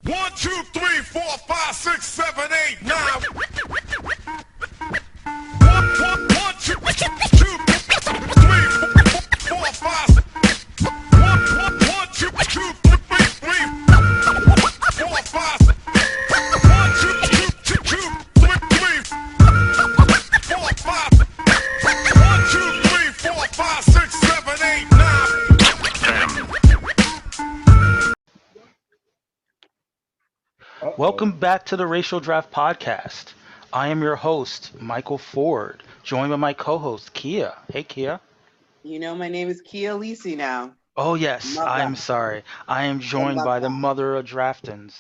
1, 2, 3, 4, 5, 6, 7, 8, 9. 1, 2, 2, 3, 4, 5. 1, 2, 2, 3, 4, 5. 1, 2, 2, 2, 3, 4, 5. 1, 2, 3, 4, 5, 6, 7, 8, 9. Welcome back to the Racial Draft Podcast. I am your host, Michael Ford, joined by my co-host, Kia. Hey, Kia. You know, my name is Kia Lisi now. Oh, yes, Love I'm that. sorry. I am I joined love by the that. mother of Draftins,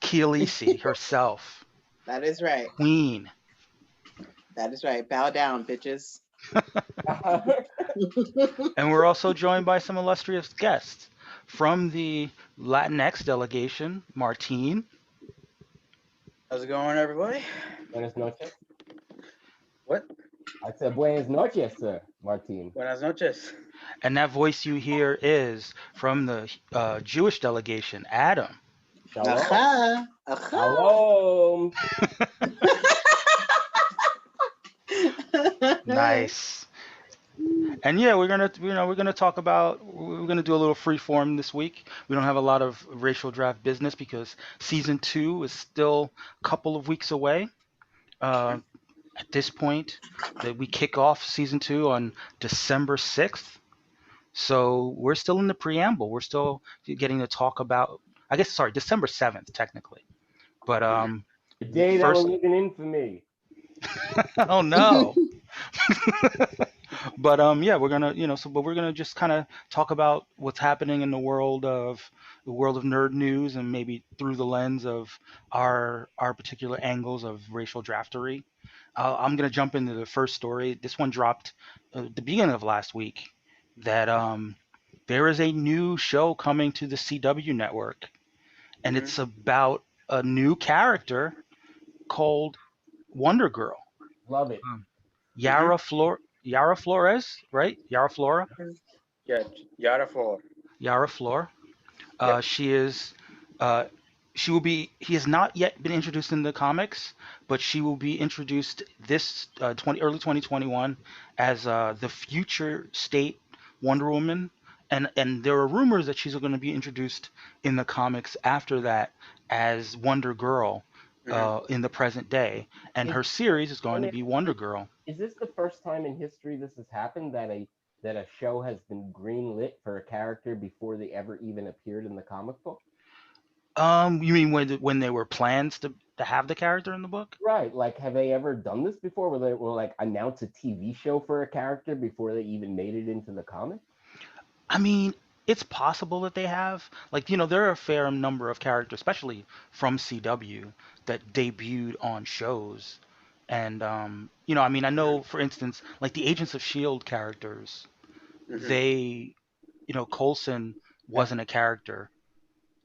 Kia Lisi herself, That is right. Queen. That is right. Bow down, bitches. And we're also joined by some illustrious guests from the Latinx delegation, Martine. How's it going, everybody? Buenas noches. What? I said buenas noches, sir, Martin. Buenas noches. And that voice you hear is from the Jewish delegation, Adam. Shalom. Aha. Aha. Shalom. Nice. And yeah, we're gonna talk about, we're gonna do a little free form this week. We don't have a lot of racial draft business because season 2 is still a couple of weeks away. At this point, that we kick off season 2 on December 6th. So we're still in the preamble. We're still getting to talk about, I guess, sorry, December 7th technically. But The day that first, will live in infamy. oh no. But yeah, we're gonna but we're gonna just kind of talk about what's happening in the world of nerd news, and maybe through the lens of our particular angles of racial draftery. I'm gonna jump into the first story. This one dropped the beginning of last week. That there is a new show coming to the CW network, and it's about a new character called Wonder Girl. Love it. Yara Flores, right? Yara Flora? Yeah, Yara Flor. Yara Flor. Yep. She is. She will be. He has not yet been introduced in the comics, but she will be introduced this early 2021 as the future state Wonder Woman, and there are rumors that she's going to be introduced in the comics after that as Wonder Girl in the present day, and her series is going to be Wonder Girl. Is this the first time in history this has happened, that a show has been greenlit for a character before they ever even appeared in the comic book? You mean when there were plans to have the character in the book? Right. Like, have they ever done this before, where they will like announce a TV show for a character before they even made it into the comic? I mean, it's possible that they have. Like, there are a fair number of characters, especially from CW, that debuted on shows. And, I mean, I know, for instance, like the Agents of S.H.I.E.L.D. characters, they, Coulson wasn't a character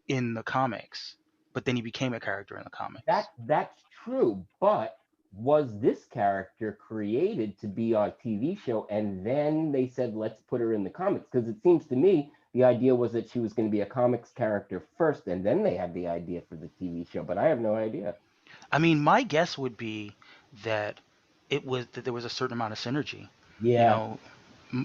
in the comics, but then he became a character in the comics. That's true, but was this character created to be on TV show, and then they said let's put her in the comics? Because it seems to me the idea was that she was going to be a comics character first, and then they had the idea for the TV show, but I have no idea. I mean, my guess would be that there was a certain amount of synergy. Yeah.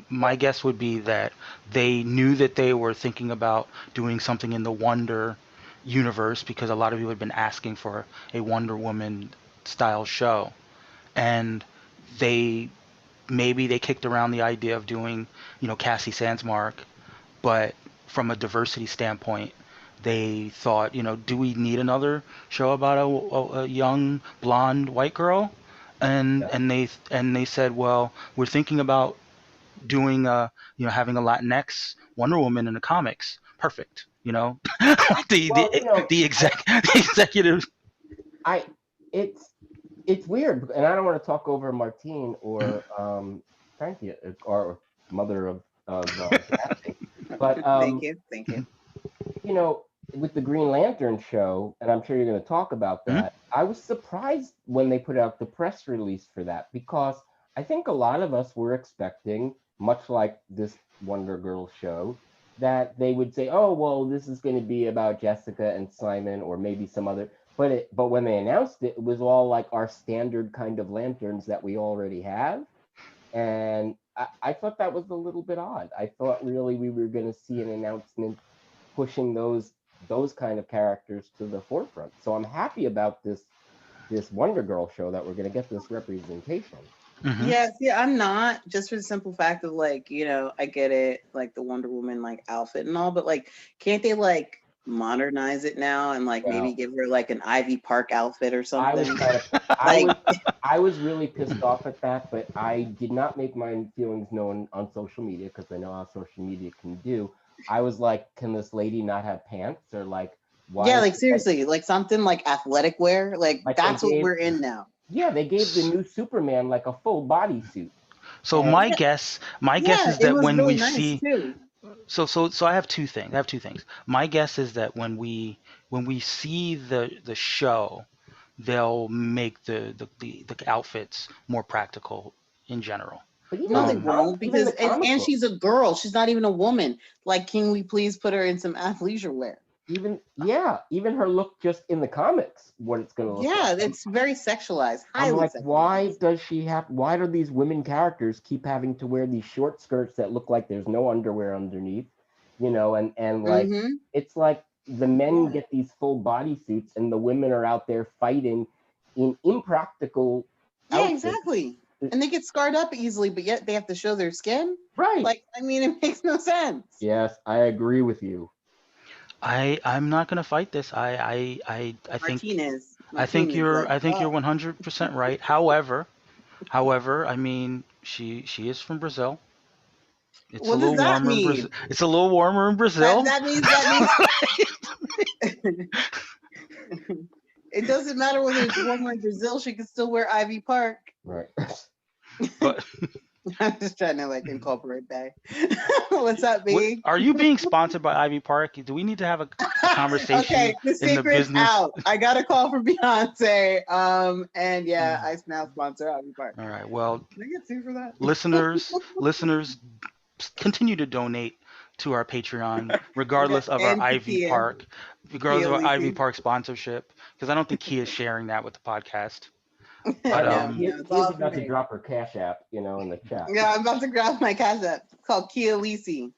My guess would be that they knew that they were thinking about doing something in the Wonder universe, because a lot of people had been asking for a Wonder Woman style show, and maybe they kicked around the idea of doing Cassie Sandsmark, but from a diversity standpoint, they thought, do we need another show about a young blonde white girl? And they said, well, we're thinking about doing having a Latinx Wonder Woman in the comics. Perfect. the executive. It's weird, and I don't want to talk over Martine or Frankie or mother of casting, but Thank you. with the Green Lantern show, and I'm sure you're going to talk about that. I was surprised when they put out the press release for that, because I think a lot of us were expecting, much like this Wonder Girl show, that they would say, "Oh, well, this is going to be about Jessica and Simon, or maybe some other." But when they announced it, it was all like our standard kind of lanterns that we already have, and I thought that was a little bit odd. I thought really we were going to see an announcement pushing those kind of characters to the forefront. So I'm happy about this Wonder Girl show that we're going to get this representation. Hmm. Yeah, see, I'm not, just for the simple fact of like, I get it, like the Wonder Woman like outfit and all, but like, can't they like modernize it now and like maybe Well, give her like an Ivy Park outfit or I was something? kind of I Like, was I was really pissed off at that, but I did not make my feelings known on social media because I know how social media can do. I was like, can this lady not have pants, or like why yeah, is like it that, seriously, like something like athletic wear, like like they that's what gave we're in now. yeah, they gave the new Superman like a full bodysuit. So And my guess Yeah, is it that was when really we nice see, too. so I have two things. I have two things. My guess is that when we see the show, they'll make the outfits more practical in general. but No, they Um, won't, even because the comic and book, she's a girl. She's not even a woman. Like, can we please put her in some athleisure wear? even her look just in the comics, what it's gonna look like. Yeah, it's very sexualized, I'm highly like, why sexualized. does she have? Why do these women characters keep having to wear these short skirts that look like there's no underwear underneath? And like Mm-hmm. it's like the men Yeah. get these full body suits, and the women are out there fighting in impractical Yeah, outfits. exactly. And they get scarred up easily, but yet they have to show their skin. Right? Like, I mean, it makes no sense. Yes, I agree with you. I'm not gonna fight this. I think Martinez, like, I think you're 100% right. However, I mean, she is from Brazil. It's a what does little that warmer in Brazil. mean? It's a little warmer in That Brazil. that means that means it doesn't matter whether it's warmer in Brazil. She can still wear Ivy Park. Right. But I'm just trying to like incorporate that. What's up, what, B? are you being sponsored by Ivy Park? Do we need to have a conversation Okay, the in the secret's business? out. I got a call from Beyonce. And yeah, I now sponsor Ivy Park. All right. Well, Can I get sued for that? listeners, continue to donate to our Patreon, Yeah, regardless of our and Ivy Takia, Park, regardless Takia of our Ivy Lisi. Park sponsorship, because I don't think Kia is sharing that with the podcast. I But know. No, no, it's Kia's all for about to me. drop her cash app, in the chat. Yeah, I'm about to grab my cash app. It's called Kia Lisi.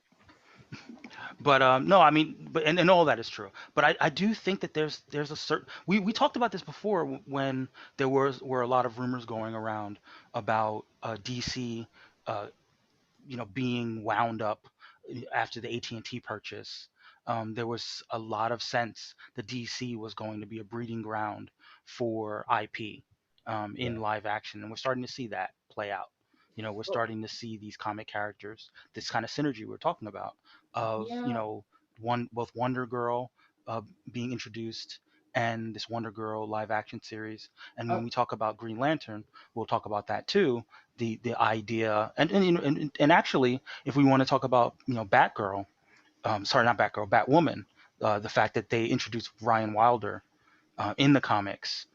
no, I mean, but and all that is true. But I do think that there's a certain we talked about this before when there were a lot of rumors going around about DC, uh, being wound up after the AT&T purchase. There was a lot of sense that DC was going to be a breeding ground for IP in Yeah. live action, and we're starting to see that play out. We're starting to see these comic characters, this kind of synergy we're talking about of Yeah. both Wonder Girl uh, being introduced and this Wonder Girl live action series. And Uh, when we talk about Green Lantern, we'll talk about that too, the idea and actually if we want to talk about Batgirl, sorry, not Batgirl, Batwoman, the fact that they introduced Ryan Wilder in the comics,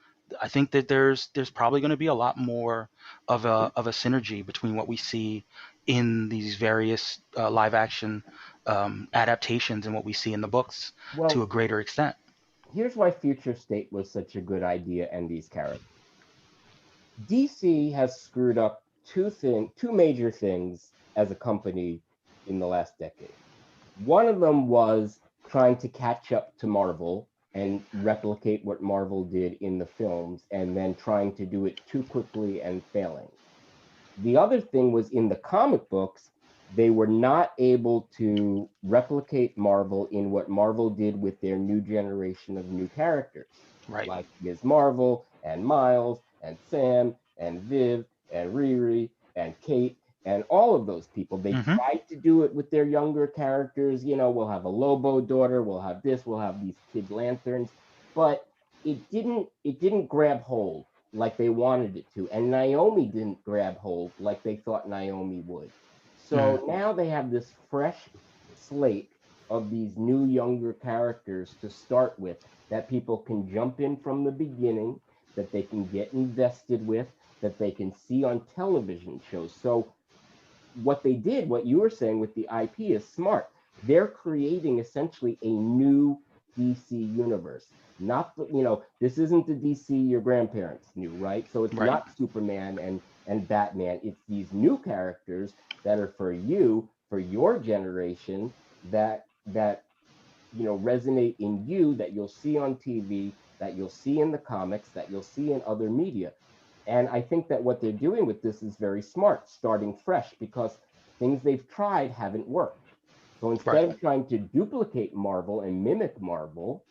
I think that there's probably going to be a lot more of a synergy between what we see in these various live action adaptations and what we see in the books to a well, greater extent. here's why Future State was such a good idea and these characters. DC has screwed up two major things as a company in the last decade. One of them was trying to catch up to Marvel and replicate what Marvel did in the films, and then trying to do it too quickly and failing. The other thing was in the comic books, they were not able to replicate Marvel in what Marvel did with their new generation of new characters, Right. like Ms. Marvel and Miles and Sam and Viv and Riri and Kate and all of those people. They Hmm. tried to do it with their younger characters. We'll have a Lobo daughter, we'll have this, we'll have these kid lanterns, but it didn't grab hold like they wanted it to. And Naomi didn't grab hold like they thought Naomi would. Hmm. So now they have this fresh slate of these new younger characters to start with that people can jump in from the beginning, that they can get invested with, that they can see on television shows. So what they did, what you were saying with the IP is smart. they're creating essentially a new DC universe. Not the, this isn't the DC your grandparents knew, right? So it's Right. not Superman and Batman. It's these new characters that are for you, for your generation, that resonate in you, that you'll see on TV, that you'll see in the comics, that you'll see in other media. And I think that what they're doing with this is very smart, starting fresh, because things they've tried haven't worked. So instead Right. of trying to duplicate Marvel and mimic Marvel,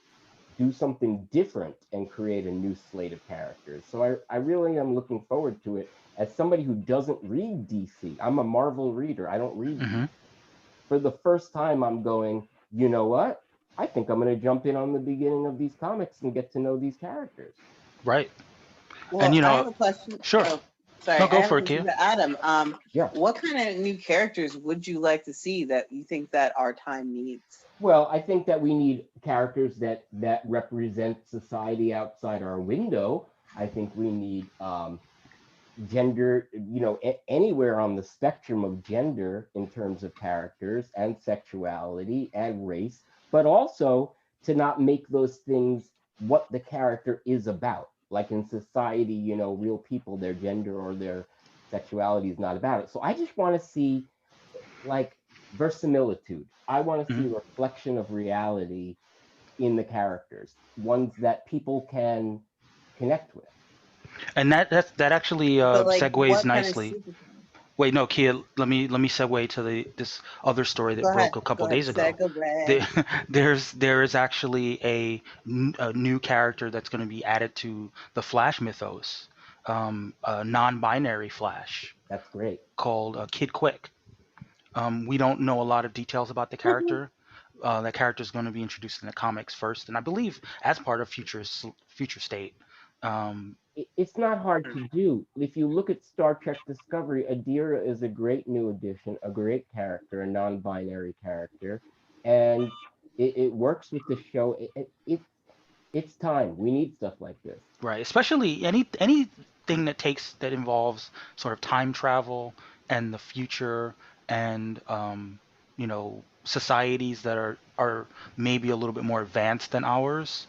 do something different and create a new slate of characters. So I really am looking forward to it. As somebody who doesn't read DC, I'm a Marvel reader. I don't read Hmm. DC. For the first time, I'm going, you know what? I think I'm going to jump in on the beginning of these comics and get to know these characters. Right. And Well, I have a question. sure. Oh, sorry, No, I go have for a it, question Kia. for Adam. Yeah. What kind of new characters would you like to see that you think that our time needs? Well, I think that we need characters that represent society outside our window. I think we need gender, anywhere on the spectrum of gender in terms of characters and sexuality and race, but also to not make those things what the character is about. Like in society, real people, their gender or their sexuality is not about it. So I just want to see like verisimilitude. I want to see Mhm. a reflection of reality in the characters, ones that people can connect with. And that actually But like, segues what kind of nicely. super? Wait, no, Kia. Let me segue to this other story that broke a Go couple ahead, days ago. segue. There is actually a new character that's going to be added to the Flash mythos, a non-binary Flash That's great. called Kid Quick. We don't know a lot of details about the character. That character is going to be introduced in the comics first, and I believe as part of Future State. Um, It's not hard to do. If you look at Star Trek Discovery, Adira is a great new addition, a great character, a non-binary character, and it works with the show. It's time. We need stuff like this. right, especially anything that involves sort of time travel and the future and societies that are maybe a little bit more advanced than ours.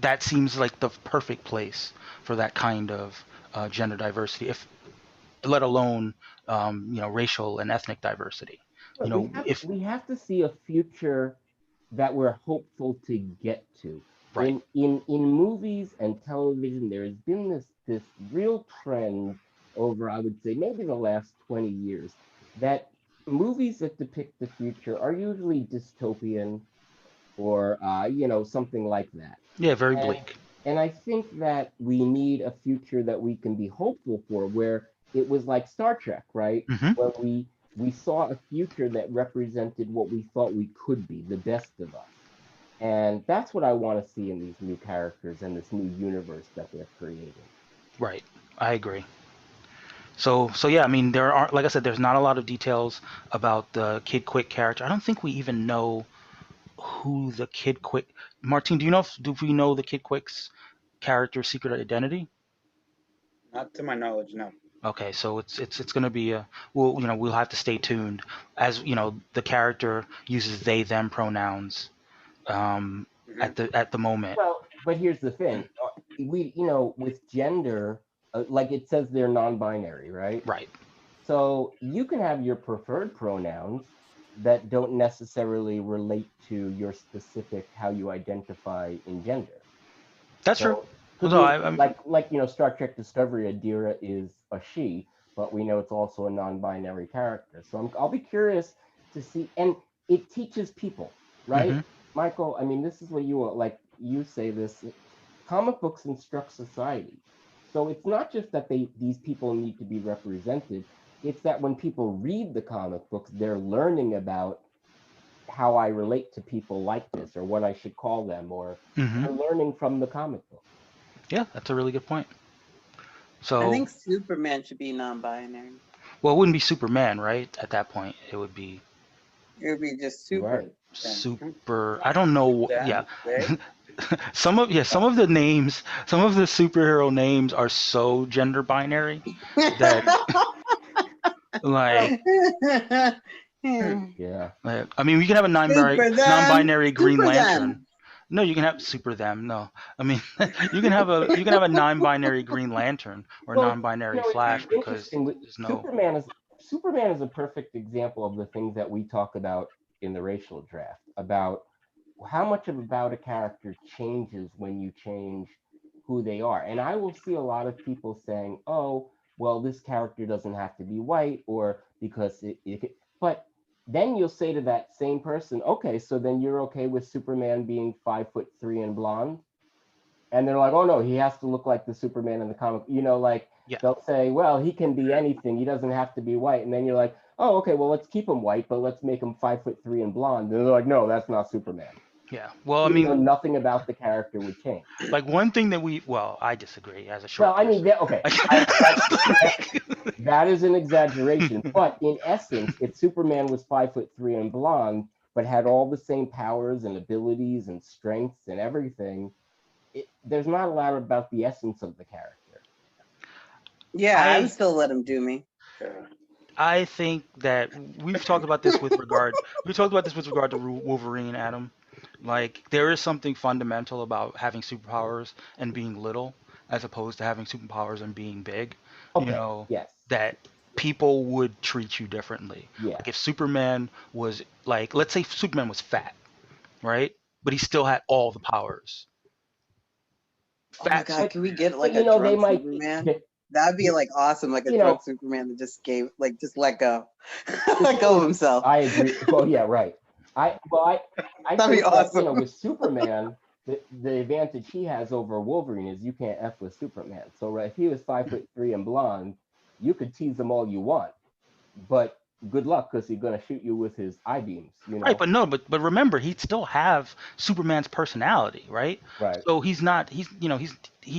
That seems like the perfect place for that kind of gender diversity, if let alone racial and ethnic diversity. But we have If we have to see a future that we're hopeful to get to. right. In movies and television, there has been this real trend over, I would say, maybe the last 20 years, that movies that depict the future are usually dystopian or something like that. Yeah, very And bleak. and I think that we need a future that we can be hopeful for, where it was like Star Trek, right? Hmm. Where we saw a future that represented what we thought we could be, the best of us. And that's what I want to see in these new characters and this new universe that they're creating. Right, I agree. So yeah, I mean, there are, like I said, there's not a lot of details about the Kid Quick character. I don't think we even know who the Kid Quick. Martine, do we know the Kid Quick's character secret identity? Not to my knowledge, no. Okay, so it's going to be a we'll have to stay tuned, as the character uses they them pronouns Mhm. at the moment. Well, but here's the thing. We, with gender, like it says they're non-binary, right? Right. So you can have your preferred pronouns that don't necessarily relate to your specific how you identify in gender. That's true. So could No, be I'm like Star Trek Discovery, Adira is a she, but we know it's also a non-binary character. So I'll be curious to see, and it teaches people, right? hmm Michael, I mean, this is what you say this. Comic books instruct society. So it's not just that these people need to be represented. It's that when people read the comic books, they're learning about how I relate to people like this, or what I should call them, or hmm they're learning from the comic book. Yeah, that's a really good point. I So, think Superman should be non-binary. well, it wouldn't be Superman, right? At that point, it would be It would be just super. Right. super. I don't know. Yeah, Then they, some of the names, some of the superhero names are so gender binary that like Yeah. Yeah. I mean, we can have a Super them. non-binary Green Super Lantern. them. No, you can have super them. No, I mean, you can have a non-binary Green Lantern or Well, non-binary Flash it's because interesting. there's no. Superman is a perfect example of the things that we talk about in the racial draft about how much of about a character changes when you change who they are. And I will see a lot of people saying, "Oh, well, this character doesn't have to be white," or because but then you'll say to that same person, "Okay, so then you're okay with Superman being 5'3" and blonde?" And they're like, "Oh no, he has to look like the Superman in the comic." Like Yeah, they'll say, "Well, he can be anything. He doesn't have to be white." And then you're like, "Oh, okay, well, let's keep him white, but let's make him 5'3" and blonde." And they're like, "No, that's not Superman." yeah. Well, I Even though mean, nothing about the character would change. like one thing that I disagree as a Well, short I mean, person. okay, that is an exaggeration, but in essence, if Superman was 5'3" and blonde, but had all the same powers and abilities and strengths and everything, there's not a lot about the essence of the character. Yeah, I would I still let him do me. Yeah. I think that we've talked about this with regard to Wolverine, Adam. Like there is something fundamental about having superpowers and being little as opposed to having superpowers and being big. You Okay, know, yes, that people would treat you differently. yeah, Like if Superman was like, let's say Superman was fat, right? But he still had all the powers. Oh my Fat god, but can we get but like a they drunk might, Superman? That'd be like awesome, like a you know, drunk Superman that just gave like just let go. the Let thing go of is, himself. I agree. Well, yeah, right. I That'd be think that awesome. with Superman, the advantage he has over Wolverine is you can't f with Superman. So right, if he was 5'3" and blonde, you could tease him all you want, but good luck because he's gonna shoot you with his eye beams. Right, but no, but remember, he'd still have Superman's personality, right? Right, So he's not he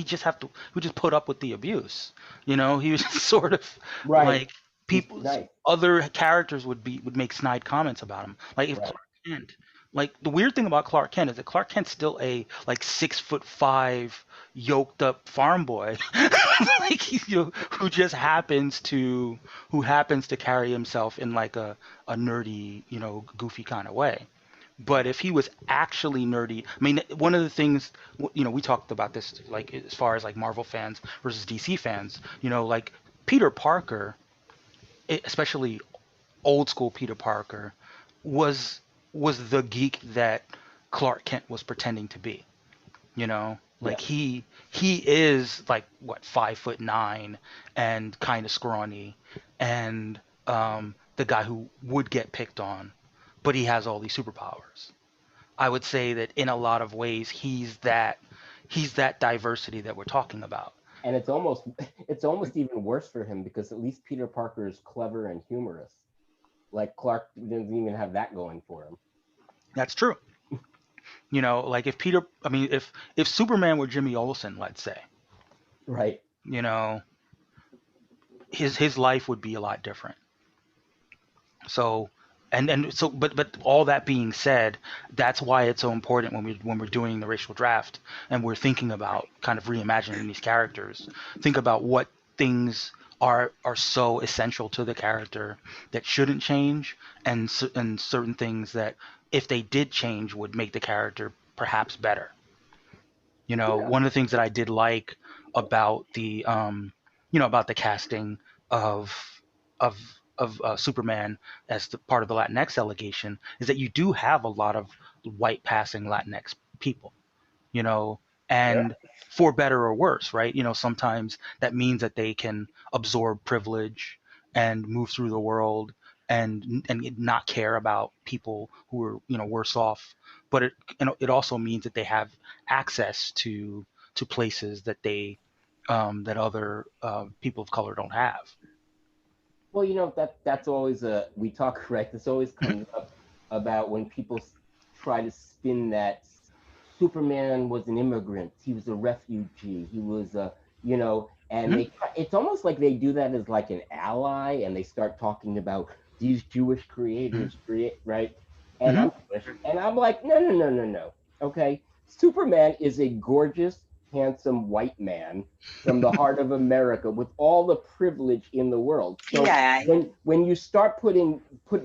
just have to we just put up with the abuse. He was sort of right. like He's people's nice. other characters would make snide comments about him. Like if Right, Clark Kent, like the weird thing about Clark Kent is that Clark Kent's still a like 6'5" yoked up farm boy, like who happens to carry himself in like a nerdy, goofy kind of way. But if he was actually nerdy, I mean, one of the things, we talked about this, like as far as like Marvel fans versus DC fans, like Peter Parker, especially old school Peter Parker, was was the geek that Clark Kent was pretending to be. yeah. Like he is like what 5'9" and kind of scrawny, and the guy who would get picked on, but he has all these superpowers. I would say that in a lot of ways he's that diversity that we're talking about. And it's almost even worse for him because at least Peter Parker is clever and humorous. Like Clark doesn't even have that going for him. That's true. Like if Superman were Jimmy Olsen, let's say, Right. you know, his life would be a lot different. So, but all that being said, that's why it's so important when we're doing the racial draft and we're thinking about kind of reimagining these characters. Think about what things are so essential to the character that shouldn't change, and certain things that if they did change would make the character perhaps better. Yeah. One of the things that I did like about the casting of of Superman as the part of the Latinx delegation is that you do have a lot of white passing Latinx people, you know, Yeah. and for better or worse, right? Sometimes that means that they can absorb privilege and move through the world and not care about people who are, worse off. But it also means that they have access to places that other people of color don't have. Well, that's always we talk right. This always comes up about when people try to spin that Superman was an immigrant. He was a refugee. He was and Mhm. it's almost like they do that as like an ally, and they start talking about these Jewish Mhm. creators create right. And Mhm. I'm Jewish, and I'm like, no, no, no, no, no. Okay, Superman is a gorgeous handsome white man from the heart of America with all the privilege in the world. So Yeah. when you start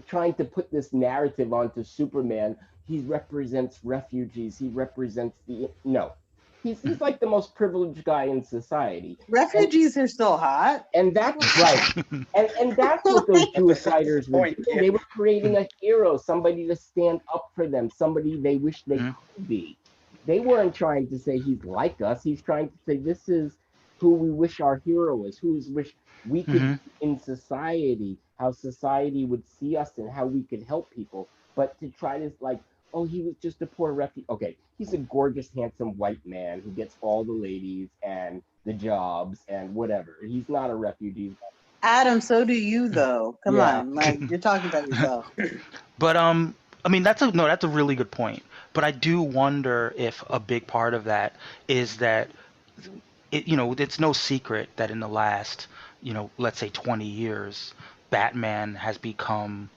trying to put this narrative onto Superman, he represents refugees, he represents the no. He's like the most privileged guy in society. And Refugees are still hot. and that's right. And that's what those That's a Jewish sensitive writers were point, doing. kid. They were creating a hero, somebody to stand up for them, somebody they wish they Mhm. could be. They weren't trying to say he's like us. He's trying to say this is who we wish our hero is, who is wish we could Mhm. be in society, how society would see us and how we could help people. But to try to like, oh, he was just a poor refugee. Okay, he's a gorgeous, handsome white man who gets all the ladies and the jobs and whatever. He's not a refugee. Adam, so do you though. Come Yeah, on, like you're talking about yourself. But I mean that's a really good point. But I do wonder if a big part of that is that it's no secret that in the last, let's say 20 years, Batman has become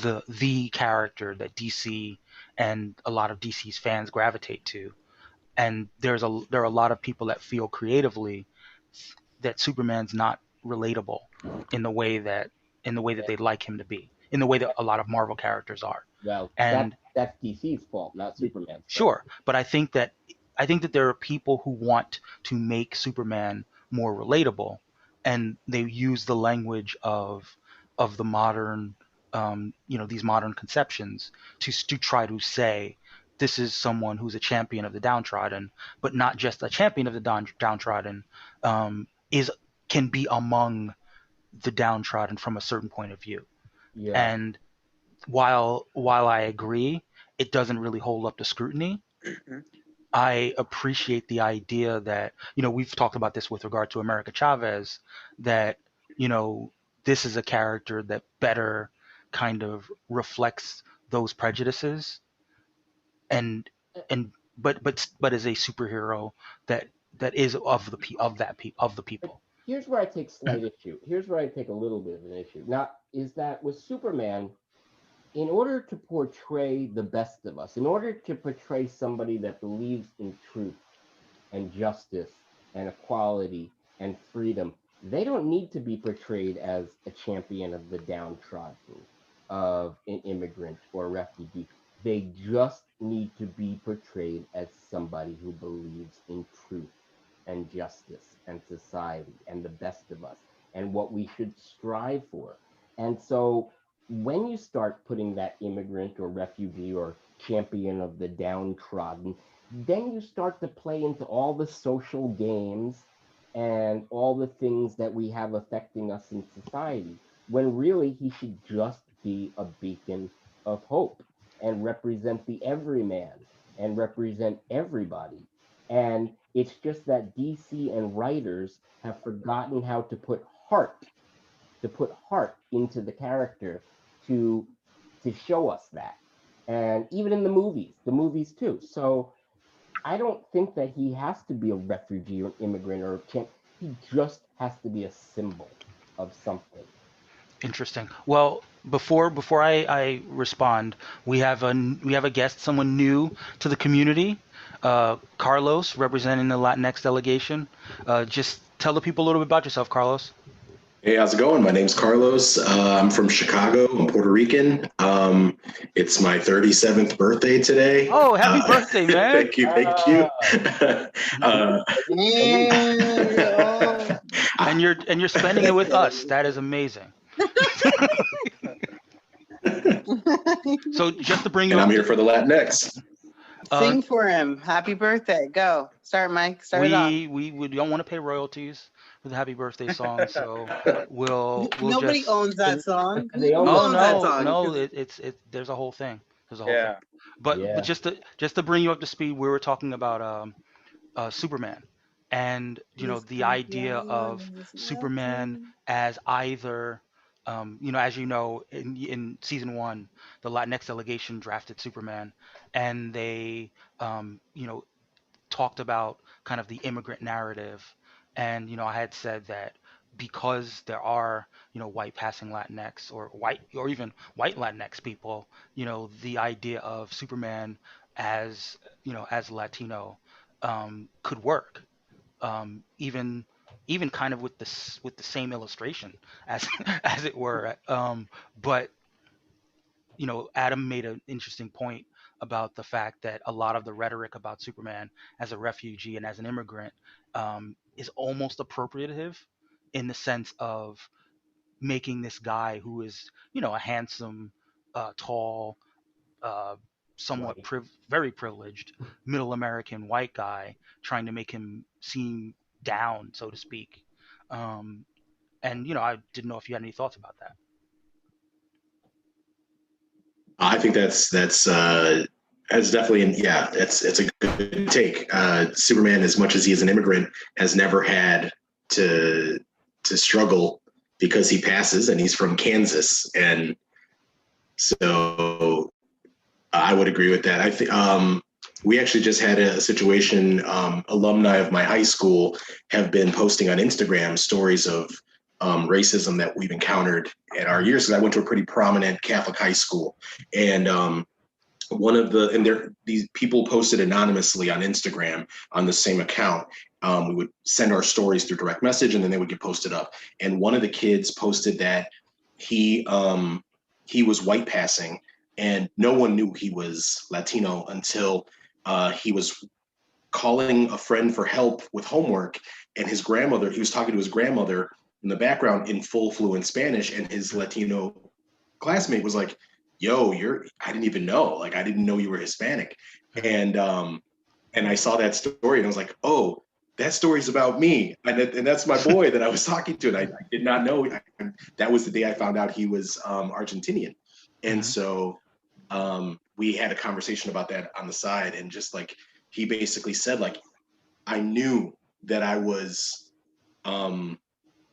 the character that DC and a lot of DC's fans gravitate to. And there are a lot of people that feel creatively that Superman's not relatable in the way that they'd like him to be, in the way that a lot of Marvel characters are. well, And that's DC's fault, not Superman's fault. sure, but I think that there are people who want to make Superman more relatable, and they use the language of the modern, these modern conceptions to try to say this is someone who's a champion of the downtrodden, but not just a champion of the downtrodden, is can be among the downtrodden from a certain point of view. Yeah, And while I agree, it doesn't really hold up to scrutiny. I appreciate the idea that, we've talked about this with regard to America Chavez, that, you know, this is a character that better kind of reflects those prejudices and and but is a superhero that is of of the but people. here's where I take slight issue. Here's where I take a little bit of an issue. Now, is that with Superman, in order to portray the best of us, in order to portray somebody that believes in truth and justice and equality and freedom, they don't need to be portrayed as a champion of the downtrodden, of an immigrant or refugee. They just need to be portrayed as somebody who believes in truth and justice and society and the best of us and what we should strive for. And so when you start putting that immigrant or refugee or champion of the downtrodden, then you start to play into all the social games and all the things that we have affecting us in society, when really he should just be a beacon of hope and represent the everyman and represent everybody. And it's just that DC and writers have forgotten how to put heart into the character to show us that. And even in the movies too. So I don't think that he has to be a refugee or immigrant or can't. He just has to be a symbol of something. Interesting. Well, before I respond, we have a guest, someone new to the community, Carlos, representing the Latinx delegation. Just tell the people a little bit about yourself, Carlos. Hey, how's it going? My name's Carlos. I'm from Chicago. I'm Puerto Rican. It's my 37th birthday today. Oh, happy birthday, man! Thank you, thank you. uh, Yeah. And you're spending it with us. That is amazing. So just to bring you and I'm up here to, for the Latinx. uh, Sing for him. Happy birthday. Go. Start, Mike. Start it off. we don't want to pay royalties for the happy birthday song, so we'll Nobody just. owns that song. They Who own Oh owns that no, song? no, there's a whole thing. There's a whole thing. Yeah. But Yeah. just to bring you up to speed, we were talking about Superman, and the idea of Superman as either, as in season one, the Latinx delegation drafted Superman, and they talked about kind of the immigrant narrative, and I had said that because there are white passing Latinx or white or even white Latinx people, the idea of Superman as as Latino could work, even kind of with the same illustration as as it were. But Adam made an interesting point about the fact that a lot of the rhetoric about Superman as a refugee and as an immigrant is almost appropriative, in the sense of making this guy who is, a handsome, tall, uh, somewhat Right. very privileged middle American white guy, trying to make him seem down, so to speak. Um, and I didn't know if you had any thoughts about that. I think that's definitely it's a good take. Superman, as much as he is an immigrant, has never had to struggle because he passes and he's from Kansas, and so I would agree with that. I think we actually just had a situation. Alumni of my high school have been posting on Instagram stories of racism that we've encountered at our years. Because I went to a pretty prominent Catholic high school, and these people posted anonymously on Instagram on the same account. We would send our stories through direct message, and then they would get posted up. And one of the kids posted that he was white passing, and no one knew he was Latino until he was calling a friend for help with homework, and his grandmother. He was talking to his grandmother in the background in full fluent Spanish, and his Latino classmate was like, "Yo, I didn't even know. Like, I didn't know you were Hispanic." And I saw that story, and I was like, "Oh, that story's about me." And that's my boy that I was talking to, and I did not know. That was the day I found out he was Argentinian, and so we had a conversation about that on the side, and just like he basically said, like, I knew that I was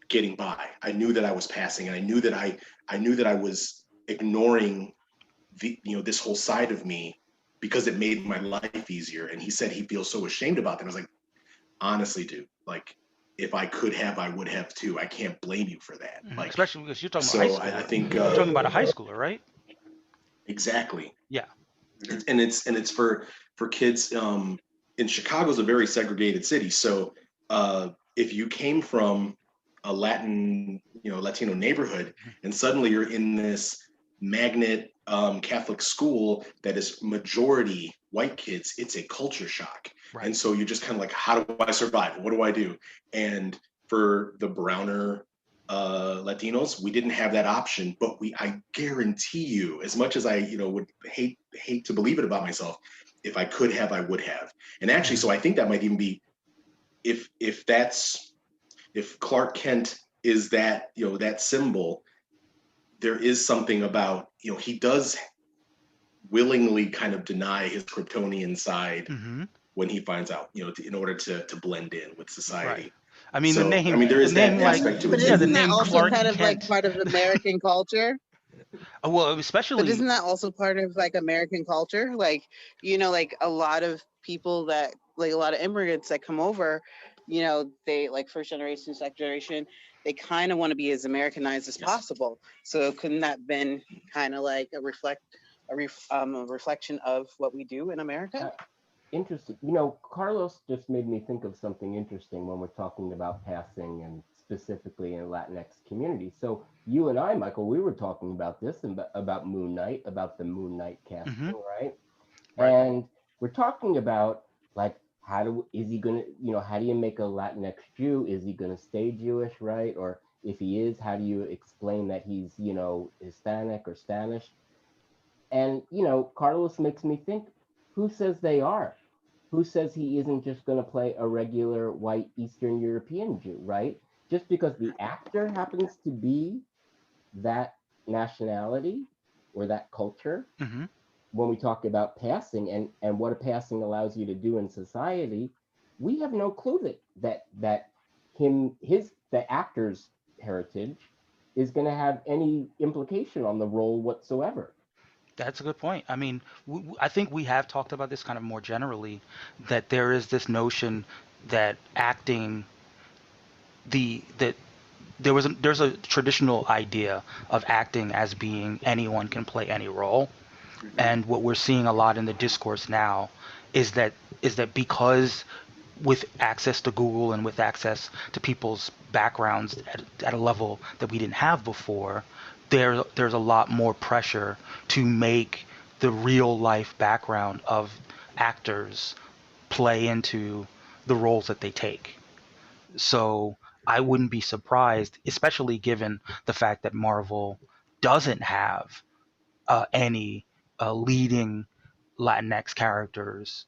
getting by. I knew that I was passing, and I knew that I was ignoring this whole side of me because it made my life easier. And he said he feels so ashamed about that. I was like, honestly, dude, like, if I could have, I would have too. I can't blame you for that. Like, Especially because you're talking about high school. I think You're talking about a high schooler, right? exactly. Yeah. It's for kids. In Chicago's a very segregated city, so if you came from a Latino neighborhood, and suddenly you're in this magnet Catholic school that is majority white kids, it's a culture shock. Right. And so you're just kind of like, how do I survive? What do I do? And for the browner Latinos, we didn't have that option, but I guarantee you, as much as I would hate to believe it about myself, if I could have, I would have. And actually, so I think that might even be, if Clark Kent is that that symbol, there is something about he does willingly kind of deny his Kryptonian side when he finds out, in order to blend in with society. Right. I mean, the name. I mean, there is the name, that aspect to But it. yeah, the isn't that name also Clark kind of like Kent. part of American culture? Well, But especially. isn't that also part of like American culture? Like, like a lot of people that, like a lot of immigrants that come over, they like first generation, second generation, they kind of want to be as Americanized as possible. So couldn't that been kind of like a reflection of what we do in America? Interesting. Carlos just made me think of something interesting when we're talking about passing, and specifically in Latinx community. So you and I, Michael, we were talking about this and about Moon Knight, about the Moon Knight casting, right? Right. And we're talking about, like, how do you make a Latinx Jew? Is he gonna stay Jewish, right? Or if he is, how do you explain that he's Hispanic or Spanish? And Carlos makes me think, who says they are? Who says he isn't just going to play a regular white Eastern European Jew, right? Just because the actor happens to be that nationality or that culture. When we talk about passing and what a passing allows you to do in society, we have no clue that the actor's heritage is going to have any implication on the role whatsoever. That's a good point. I mean, I think we have talked about this kind of more generally, that there is this notion that acting, that there's a traditional idea of acting as being anyone can play any role, and what we're seeing a lot in the discourse now is that is that because with access to Google and with access to people's backgrounds at a level that we didn't have before, there's a lot more pressure to make the real life background of actors play into the roles that they take. So I wouldn't be surprised, especially given the fact that Marvel doesn't have any leading Latinx characters.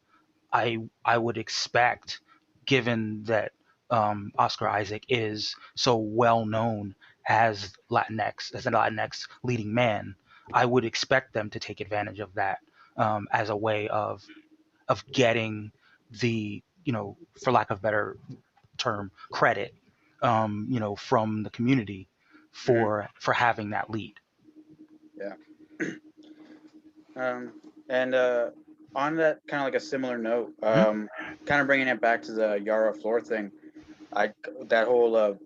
I would expect, given that Oscar Isaac is so well known as a Latinx leading man, I would expect them to take advantage of that as a way of getting the, for lack of better term, credit, from the community Mhm. for having that lead. Yeah. Um, and on that kind of like a similar note, kind of bringing it back to the Yara Floor thing, I that whole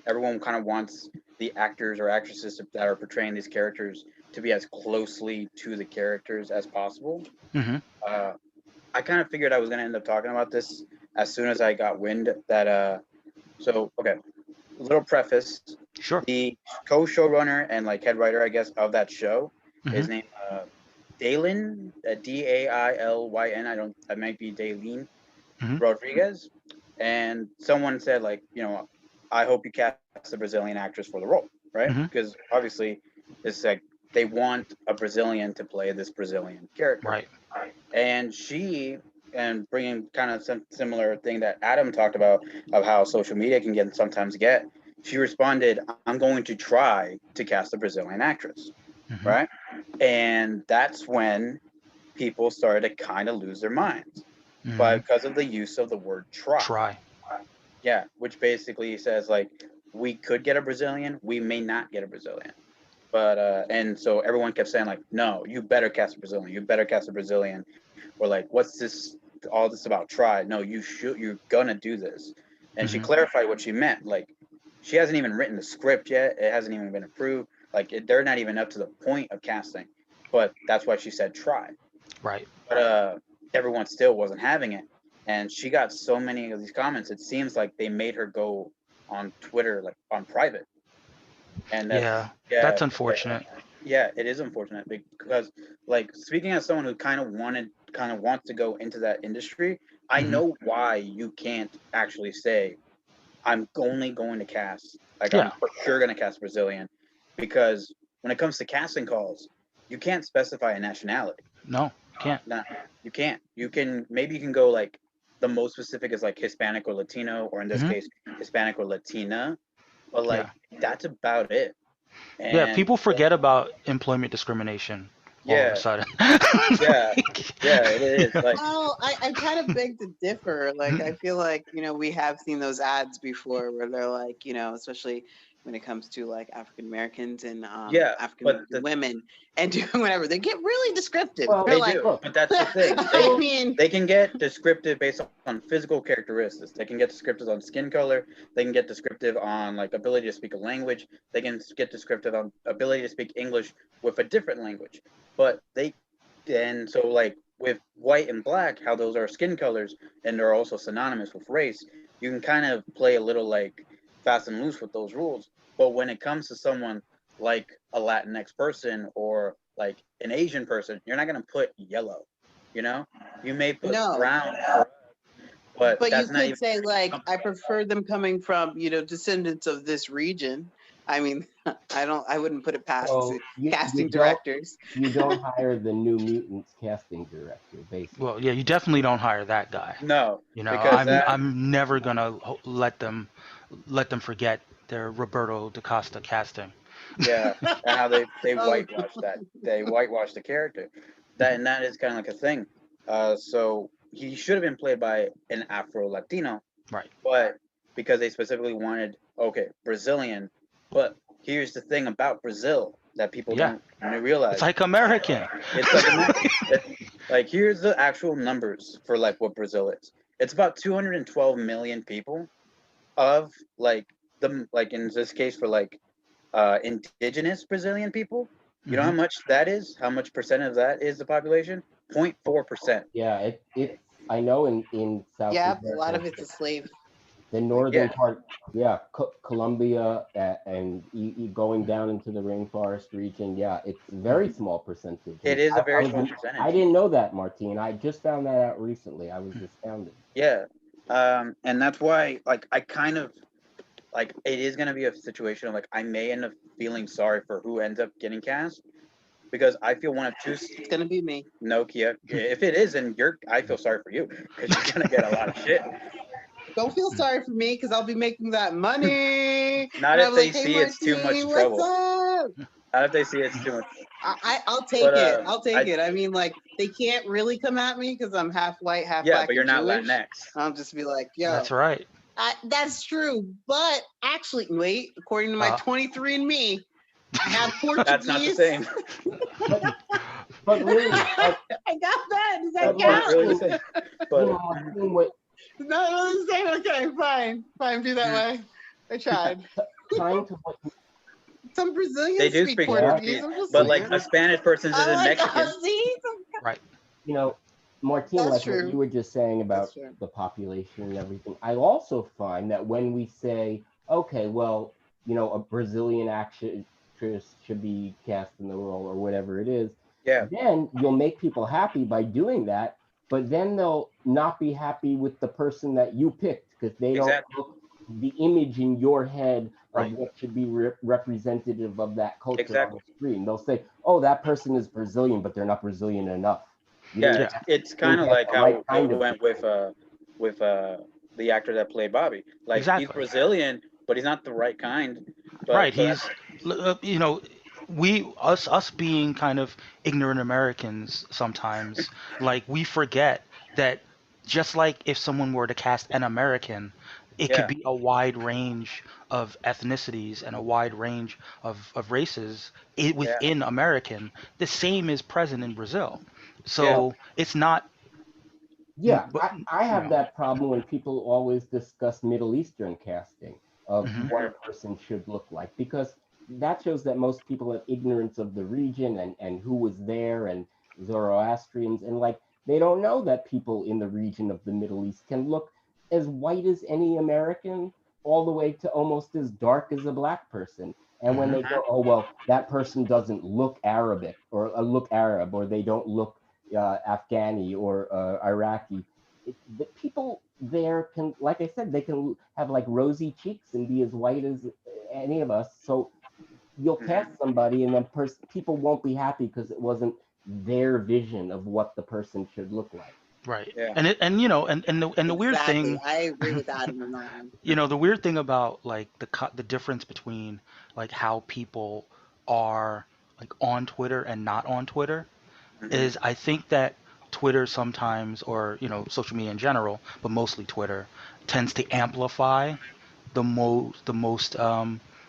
everyone kind of wants the actors or actresses that are portraying these characters to be as closely to the characters as possible. Mm-hmm. Uh, I kind of figured I was gonna end up talking about this as soon as I got wind that so okay, little preface. Sure. The co-showrunner and like head writer, I guess, of that show Mm-hmm. is named Dalen, Dailyn. I don't. That might be Daleen Mm-hmm. Rodriguez. And someone said like, I hope you cast a Brazilian actress for the role, right? Mm-hmm. Because obviously, it's like they want a Brazilian to play this Brazilian character, Right. and bringing kind of some similar thing that Adam talked about of how social media can sometimes get. She responded, "I'm going to try to cast a Brazilian actress," Mm-hmm. right? And that's when people started to kind of lose their minds, Mm-hmm. but because of the use of the word "try." Try. Yeah, which basically says like we could get a Brazilian, we may not get a Brazilian. But and so everyone kept saying like, no, you better cast a Brazilian, you better cast a Brazilian, or like, what's this all this about try? No, you're gonna do this. And she Mm-hmm. clarified what she meant. Like she hasn't even written the script yet. It hasn't even been approved. Like they're not even up to the point of casting. But that's why she said try. Right. But everyone still wasn't having it. And she got so many of these comments. It seems like they made her go on Twitter like on private. And that's Yeah. yeah, That's unfortunate. yeah, it is unfortunate because like speaking as someone who kind of wants to go into that industry, I Mm-hmm. know why you can't actually say I'm only going to cast like I'm Yeah. for sure going to cast Brazilian because when it comes to casting calls, you can't specify a nationality. No, can't. No, you can't. You can go like the most specific is like Hispanic or Latino, or in this Mm-hmm. case, Hispanic or Latina, but like Yeah. that's about it. Yeah. And People forget about employment discrimination all of a yeah, sudden. yeah, yeah, it is. Like, Well, I kind of beg to differ. Like, I feel like, we have seen those ads before where they're like, especially when it comes to like African Americans and yeah, African but American women and doing whatever, they get really descriptive. Well, They're they like, do. look, But that's the thing. I mean, They can get descriptive based on physical characteristics. They can get descriptive on skin color. They can get descriptive on like ability to speak a language. They can get descriptive on ability to speak English with a different language. But they and so like with white and black, how those are skin colors and they're also synonymous with race, you can kind of play a little like fast and loose with those rules. But when it comes to someone like a Latinx person or like an Asian person, you're not gonna put yellow. You know, you may put no. brown, but But you that's not could even. say like, I prefer them coming from, descendants of this region. I mean, I wouldn't put it past so the you casting don't directors. hire the New Mutants casting director, basically. Well, yeah, you definitely don't hire that guy. No, because I'm that I'm never gonna let them forget their Roberto da Costa casting. yeah, and how they Oh, whitewash that. They whitewash the character. That is kind of like a thing. So he should have been played by an Afro Latino, Right. but because they specifically wanted okay Brazilian. But here's the thing about Brazil that people Yeah. don't It's realize. like American. It's like like here's the actual numbers for like what Brazil is. It's about 212 million people of like the like in this case for like indigenous Brazilian people. You know how Hmm. much that is? How much percent of that is the population? 0.4%. Yeah, it's I know in South Yeah, a lot America, of it's a slave. the northern Yeah. part, yeah, Colombia, and going down into the rainforest region, yeah, it's very small percentage. It And is a very I small was, I percentage. didn't know that, Martine. I just found that out recently. I was astounded. Yeah. And that's why, like, I kind of like it is gonna be a situation of like I may end up feeling sorry for who ends up getting cast because I feel one of two. It's gonna be me. Nokia. If it is, and I feel sorry for you because you're gonna get a lot of shit. Don't feel sorry for me because I'll be making that money. Not And if I'm they like, hey see it's too much Martine, what's trouble. up? Not if they see it's too much. I'll take But it. I'll take I it. I mean, like, they can't really come at me because I'm half white, half yeah, black, but you're and not Jewish. Latinx. I'll just be like, yo, That's right. that's true. But actually, wait, according to my 23andMe, I have Portuguese. That's not the same. But really, I got that. Does that but That's not count? really the same. you But know, Martine, what No, really the same. Okay, fine. Fine, be that way. I tried. tying to what Some Brazilians they do speak speak Portuguese. Portuguese, I'm just but like saying. a Spanish person I'm isn't like, Mexican. oh, see? Right. you know, Martine, That's like what true. you were just saying about That's true. the population and everything, I also find that when we say, okay, well, a Brazilian actress should be cast in the role or whatever it is, Yeah, then you'll make people happy by doing that, but then they'll not be happy with the person that you picked because they don't exactly. look the image in your head of Right. what should be representative of that culture on Exactly. the screen. They'll say, oh, that person is Brazilian, but they're not Brazilian enough. You Yeah, didn't Yeah. it's didn't kind of get like the right how kind it of went with the actor that played Bobby. Like he's Exactly. Brazilian, but he's not the right kind. Right. But that's Us being kind of ignorant Americans sometimes, like we forget that just like if someone were to cast an American, it could yeah, be a wide range of ethnicities and a wide range of races yeah, within American. The same is present in Brazil. yeah. So it's not, Yeah, but I have that problem when people always discuss Middle Eastern casting of mhm, what a person should look like, because that shows that most people have ignorance of the region and who was there and Zoroastrians, and like they don't know that people in the region of the Middle East can look as white as any American, all the way to almost as dark as a black person. And when mhm, they go, oh well, that person doesn't look Arabic or look Arab, or they don't look Afghani or Iraqi. The people there can, like I said, they can have like rosy cheeks and be as white as any of us. So you'll Mhm. cast somebody, and then people won't be happy because it wasn't their vision of what the person should look like. right. Yeah. And the weird Exactly. thing, I agree with Adam on that one. the weird thing about like the difference between like how people are like on Twitter and not on Twitter Mhm. is I think that Twitter sometimes, or social media in general, but mostly Twitter, tends to amplify the most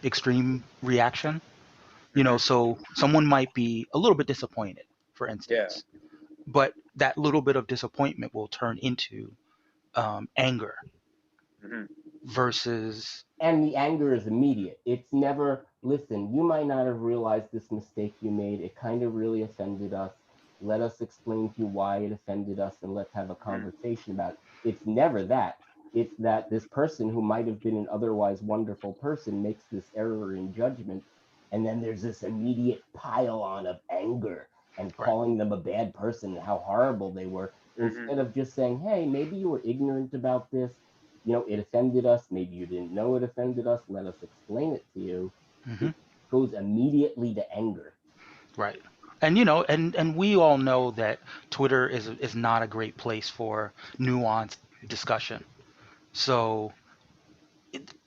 extreme reaction. Mhm. So someone might be a little bit disappointed, for Yeah. instance, but that little bit of disappointment will turn into anger Mhm. versus And the anger is immediate. It's never, listen, you might not have realized this mistake you made. It kind of really offended us. Let us explain to you why it offended us, and let's have a Mhm. conversation about it. It's never that. It's that this person who might have been an otherwise wonderful person makes this error in judgment. And then there's this immediate pile on of anger and right. calling them a bad person and how horrible they were, Mhm. instead of just saying, hey, maybe you were ignorant about this, it offended us. Maybe you didn't know it offended us. Let us explain it to you. Hmm. It goes immediately to anger. Right. And we all know that Twitter is not a great place for nuanced discussion. So,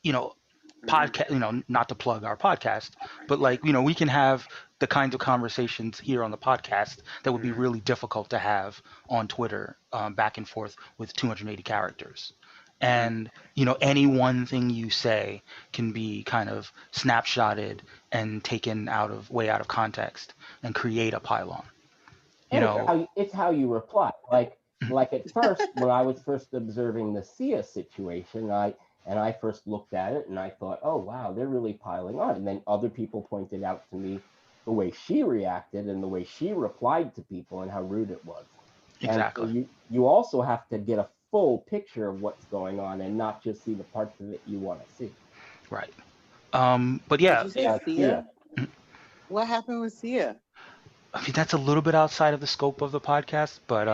you know, Mhm. podcast, not to plug our podcast, but like, we can have the kinds of conversations here on the podcast that would be Mhm. really difficult to have on Twitter, back and forth with 280 characters. Mhm. And, any one thing you say can be kind of snapshotted and taken way out of context and create a pylon, you And know. it's how you reply. Like at first, when I was first observing the Sia situation, I first looked at it and I thought, oh wow, they're really piling on. And then other people pointed out to me the way she reacted and the way she replied to people and how rude it was. And so Exactly. you also have to get a full picture of what's going on and not just see the parts of it you want to see. Right. But Did yeah, you say Yeah. Sia? What happened with Sia? I mean that's a little bit outside of the scope of the podcast, but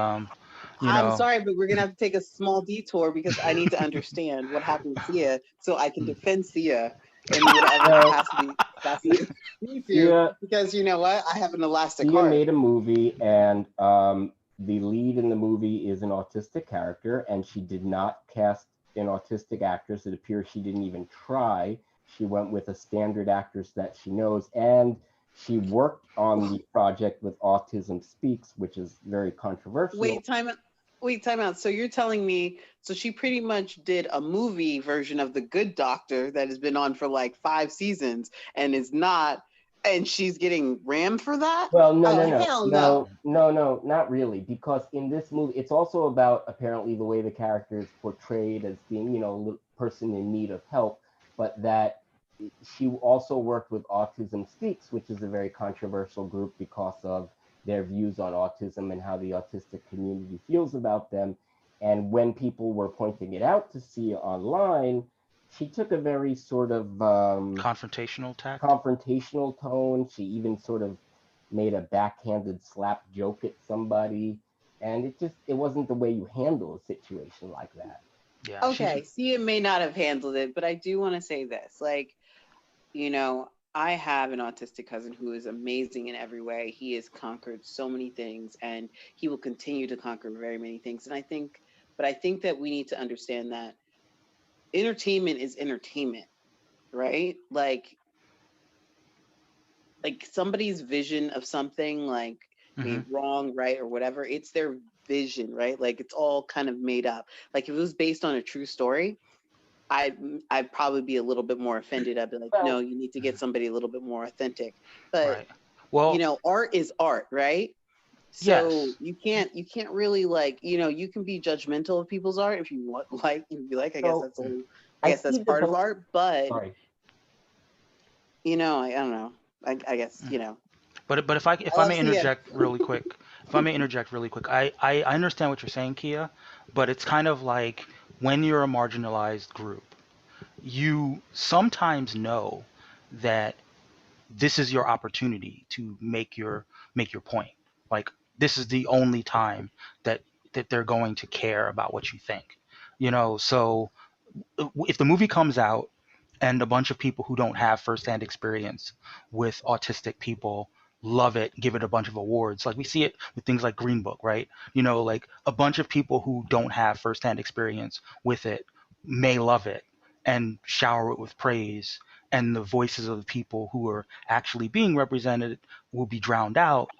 you I'm know, sorry, but we're gonna have to take a small detour because I need to understand what happened with Sia so I can defend Sia in whatever Well, capacity Sia, need to. Sia Because you know what? I have an elastic Sia heart. made a movie, and the lead in the movie is an autistic character, and she did not cast an autistic actress. It appears she didn't even try. She went with a standard actress that she knows, and she worked on the project with Autism Speaks, which is very controversial. Wait, time out. So you're telling me so she pretty much did a movie version of The Good Doctor that has been on for like 5 seasons and is not, and she's getting rammed for that? Well, no, Oh no, no, hell no, no. no, no, not really, because in this movie, it's also about apparently the way the character is portrayed as being, a person in need of help, but that she also worked with Autism Speaks, which is a very controversial group because of their views on autism and how the autistic community feels about them. And when people were pointing it out to see online, she took a very sort of confrontational tact. confrontational tone. She even sort of made a backhanded slap joke at somebody, and it wasn't the way you handle a situation like that. Yeah, she's Okay, Sia may not have handled it, but I do want to say this. Like, I have an autistic cousin who is amazing in every way. He has conquered so many things and he will continue to conquer very many things. But I think that we need to understand that entertainment is entertainment, right? Like somebody's vision of something, like be hmm it wrong, right, or whatever, it's their vision, right? Like it's all kind of made up. Like if it was based on a true story, I'd probably be a little bit more offended. I'd be like, no, Well, you need to get somebody a little bit more authentic. But right. Well, art is art, right? So yes. you can't really like, you can be judgmental of people's art if you want, like, you'd be like, so I I guess that's see the part of both. art. But Sorry. I don't know. I guess But if I I love may Sia. interject really quick, if I may interject really quick, I understand what you're saying, Kia, but it's kind of like when you're a marginalized group, you sometimes know that this is your opportunity to make your point. Like this is the only time that they're going to care about what you think. So if the movie comes out and a bunch of people who don't have firsthand experience with autistic people love it, give it a bunch of awards. Like we see it with things like Green Book, right? Like a bunch of people who don't have firsthand experience with it may love it and shower it with praise, and the voices of the people who are actually being represented will be drowned out.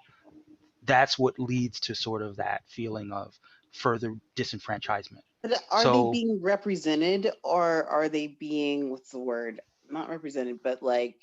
That's what leads to sort of that feeling of further disenfranchisement. But are they So, being represented or are they being, what's the word? Not represented, but like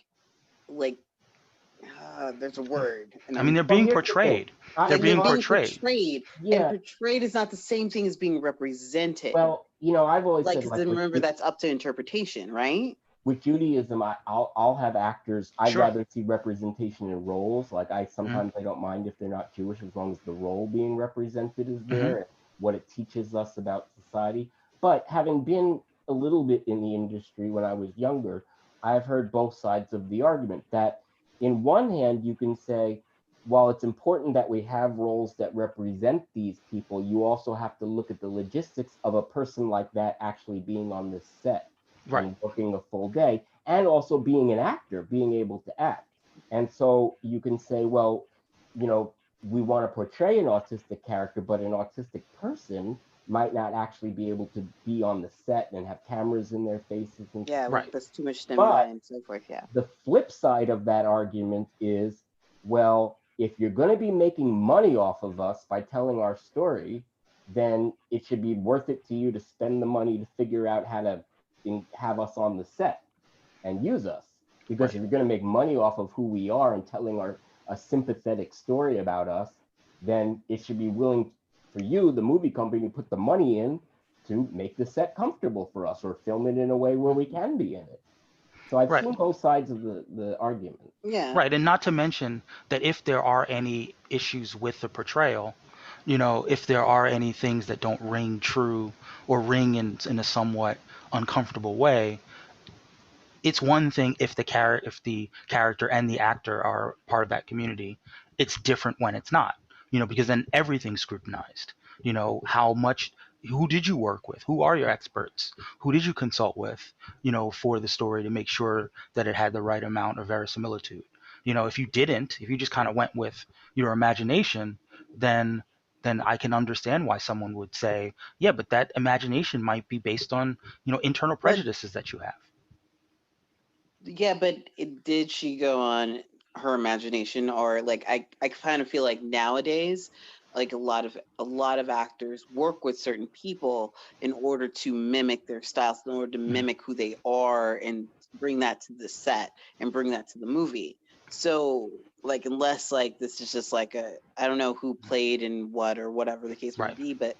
there's a word, and I mean, I'm they're Well, being here's the thing. portrayed. They're they're being Well, being portrayed. portrayed, and yeah. portrayed is not the same thing as being represented. Well, I've always Like, said, 'cause like then remember that's up to interpretation, right? with Judaism, I'll have actors. I'd Sure. rather see representation in roles. Like hmm sometimes I don't mind if they're not Jewish as long as the role being represented is hmm there and what it teaches us about society. But having been a little bit in the industry when I was younger, I've heard both sides of the argument. That in one hand you can say, while it's important that we have roles that represent these people, you also have to look at the logistics of a person like that actually being on this set Right. and working a full day and also being an actor, being able to act. And so you can say, well, you know, we want to portray an autistic character, but an autistic person might not actually be able to be on the set and have cameras in their faces and Yeah, Right. there's too much stimuli but and so forth. Yeah. the flip side of that argument is, well, if you're going to be making money off of us by telling our story, then it should be worth it to you to spend the money to figure out how to have us on the set and use us. Because Right. if you're going to make money off of who we are and telling a sympathetic story about us, then it should be willing for you, the movie company, to put the money in to make the set comfortable for us or film it in a way where we can be in it. So I've Right. seen both sides of the argument. Yeah. Right. And not to mention that if there are any issues with the portrayal, if there are any things that don't ring true or ring in a somewhat uncomfortable way, it's one thing if the character and the actor are part of that community. It's different when it's not, because then everything's scrutinized. How much, who did you work with? Who are your experts? Who did you consult with, for the story to make sure that it had the right amount of verisimilitude? If you just kind of went with your imagination, then I can understand why someone would say, yeah, but that imagination might be based on, internal But prejudices that you have. yeah, but did she go on her imagination, or like I kind of feel like nowadays, like a lot of actors work with certain people in order to mimic their styles, in order to Mhm. mimic who they are, and bring that to the set and bring that to the movie. So like unless like this is just like a I don't know who played in what or whatever the case may Right. be, but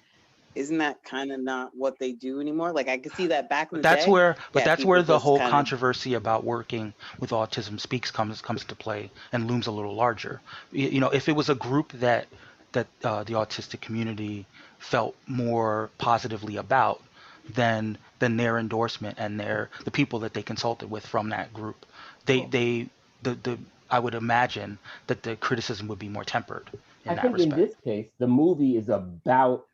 isn't that kind of not what they do anymore? Like I could see that back in But the that's day. where but Yeah, that's people where the just whole kind of controversy about working with autism speaks comes to play and looms a little larger. If it was a group that the autistic community felt more positively about, then their endorsement and the people that they consulted with from that group, they Well, they the I would imagine that the criticism would be more tempered in I that think in respect. this case, the movie is about,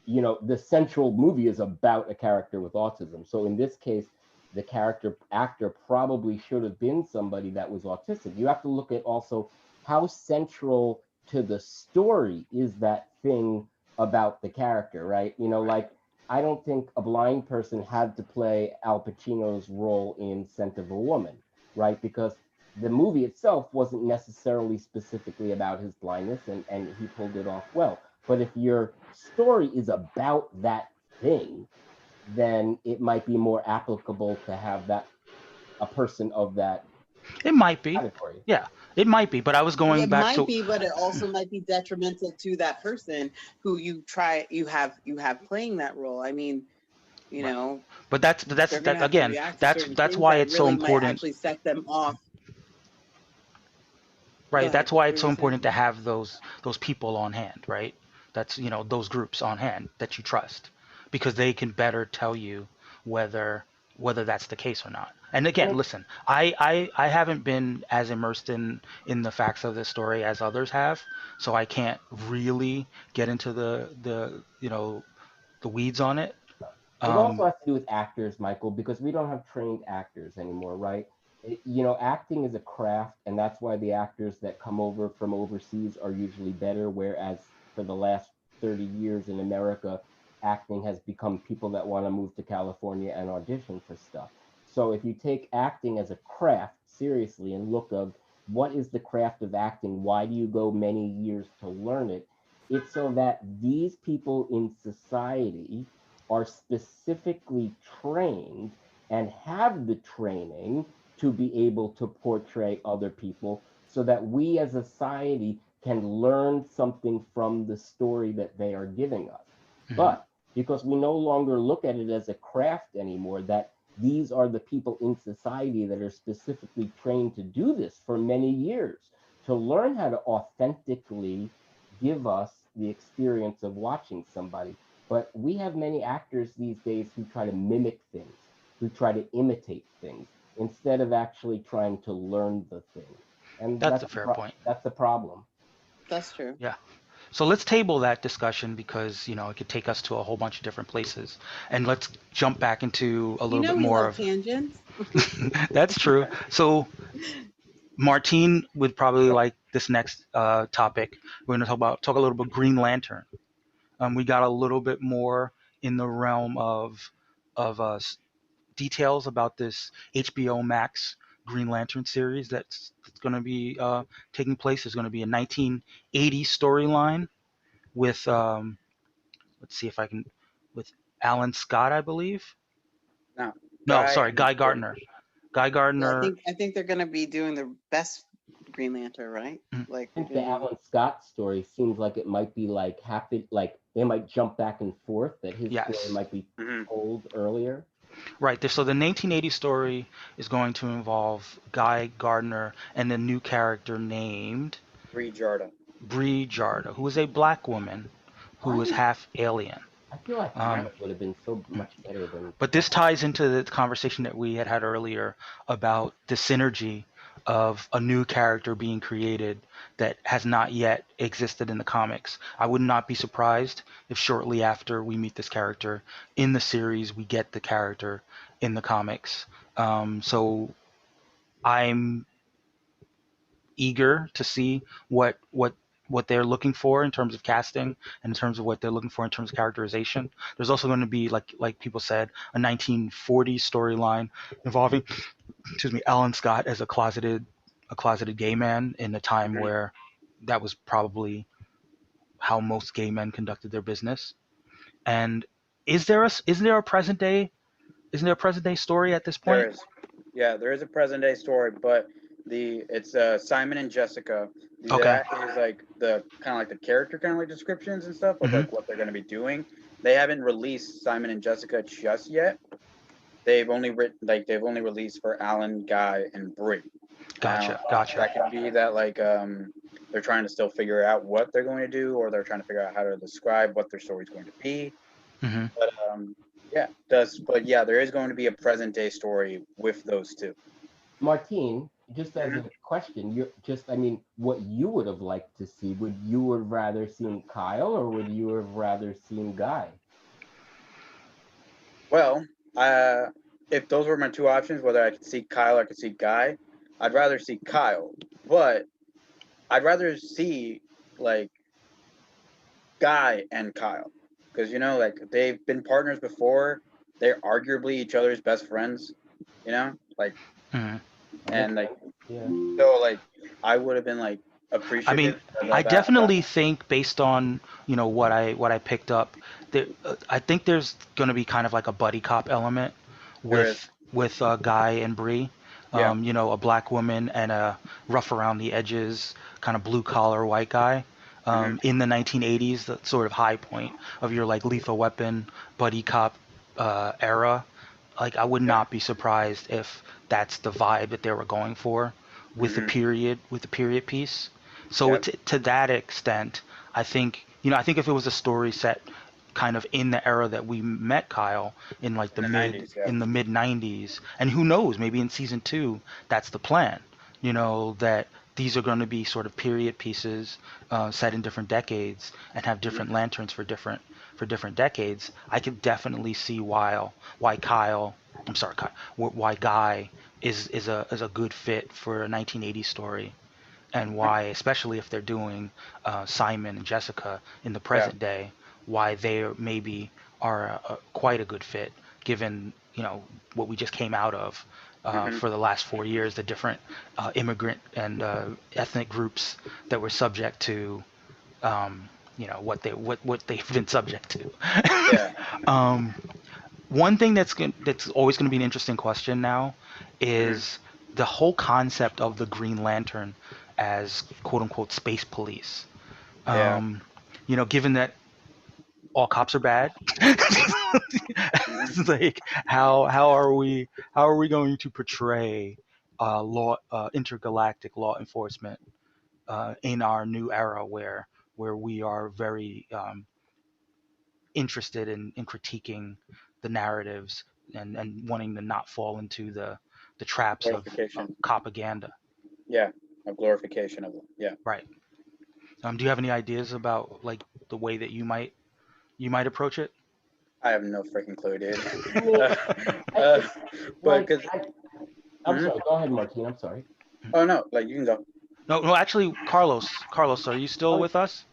the central movie is about a character with autism. So in this case, the character actor probably should have been somebody that was autistic. You have to look at also how central to the story is that thing about the character, right? Like I don't think a blind person had to play Al Pacino's role in Scent of a Woman, right? Because the movie itself wasn't necessarily specifically about his blindness, and he pulled it off well. But if your story is about that thing, then it might be more applicable to have that a person of that It might be, category. yeah, it might be. But I was going it back might to be, but it also might be detrimental to that person who you have playing that role. I mean, you right. know, But that's they're gonna that have to again. react to That's certain that's things why that it's so really might important, actually set them off. Go right? ahead. That's why What it's were so you saying? important to have those people on hand, right? That's those groups on hand that you trust, because they can better tell you whether that's the case or not. And And again, it, listen, I haven't been as immersed in the facts of this story as others have, so I can't really get into the weeds on it. it also Um, has to do with actors, Michael, because we don't have trained actors anymore, right? Acting is a craft, and that's why the actors that come over from overseas are usually better. Whereas for the last 30 years in America, acting has become people that want to move to California and audition for stuff. So if you take acting as a craft seriously and look of what is the craft of acting, why do you go many years to learn it? It's so that these people in society are specifically trained and have the training to be able to portray other people so that we as a society can learn something from the story that they are giving us. mhm. But because we no longer look at it as a craft anymore, that these are the people in society that are specifically trained to do this for many years, to learn how to authentically give us the experience of watching somebody. But we have many actors these days who try to mimic things, who try to imitate things instead of actually trying to learn the thing. And That's a fair point. that's a problem. That's true. Yeah. So let's table that discussion because it could take us to a whole bunch of different places, and let's jump back into a You little know bit we more love of. tangents. That's true. So Martine would probably like this next topic. We're going to talk a little bit Green Lantern. We got a little bit more in the realm of details about this HBO Max Green Lantern series that's going to be taking place. There's going to be a 1980 storyline with let's see if I can, with Alan Scott, I believe. Now, No, Guy sorry, and Guy Gordon. Gardner. Guy Yeah, I Gardner. think I think they're gonna be doing the best Green Lantern, right? mm, Like I think the Alan Scott story seems like it might be like happy, like they might jump back and forth, that his story Yes, might be Mhm. told earlier. right there. So the 1980 story is going to involve Guy Gardner and a new character named Bree Jarda. Bree Jarda, who is a black woman who was Right. half alien. I feel like Um, Kyle would have been so much better than. but this ties into the conversation that we had earlier about the synergy of a new character being created that has not yet existed in the comics. I would not be surprised if shortly after we meet this character in the series, we get the character in the comics. So I'm eager to see what they're looking for in terms of casting and in terms of what they're looking for in terms of characterization. There's also going to be, like people said, a 1940s storyline involving, excuse me, Alan Scott as a closeted gay man in a time Mhm. where that was probably how most gay men conducted their business. And isn't there a present day story at this There point? is, yeah, there is a present day story, but it's Simon and Jessica. Okay. That is like the kind of like the character kind of like descriptions and stuff of Hmm. like what they're going to be doing. They haven't released Simon and Jessica just yet. They've only released for Alan, Guy, and Brie. Now Gotcha. that could be that they're trying to still figure out what they're going to do, or they're trying to figure out how to describe what their story's going to be. Hmm. But yeah, does but yeah, there is going to be a present day story with those two. Martine, just as Mhm. a question, I mean, what you would have liked to see, would you have rather seen Kyle or would you have rather seen Guy? Well, uh, if those were my two options, whether I could see Kyle or I could see Guy, I'd rather see Kyle. But I'd rather see like Guy and Kyle, because like they've been partners before. They're arguably each other's best friends. Like Hmm. and like Yeah. so like I would have been like I mean, appreciative I of that. definitely think based on what I picked up, I think there's going to be kind of like a buddy cop element There is, with Guy and Bree. yeah. A black woman and a rough around the edges kind of blue collar white guy. Hmm. In the 1980s, the sort of high point of your like Lethal Weapon buddy cop era. Like I would Yeah. not be surprised if that's the vibe that they were going for Hmm. with the period piece. So Yep. it's to that extent, I think if it was a story set kind of in the era that we met Kyle in like In the 90s, yeah. the mid 90s, and who knows, maybe in season 2 that's the plan. That these are going to be sort of period pieces set in different decades and have Hmm. different lanterns for different decades. I could definitely see why Kyle, I'm sorry, Kyle, why Guy is a good fit for a 1980s story, and why, especially if they're doing Simon and Jessica in the Yeah. present day, why they maybe are quite a good fit, given what we just came out of Hmm. for the last 4 years, the different immigrant and ethnic groups that were subject to what they've been subject to. Yeah. um, One thing that's always going to be an interesting question now Hmm. is the whole concept of the Green Lantern as quote unquote space police. Yeah. Um, Given that all cops are bad, Hmm. it's like how are we going to portray intergalactic law enforcement in our new era where we are very interested in critiquing the narratives and wanting to not fall into the traps of Glorification. propaganda. Yeah. A glorification of them. Yeah. Right. Do you have any ideas about like the way that you might approach it? I have no freaking clue, dude. I mean, uh, uh, it's but like, because, I'm sorry, go ahead, Martine, I'm sorry. oh no, like you can go. No, no. Actually, Carlos, are you still Oh, with us?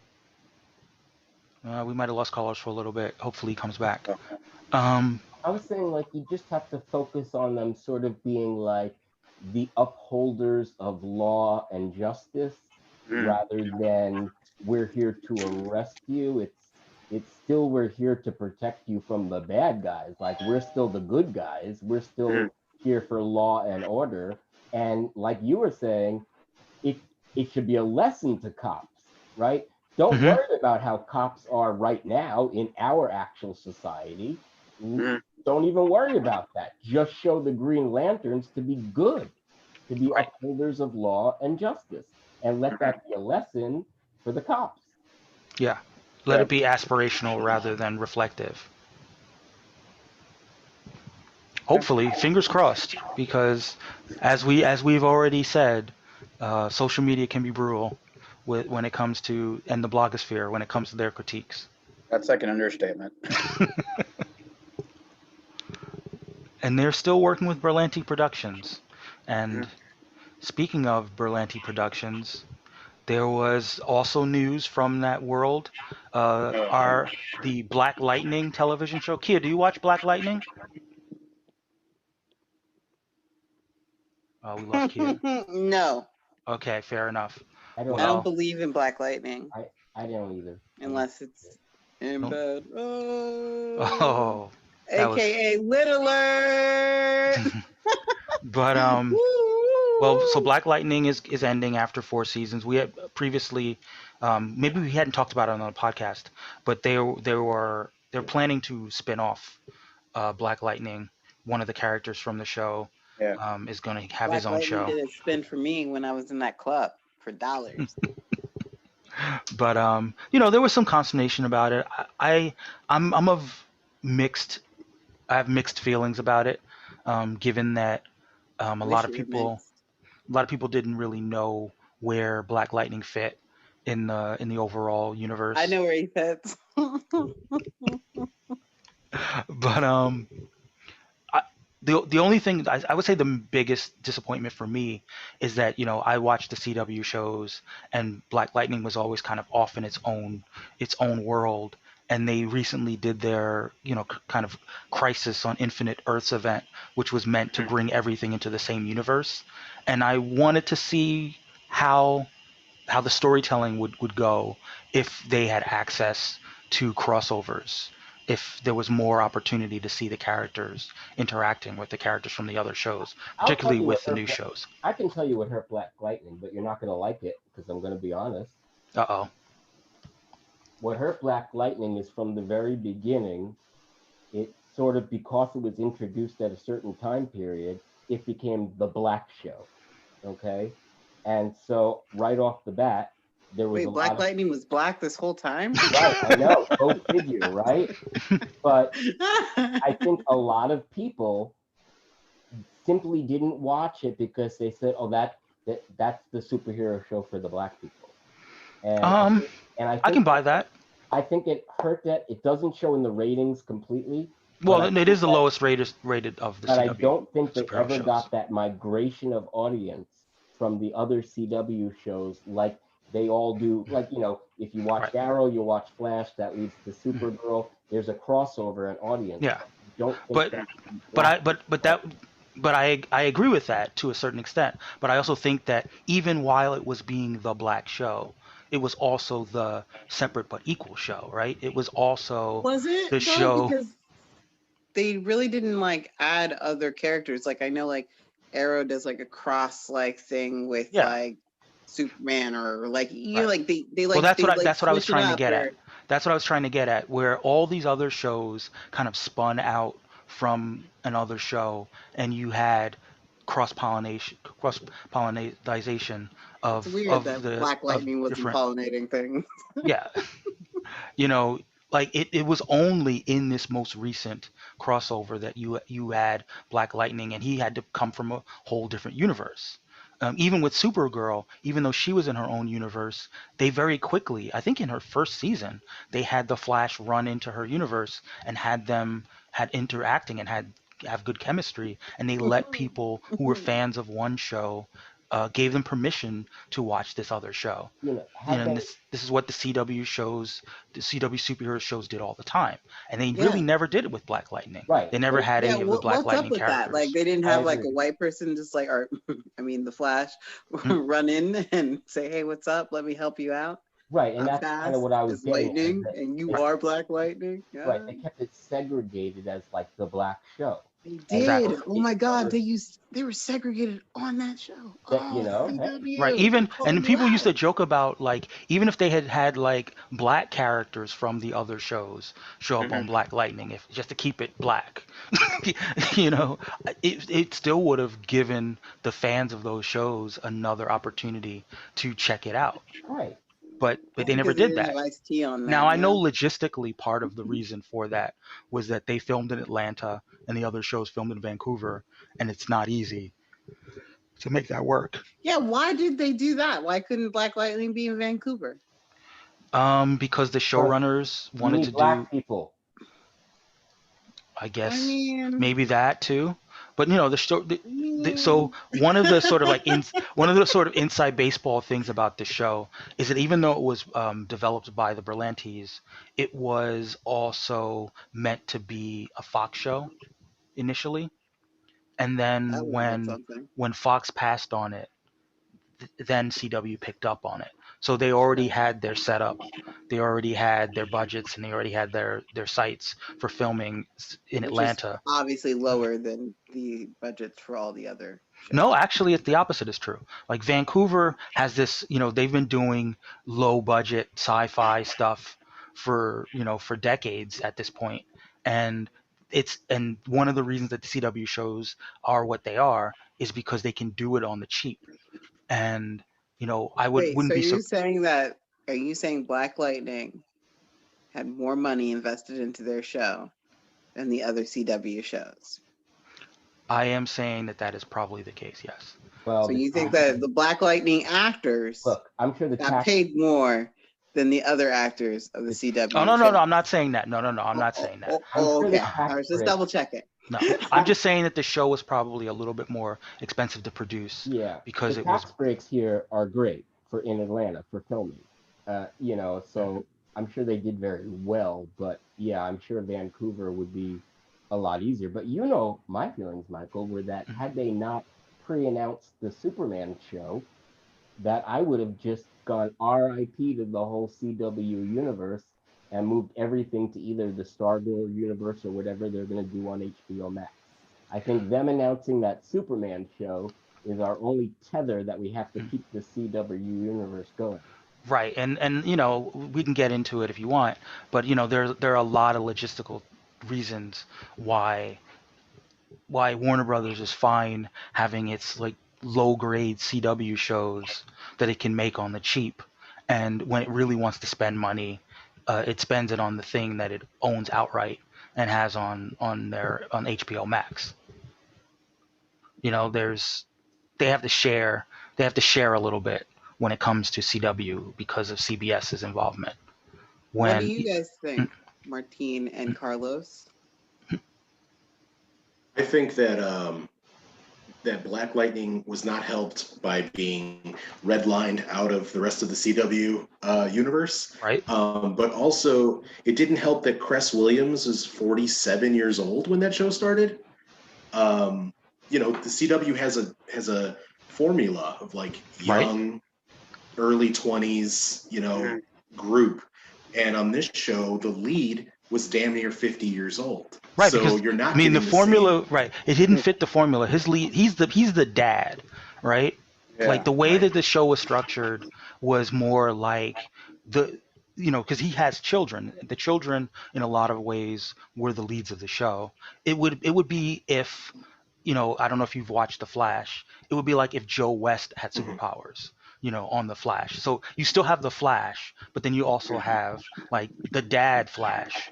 We might have lost Carlos for a little bit. Hopefully, he comes back. Oh. Um, I was saying, like, you just have to focus on them sort of being like the upholders of law and justice Mm. rather than we're here to arrest you. It's still we're here to protect you from the bad guys. Like, we're still the good guys. We're Mm. still here for law and order. And like you were saying, it it should be a lesson to cops, right? Don't mhm. worry about how cops are right now in our actual society. Mm. Don't even worry about that. Just show the Green Lanterns to be good, to be Right. upholders of law and justice, and let Mhm. that be a lesson for the cops. Yeah. Let Yeah. it be aspirational rather than reflective. Hopefully, fingers crossed, because as we've already said, social media can be brutal when it comes to, and the blogosphere when it comes to their critiques. That's like an understatement. And they're still working with Berlanti Productions. Mhm. And speaking of Berlanti Productions, there was also news from that world. Uh, Our the Black Lightning television show. Kia, do you watch Black Lightning? We lost Kia. No, Okay, fair enough. I don't I don't Well, believe in Black Lightning I don't either. unless it's in no. bed. Oh, Oh, that was. AKA Little Alert. But well, so Woo! Black Lightning is ending after 4 seasons. We had previously, maybe we hadn't talked about it on the podcast, but they're planning to spin off Black Lightning. One of the characters from the show yeah. is going to have his Black own Lightning show. did a spin for me when I was in that club for dollars. But there was some consternation about it. I'm of mixed. I have mixed feelings about it, given that a I lot wish of you were people mixed. didn't really know where Black Lightning fit in the overall I universe. know where he fits. But I, the only thing I would say the biggest disappointment for me is that I watched the CW shows, and Black Lightning was always kind of off in its own world, and they recently did their kind of Crisis on Infinite Earths event, which was meant to Mhm. bring everything into the same universe, and I wanted to see how the storytelling would go if they had access to crossovers, if there was more opportunity to see the characters interacting with the characters from the other shows, I'll tell particularly you what with the new shows. I can tell you what hurt Black Lightning, but you're not going to like it because I'm going to be honest. Uh-oh. What hurt Black Lightning is from the very beginning, it sort of, because it was introduced at a certain time period, it became the Black Show. Okay. And so right off the bat, there was Wait, a Black lot of, Lightning was black this whole time? right, I know, go figure, right? But I think a lot of people simply didn't watch it because they said, "Oh, that's the superhero show for the black people," and um and I can buy that. I think it hurt that it doesn't show in the ratings completely, but Well, it is the lowest rated of the I CW don't think they superhero ever shows. got that migration of audience from the other CW shows like they all do. Like, if you watched Right. Arrow, you watch Flash, that leads to Supergirl. There's a crossover in audience. Yeah. I don't think But that but I Black but that but I agree with that to a certain extent. But I also think that even while it was being the black show, it was also the separate but equal show, right? It was also Was the it though? show. Because they really didn't like add other characters. Like I know like Arrow does like a cross like thing with Yeah. like Superman or like Right. like they Well, like that's they what like that's what I was switch it trying to up get where at. That's what I was trying to get at, where all these other shows kind of spun out from another show, and you had cross pollination it's weird that Black of Lightning wasn't different. pollinating things. Yeah, you know, like it was only in this most recent crossover that you had Black Lightning, and he had to come from a whole different universe. Even with Supergirl, even though she was in her own universe, they very quickly, I think in her first season, they had the Flash run into her universe and had interacting and had have good chemistry, and they let people who were fans of one show gave them permission to watch this other show. had And they this is what the CW superhero shows did all the time, and they Yeah. really never did it with Black Lightning. right, They never had Yeah, any of the Black what's up Lightning with that? Like characters. they didn't I have like a agree. white person just like or I mean the Flash Hmm. run in and say, "Hey, what's up? Let me help you out." Right, and I'm that's kind of fast what I was as getting at. Is lightning, that and you Right. are Black Lightning. Yeah. right, they kept it segregated as like the black show. They And Exactly. did. Oh my God, they were segregated on that show. That, Oh, hey, CW. Right. I'm Even calling and you people used to out. joke about, like, even if they had like black characters from the other shows show up on Mhm. Black Lightning, if just to keep it black, you know, it still would have given the fans of those shows another opportunity to check it out. right. but That's they never because they did didn't have that. Ice-T on Now there. I know Yeah. logistically part of the reason for that was that they filmed in Atlanta and the other shows filmed in Vancouver, and it's not easy to make that work. Yeah. Why did they do that? Why couldn't Black Lightning be in Vancouver? Because the But showrunners you wanted to need do, black people. I I guess, mean, maybe that too. But you know, I mean, so one of the sort of like one of the sort of inside baseball things about the show is that even though it was developed by the Berlantes, it was also meant to be a Fox show initially, and that then would have been something. when Fox passed on it, then CW picked up on it. So they already had their setup, they already had their budgets, and they already had their sites for filming in Which is Atlanta. obviously lower than the budgets for all the other No, shows. actually, it's the opposite is true. Like Vancouver has this, they've been doing low budget sci-fi stuff for, for decades at this point. And and one of the reasons that the CW shows are what they are is because they can do it on the cheap. And, I Wait, so wouldn't be so. are you saying Black Lightning had more money invested into their show than the other CW shows? I am saying that that is probably the case, yes. Well, So the you think taxes. that the Black Lightning actors Look, I'm sure the got tax. paid more than the other actors of the Oh, CW no, no, show? no, I'm not saying that. No, no, no, I'm not saying that. I'm sure the Okay. tax I was just breaks. double checking. No, The I'm tax, just saying that the show was probably a little bit more expensive to produce yeah, because the it was. tax breaks here are great for in Atlanta for filming. So I'm sure they did very well. But yeah, I'm sure Vancouver would be a lot easier. But my feelings, Michael, were that Mhm. had they not pre-announced the Superman show, that I would have just gone RIP to the whole CW universe and moved everything to either the Stargirl universe or whatever they're going to do on HBO Max. I think them announcing that Superman show is our only tether that we have to keep the CW universe going. Right, and we can get into it if you want, but there are a lot of logistical reasons why Warner Brothers is fine having its like low grade CW shows that it can make on the cheap, and when it really wants to spend money, it spends it on the thing that it owns outright and has on HBO Max. There's they have to share a little bit when it comes to CW because of CBS's involvement. What do When you guys think, Martine and Carlos? I think that Black Lightning was not helped by being redlined out of the rest of the CW universe. right, But also, it didn't help that Cress Williams was 47 years old when that show started. The CW has a formula of like right, young, early 20s, group. And on this show, the lead was damn near 50 years old. right, So because you're I not mean the getting the same. formula, right? It didn't fit the formula. His lead, he's the dad, right? Like Yeah. the way Right. that the show was structured was more like the because he has children. The children in a lot of ways were the leads of the show. It would be if I don't know if you've watched The Flash. It would be like if Joe West had Mhm. superpowers, on The Flash. So you still have The Flash, but then you also have like the dad Flash,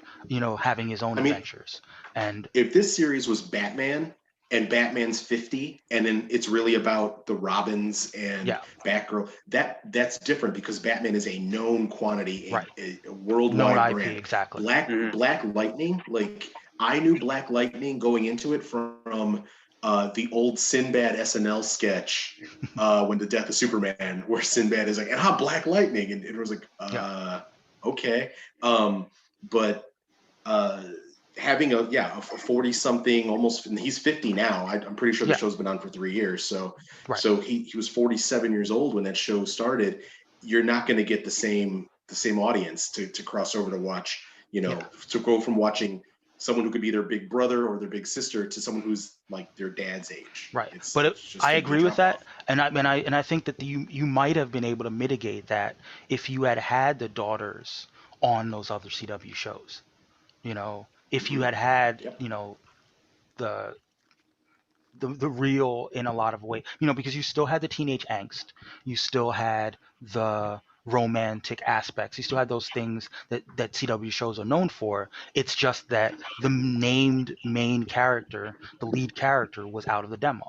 having his own I mean, adventures. And if this series was Batman and Batman's 50, and then it's really about the Robins and yeah, Batgirl, that's different because Batman is a known quantity, right. a Known worldwide IP, brand. exactly. Black Lightning, like I knew Black Lightning going into it from the old Sinbad SNL sketch when the Death of Superman, where Sinbad is like, and I'm Black Lightning, and it was like, Yeah. okay, but. Uh, Having a 40 something, almost, and he's 50 now. I'm pretty sure the Yeah. show's been on for 3 years. So Right. so he was 47 years old when that show started. You're not going to get the same audience to cross over to watch, Yeah. to go from watching someone who could be their big brother or their big sister to someone who's like their dad's age. Right. It's But just I going to be a agree with drop that, off. and I think that you might have been able to mitigate that if you had the daughters on those other CW shows. If you had Yep. the the real in a lot of ways, because you still had the teenage angst, you still had the romantic aspects. He still had those things that CW shows are known for. It's just that the named main character, the lead character, was out of the demo.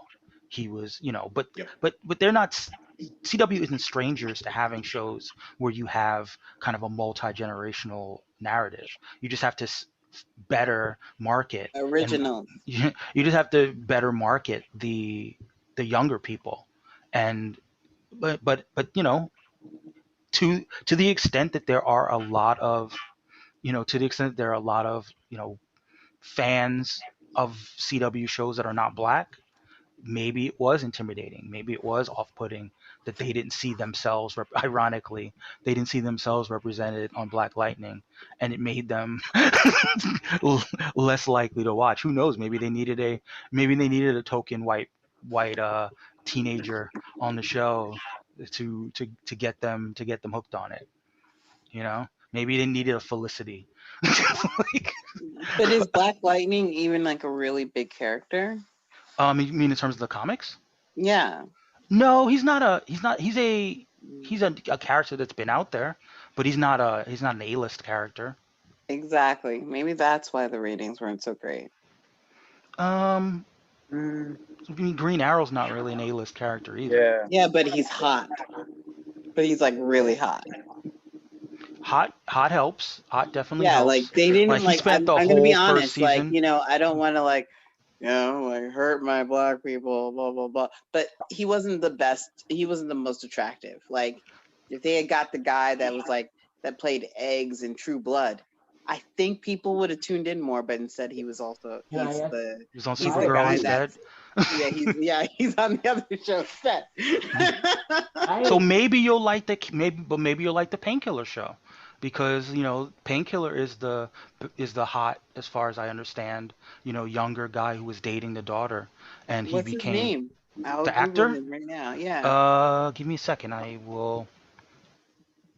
He was, but Yep. they're not. CW isn't strangers to having shows where you have kind of a multi-generational narrative. You just have to better market, and Originals. you just have to better market the younger people. And but to the extent that there are a lot of to the extent that there are a lot of fans of CW shows that are not black, maybe it was intimidating, maybe it was off-putting that they didn't see themselves ironically, they didn't see themselves represented on Black Lightning, and it made them less likely to watch. Who knows, maybe they needed a token white teenager on the show to get them hooked on it. Maybe they needed a Felicity. Like, But is Black Lightning even like a really big character? you mean in terms of the comics? Yeah. No, he's a character that's been out there, but he's not an A-list character. Exactly. Maybe that's why the ratings weren't so great. Um, Mm, I mean, Green Arrow's not really an A-list character either. yeah. Yeah, but he's hot. But he's like really hot. Hot helps. Hot definitely Yeah, helps. like they didn't Like he like. spent the I'm gonna be whole first honest. Like season. I don't want to like like hurt my black people. Blah blah blah. But he wasn't the best. He wasn't the most attractive. Like if they had got the guy that was like that played Eggs in True Blood, I think people would have tuned in more. But instead, he was also Can I ask- He was on he's the Supergirl guy instead. he's on the other show set. So maybe you'll like maybe you'll like the Painkiller show, because Painkiller is the hot, as far as I understand, younger guy who was dating the daughter, and he What's his became name? I'll the Google actor. him right now. Yeah. Give me a second. I will.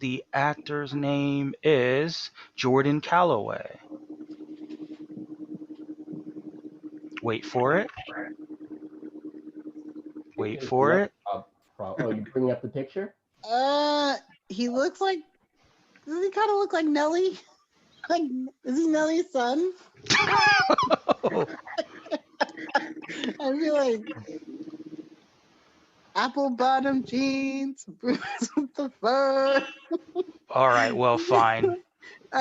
The actor's name is Jordan Calloway. Wait for it. Wait for it. Oh, you bringing up the picture? He looks like. Does he kind of look like Nelly? Like, is he Nelly's son? I feel like apple bottom jeans, Bruce with the fur. All right. Well, fine.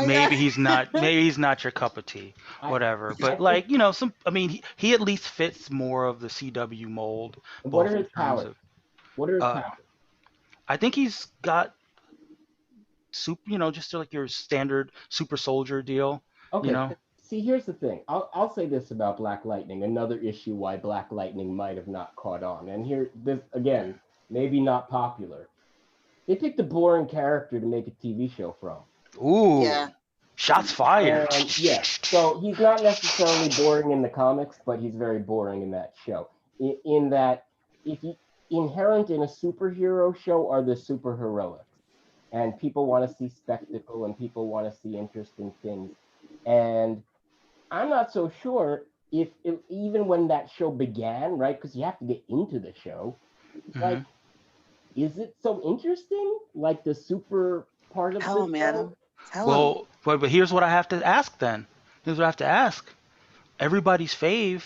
Maybe he's not. Maybe he's not your cup of tea. Whatever. But like some. I mean, he at least fits more of the CW mold. What both are in his terms powers? of- What are his Uh, powers? I think he's got just like your standard super soldier deal. Okay. See, here's the thing. I'll say this about Black Lightning. Another issue why Black Lightning might have not caught on. And this again, maybe not popular. They picked a boring character to make a TV show from. Ooh. Yeah. Shots fired. Yeah. So he's not necessarily boring in the comics, but he's very boring in that show. In that, if you inherent in a superhero show are the superheroics, and people want to see spectacle and people want to see interesting things, and I'm not so sure if even when that show began, right? Because you have to get into the show. Like, is it so interesting? Like the super part of Tell the him, show? Adam. Tell him. Well, but here's what I have to ask then. Here's what I have to ask. Everybody's fave,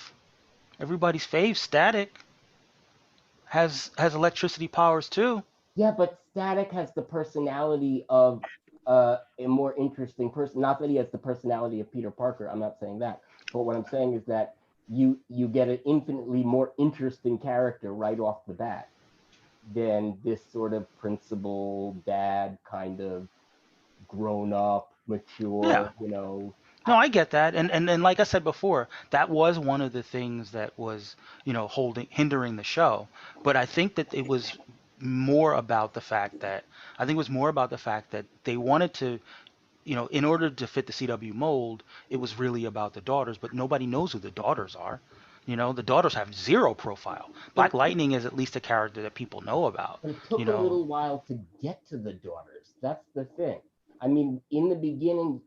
Static, has electricity powers too. Yeah, but Static has the personality of a more interesting person. Not that he has the personality of Peter Parker. I'm not saying that. But what I'm saying is that you get an infinitely more interesting character right off the bat than this sort of principal dad kind of grown up, mature, Yeah. No, I get that, and like I said before, that was one of the things that was hindering the show. But I think that it was more about the fact that they wanted to, in order to fit the CW mold, it was really about the daughters. But nobody knows who the daughters are. The daughters have zero profile. Black Lightning is at least a character that people know about. But it took a little while to get to the daughters. That's the thing. I mean, in the beginning,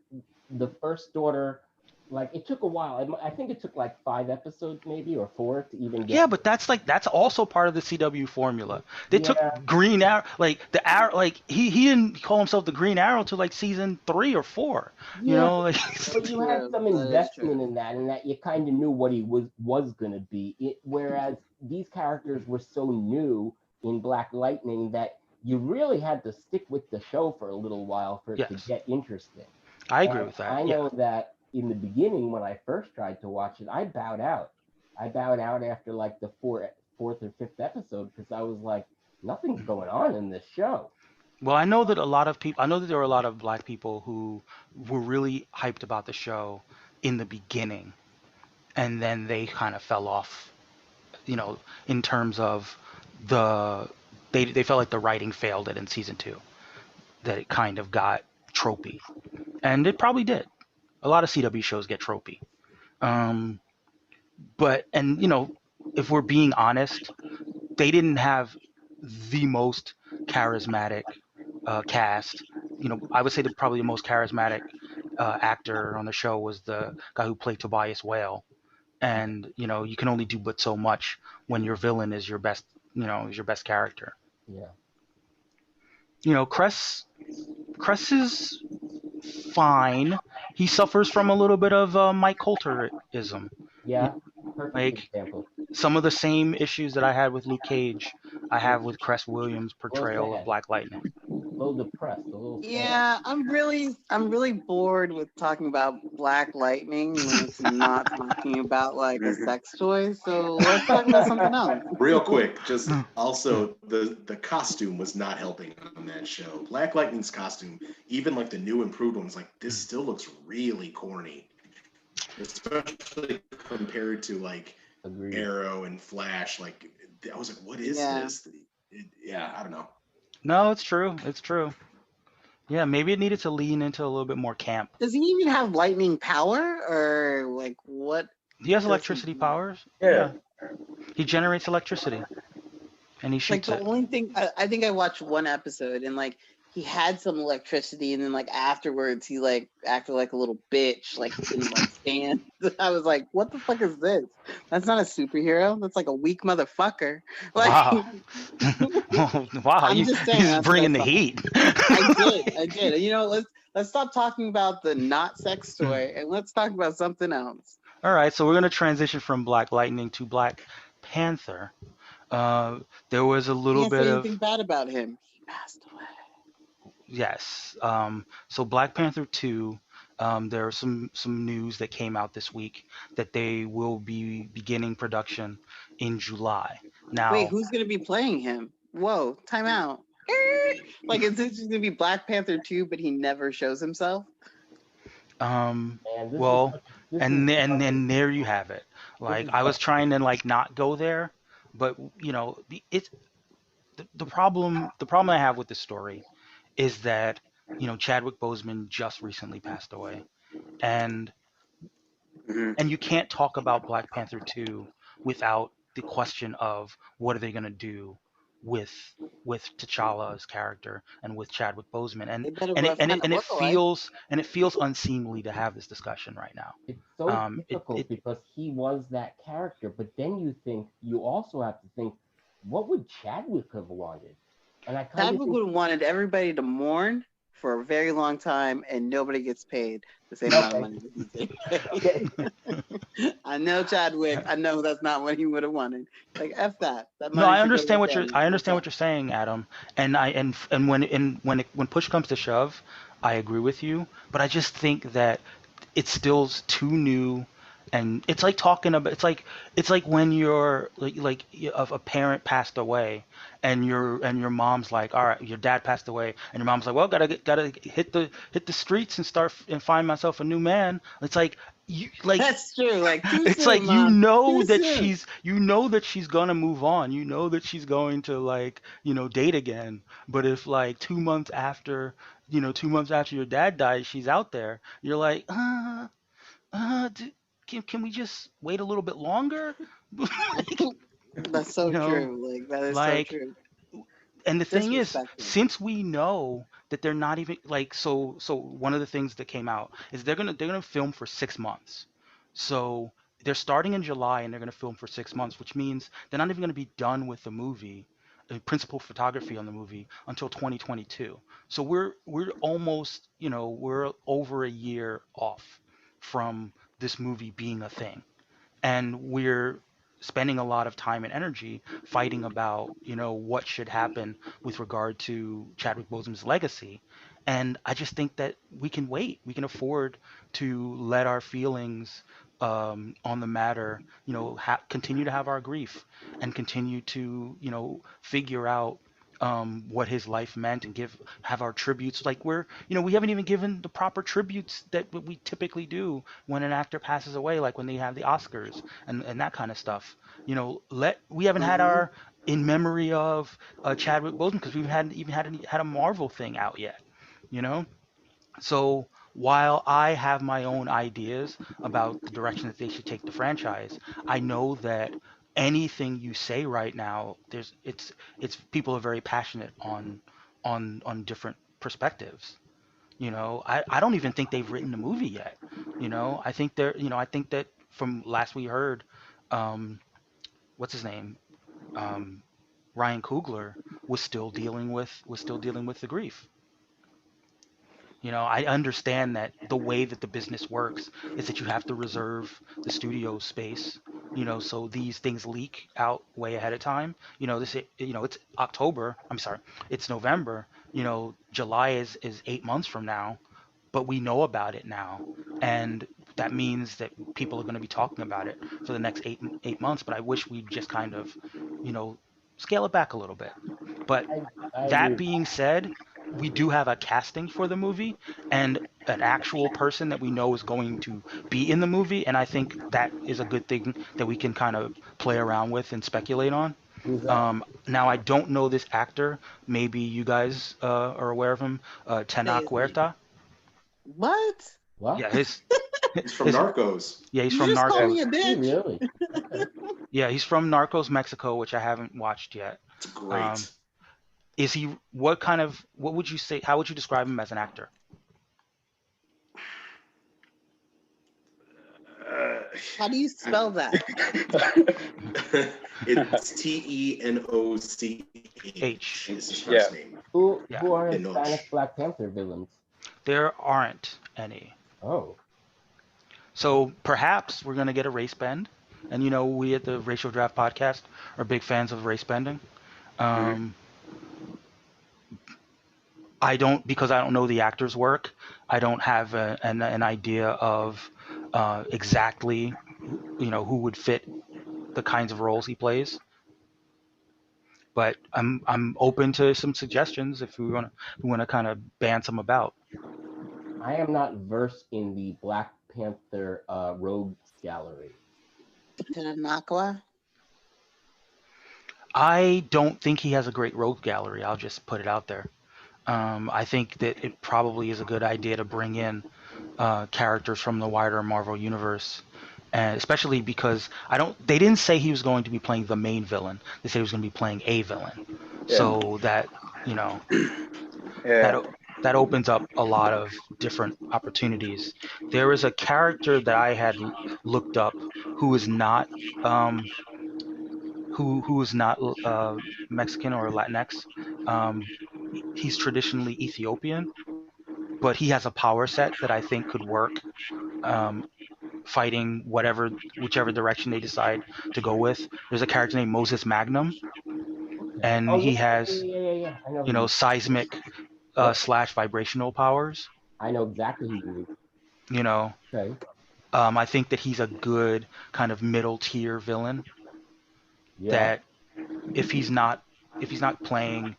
the first daughter like it took a while. I think it took like 5 episodes maybe or four to even Yeah, get. but that's also part of the CW formula. They took Yeah, Green Arrow, like the Arrow, like he didn't call himself the Green Arrow till like season 3 or 4. You yeah, know, like but you had True. some That is investment true. in that, and that you kind of knew what he was gonna be. Whereas these characters were so new in Black Lightning that you really had to stick with the show for a little while for it to yes, get interesting. I agree And with that. I Yeah. know that in the beginning, when I first tried to watch it, I bowed out. I bowed out after like the fourth or fifth episode because I was like, nothing's going on in this show. Well, I know that a lot of people. I know that there were a lot of black people who were really hyped about the show in the beginning, and then they kind of fell off. You know, in terms of the they felt like the writing failed it in season 2. That it kind of got tropey, and it probably did. A lot of CW shows get tropey. Um, but and if we're being honest, they didn't have the most charismatic cast. I would say that probably the most charismatic actor on the show was the guy who played Tobias Whale. And you can only do but so much when your villain is your best, is your best character. Yeah, Cress is fine. He suffers from a little bit of Mike Coulterism. yeah, perfect Like example. some of the same issues that I had with Luke Cage, I have with Cress Williams' A little portrayal of sad, Black Lightning. a little depressed, a little sad. Yeah, I'm really bored with talking about Black Lightning when it's not talking about like a sex toy. So let's talk about something else. Real quick, just also the costume was not helping on that show. Black Lightning's costume, even like the new improved ones, like this still looks really corny, especially compared to like Agreed. Arrow and Flash. Like I was like, what is Yeah. this? Yeah, I don't know. No, it's true. It's true. Yeah, maybe it needed to lean into a little bit more camp. Does he even have lightning power or like what He has does he electricity do? powers. Yeah. He generates electricity and he Like shoots the it. only thing I think I watched one episode and like he had some electricity and then like afterwards he like acted like a little bitch, like he couldn't like stand. I was like, what the fuck is this? That's not a superhero. That's like a weak motherfucker. Like Wow. Wow, I'm just saying he's that's what I bringing the thought. heat. I did. Let's stop talking about the not sex toy and let's talk about something else. All right, so we're going to transition from Black Lightning to Black Panther. There was a little Can't bit say of anything bad about him. He passed away. yes. So Black Panther 2, there are some news that came out this week that they will be beginning production in July. Wait, Now, who's gonna be playing him? Whoa, time out. Like, is this just gonna be Black Panther 2, but he never shows himself? um, And this well, this and is and there you have it. Like is I was trying to like not go there, but it's the problem I have with this story is that Chadwick Boseman just recently passed away, and Mhm. and you can't talk about Black Panther 2 without the question of what are they going to do with T'Challa's character and with Chadwick Boseman, They better and find a lookalike. it feels unseemly to have this discussion right now. it's so It difficult because he was that character, but then you also have to think, what would Chadwick have wanted? And I kind of Chadwick would have wanted everybody to mourn for a very long time, and nobody gets paid the same amount of money that he's getting paid. I know Chadwick. I know that's not what he would have wanted. Like F that. That No, money I should go to understand the what you're. family. I understand what That's you're saying, Adam. And when push comes to shove, I agree with you. But I just think that it's still too new, and it's like talking about. It's like when you're a parent passed away, and your mom's like, all right, your dad passed away, and your mom's like, well, gotta hit the streets and find myself a new man. It's like you like That's true. Like too it's soon, like Mom. Too soon. you know that she's gonna move on, you know that she's going to like date again, but if like 2 months after 2 months after your dad dies she's out there, you're like can we just wait a little bit longer? Like, That's you so know true. Like that is so like true. and the thing is, Disrespectful. since we know that they're not even like so one of the things that came out is they're gonna film for 6 months. So they're starting in July and they're gonna film for 6 months, which means they're not even gonna be done with the movie, principal photography on the movie until 2022. So we're almost, we're over a year off from this movie being a thing, and we're spending a lot of time and energy fighting about what should happen with regard to Chadwick Boseman's legacy. And I just think that we can wait. We can afford to let our feelings on the matter, continue to have our grief and continue to figure out what his life meant and have our tributes. Like we haven't even given the proper tributes that we typically do when an actor passes away, like when they have the Oscars and that kind of stuff. We haven't had Hmm. our in memory of Chadwick Boseman because we hadn't even had a Marvel thing out yet. You know, so while I have my own ideas about the direction that they should take the franchise, I know that anything you say right now, it's people are very passionate on different perspectives. I don't even think they've written the movie yet. I think that from last we heard, um, what's his name? Um, Ryan Coogler was still dealing with the grief. I understand that the way that the business works is that you have to reserve the studio space, so these things leak out way ahead of time. It's October. I'm sorry, it's November. July is 8 months from now, but we know about it now, and that means that people are going to be talking about it for the next eight months. But I wish we'd just kind of, you know, scale it back a little bit. But I agree that with being said, we do have a casting for the movie and an actual person that we know is going to be in the movie, and I think that is a good thing that we can kind of play around with and speculate on. who's that. Now I don't know this actor. Maybe you guys are aware of him. Say Tenoch his name. Huerta. What? What? Yeah, his He's from his Narcos. yeah, he's You from just call Narcos. me a Is he bitch? really? Okay. Yeah, he's from Narcos Mexico, which I haven't watched yet. It's Um, great. is he what would you say? How would you describe him as an actor? Uh, How do you spell that? it's Tenoch H. is his Yeah. first name. Who Yeah, who are Enoch. Hispanic Black Panther villains? there aren't any. Oh, So perhaps we're gonna get a race bend, and we at the Racial Draft Podcast are big fans of race bending. Mhm. Um, I don't because I don't know the actor's work. I don't have an idea of exactly who would fit the kinds of roles he plays. But I'm open to some suggestions if we want to kind of ban some about. I am not versed in the Black Panther rogues gallery. Tanakwa? I don't think he has a great rogue gallery. I'll just put it out there. I think that it probably is a good idea to bring in characters from the wider Marvel universe, and especially because they didn't say he was going to be playing the main villain. They said he was going to be playing a villain, Yeah. so that you know that Yeah. that opens up a lot of different opportunities. There is a character that I had looked up who is not um, who is not Mexican or Latinx. Um, he's traditionally Ethiopian, but he has a power set that I think could work um, fighting whichever direction they decide to go with. There's a character named Moses Magnum, Okay. and Oh yeah, he has yeah. I know who you. seismic Yep. slash vibrational powers. I know exactly who you mean. You know, Okay. I think that he's a good kind of middle tier villain. Yeah. That if he's not playing,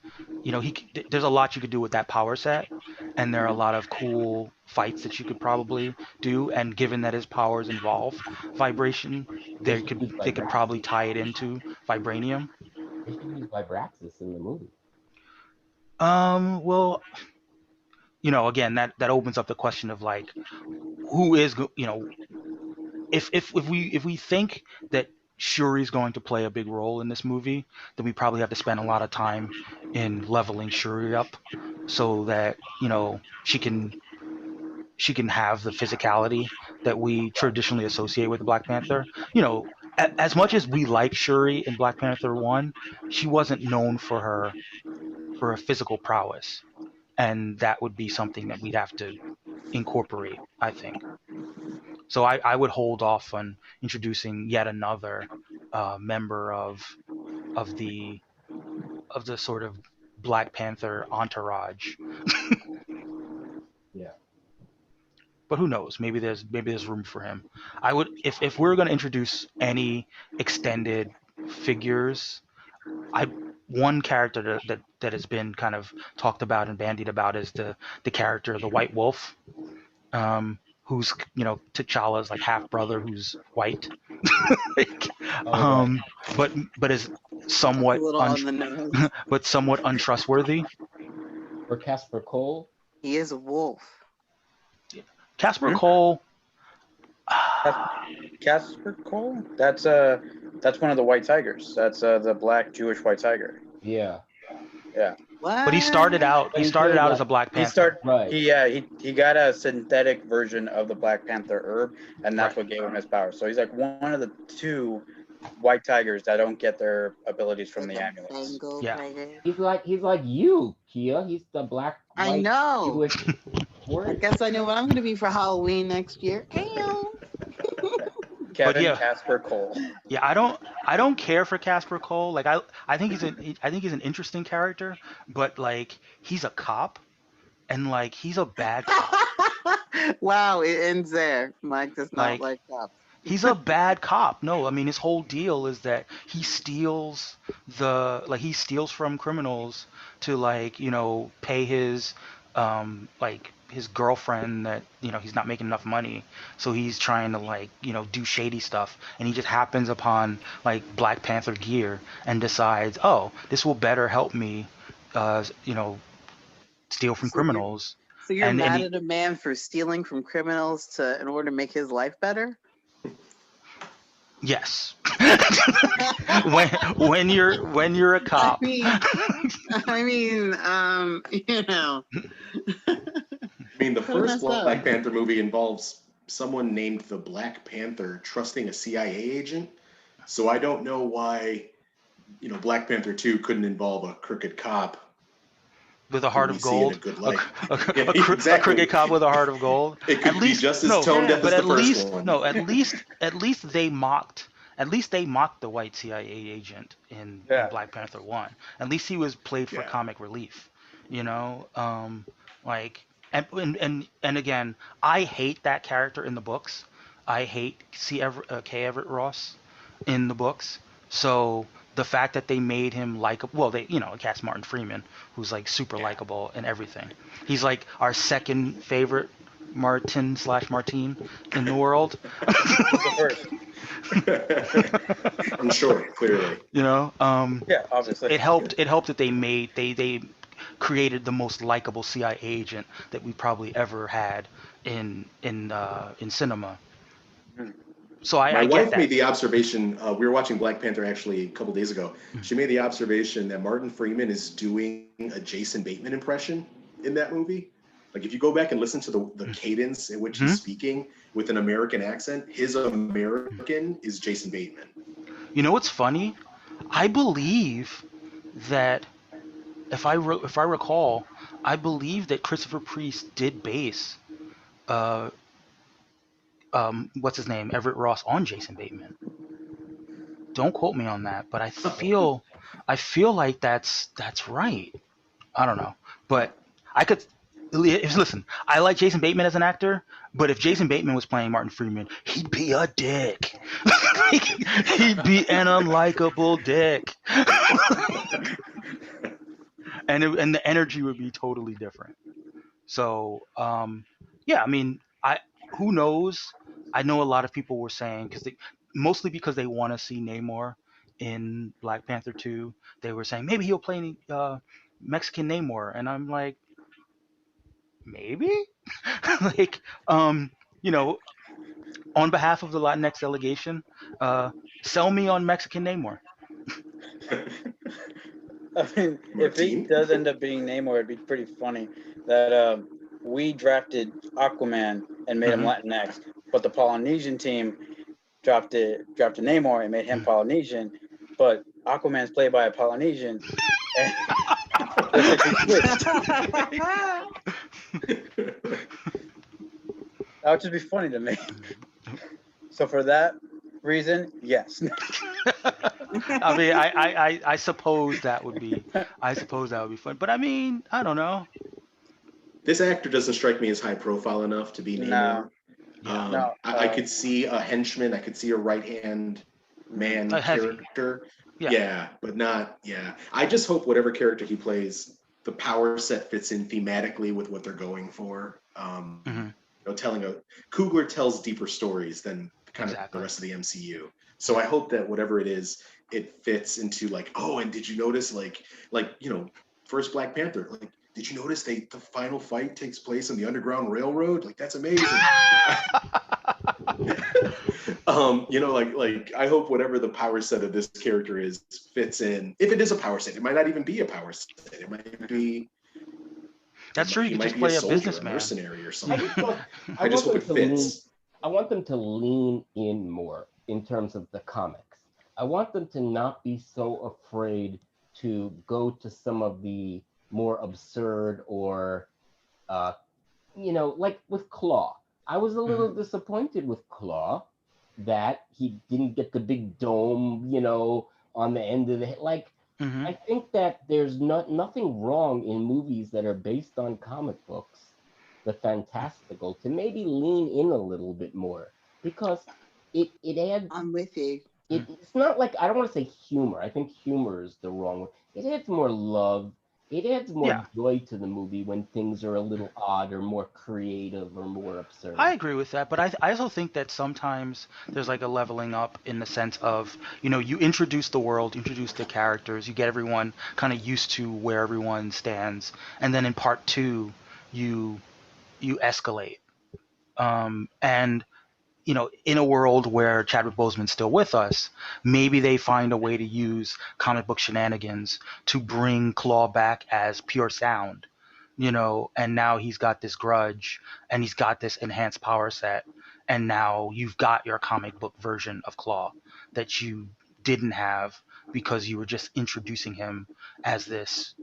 there's a lot you could do with that power set, and there are a lot of cool fights that you could probably do. And given that his powers involve vibration, They they should could use they could probably Vibraxis. tie it into vibranium. They should use Vibraxis in the movie. Well, again, that opens up the question of like who is if we think that Shuri's going to play a big role in this movie, then we probably have to spend a lot of time in leveling Shuri up so that, she can have the physicality that we traditionally associate with the Black Panther. As much as we like Shuri in Black Panther 1, she wasn't known for her physical prowess, and that would be something that we'd have to incorporate, I think. So I would hold off on introducing yet another member of the of the sort of Black Panther entourage. Yeah. But who knows? Maybe there's room for him. I would, if we're going to introduce any extended figures, I one character that has been kind of talked about and bandied about is the character, the White Wolf, who's, T'Challa's like half brother who's white. Like, Oh, right. um, but is That's a somewhat little on the nose. but somewhat untrustworthy. Or Casper Cole. He is a wolf. Casper Hmm? Cole. Casper Cole? That's one of the white tigers. That's the black Jewish white tiger. Yeah. Yeah. What? But he started out. He He started came out like- as a Black He Panther. Right. he got a synthetic version of the Black Panther herb, and that's Right. what gave him his power. So he's like one of the two white tigers that don't get their abilities from the amulets. Bengal Yeah. tiger. He's like you, Kia. He's the black I white know. Jewish I word. guess I know what I'm going to be for Halloween next year. Ew. Kevin yeah. Casper Cole. Yeah, I don't care for Casper Cole. Like I think he's an interesting character, but like he's a cop, and like he's a bad cop. Wow, it ends there. Mike does not like cops. He's a bad cop. No, I mean his whole deal is that he steals from criminals to pay his his girlfriend that he's not making enough money, so he's trying to do shady stuff, and he just happens upon Black Panther gear and decides, oh, this will better help me steal from So you're- criminals. So you're And mad he- at a man for stealing from criminals in order to make his life better? Yes. when you're a cop. I mean, I mean, the Kinda first messed up. Black Panther movie involves someone named the Black Panther trusting a CIA agent. So I don't know why, Black Panther 2 couldn't involve a crooked cop With a heart who we of see in gold. a good A, light. a, Yeah, a exactly. crooked cop with a heart of gold. It could be just as tone deaf but as at the first least one. no, at least they mocked the white CIA agent in Yeah. Black Panther 1. At least he was played for Yeah. comic relief, like and again, I hate that character in the books. I hate K. Everett Ross in the books. So the fact that they made him they cast Martin Freeman, who's like super likable and everything. He's like our second favorite Martin in the world. The first. I'm sure, clearly. Yeah, obviously. it helped that they created the most likable CIA agent that we probably ever had in cinema. So I My get wife that. made the observation, we were watching Black Panther actually a couple days ago. She made the observation that Martin Freeman is doing a Jason Bateman impression in that movie. Like if you go back and listen to the cadence in which he's speaking with an American accent, his American is Jason Bateman. You know what's funny? I believe that if I recall, I believe that Christopher Priest did base what's his name, Everett Ross, on Jason Bateman. Don't quote me on that, but I feel like that's right. I don't know, but I could listen. I like Jason Bateman as an actor, but if Jason Bateman was playing Martin Freeman, he'd be a dick. He'd be an unlikable dick, and the energy would be totally different. So, yeah, I mean, who knows? I know a lot of people were saying mostly because they want to see Namor in Black Panther 2. They were saying maybe he'll play Mexican Namor, and I'm like, maybe, like, on behalf of the Latinx delegation, Sell me on Mexican Namor. I mean, if he Martine? does end up being Namor, it'd be pretty funny that we drafted Aquaman and made him Mhm. Latinx, but the Polynesian team drafted Namor and made him Polynesian, but Aquaman's played by a Polynesian, and they basically switched. That would just be funny to me. So for that reason, yes. I mean, I suppose that would be, fun. But I mean, I don't know. This actor doesn't strike me as high profile enough to be Namor. No, Yeah. no. I could see a henchman. I could see a right hand man A heavy. character. Yeah. Yeah, but not. Yeah, I just hope whatever character he plays, the power set fits in thematically with what they're going for. Mhm. Telling a Coogler tells deeper stories than kind of the Exactly. rest of the MCU. So I hope that whatever it is, it fits into like, oh, and did you notice like first Black Panther, like did you notice the final fight takes place on the Underground Railroad? Like that's amazing. Like I hope whatever the power set of this character is fits in. If it is a power set, it might not even be a power set. It might be That's true. You he could might just be a play a soldier, a businessman. mercenary or I something. just want, I just hope them it to lean. fits. I want them to lean in more in terms of the comics. I want them to not be so afraid to go to some of the more absurd or, like with Claw. I was a little disappointed with Claw that he didn't get the big dome, on the end of the like. Mhm. I think that there's nothing wrong in movies that are based on comic books, the fantastical, to maybe lean in a little bit more because it adds. I'm with you. It's not like I don't want to say humor. I think humor is the wrong word. It adds more love. It adds more Yeah. joy to the movie when things are a little odd or more creative or more absurd. I agree with that, but I also think that sometimes there's like a leveling up in the sense of, you introduce the world, introduce the characters, you get everyone kind of used to where everyone stands, and then in part two, you escalate. And in a world where Chadwick Boseman's still with us, maybe they find a way to use comic book shenanigans to bring Claw back as pure sound, and now he's got this grudge and he's got this enhanced power set, and now you've got your comic book version of Claw that you didn't have because you were just introducing him as this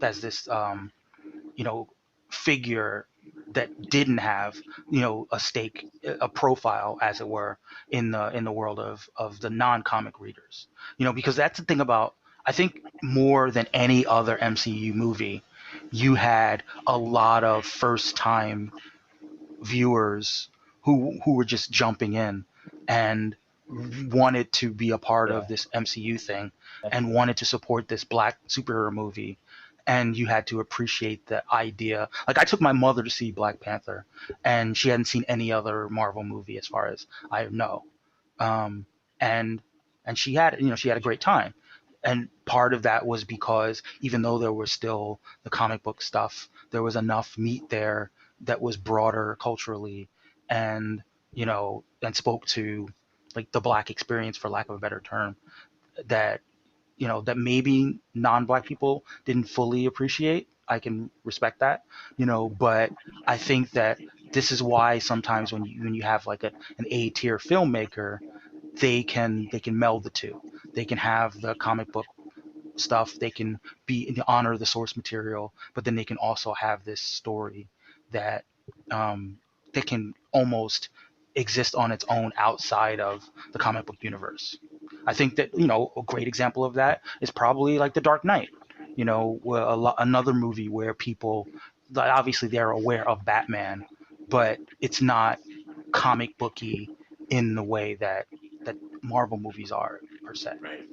you know, figure that didn't have, a stake, a profile, as it were, in the world of the non-comic readers. Because that's the thing about, I think, more than any other MCU movie, you had a lot of first-time viewers who were just jumping in and wanted to be a part Yeah, of this MCU thing that's and wanted to support this black superhero movie. And you had to appreciate the idea. Like I took my mother to see Black Panther, and she hadn't seen any other Marvel movie as far as I know. Um, and she had a great time. And part of that was because even though there was still the comic book stuff, there was enough meat there that was broader culturally, and and spoke to like the black experience, for lack of a better term, that that maybe non-black people didn't fully appreciate. I can respect that, but I think that this is why sometimes when you have like an A-tier filmmaker, they can meld the two. They can have the comic book stuff, they can be in the honor of the source material, but then they can also have this story that um, that can almost exist on its own outside of the comic book universe. I think that a great example of that is probably like The Dark Knight. Another movie where people, like, obviously they're aware of Batman, but it's not comic booky in the way that Marvel movies are, per se. Right.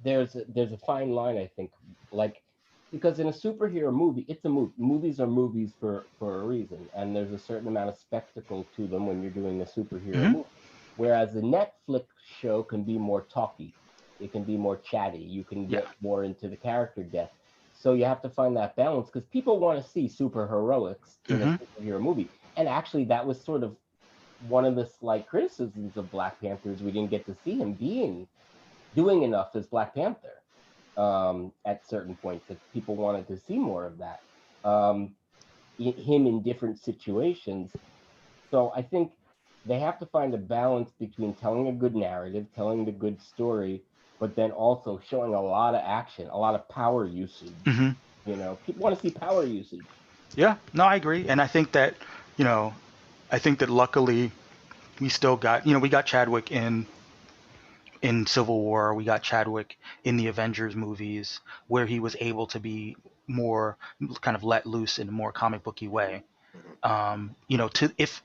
there's a fine line, I think, like because in a superhero movie, it's a movie. Movies are movies for a reason, and there's a certain amount of spectacle to them when you're doing a superhero Hmm. movie. Whereas the Netflix show can be more talky, it can be more chatty. You can Yeah. get more into the character depth. So you have to find that balance because people want to see super heroics in a Hmm. superhero movie, and actually that was sort of one of the slight criticisms of Black Panther is we didn't get to see him doing enough as Black Panther at certain points. That people wanted to see more of that, him in different situations. So I think they have to find a balance between telling a good narrative, telling the good story, but then also showing a lot of action, a lot of power usage. Hmm. People want to see power usage. Yeah, no, I agree, and I think that, you know, I think that luckily we still got, we got Chadwick in Civil War, we got Chadwick in the Avengers movies, where he was able to be more kind of let loose in a more comic booky way. To if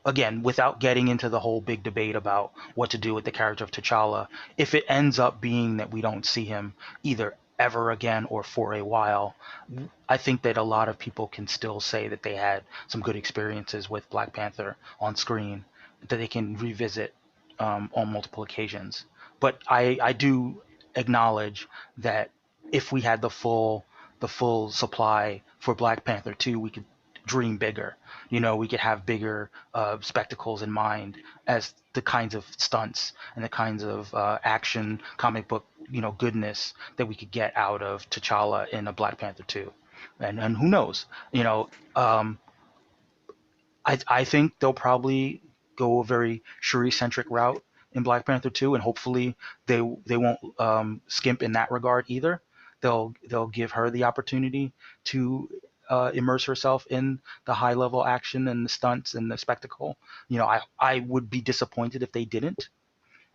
again, without getting into the whole big debate about what to do with the character of T'Challa, if it ends up being that we don't see him either ever again or for a while, I think that a lot of people can still say that they had some good experiences with Black Panther on screen that they can revisit on multiple occasions. But I do acknowledge that if we had the full supply for Black Panther 2, we could dream bigger. We could have bigger spectacles in mind as the kinds of stunts and the kinds of action comic book goodness that we could get out of T'Challa in a Black Panther 2. And who knows? Um, I think they'll probably go a very Shuri centric route in Black Panther 2, and hopefully they won't skimp in that regard either. They'll give her the opportunity to immerse herself in the high level action and the stunts and the spectacle. I would be disappointed if they didn't,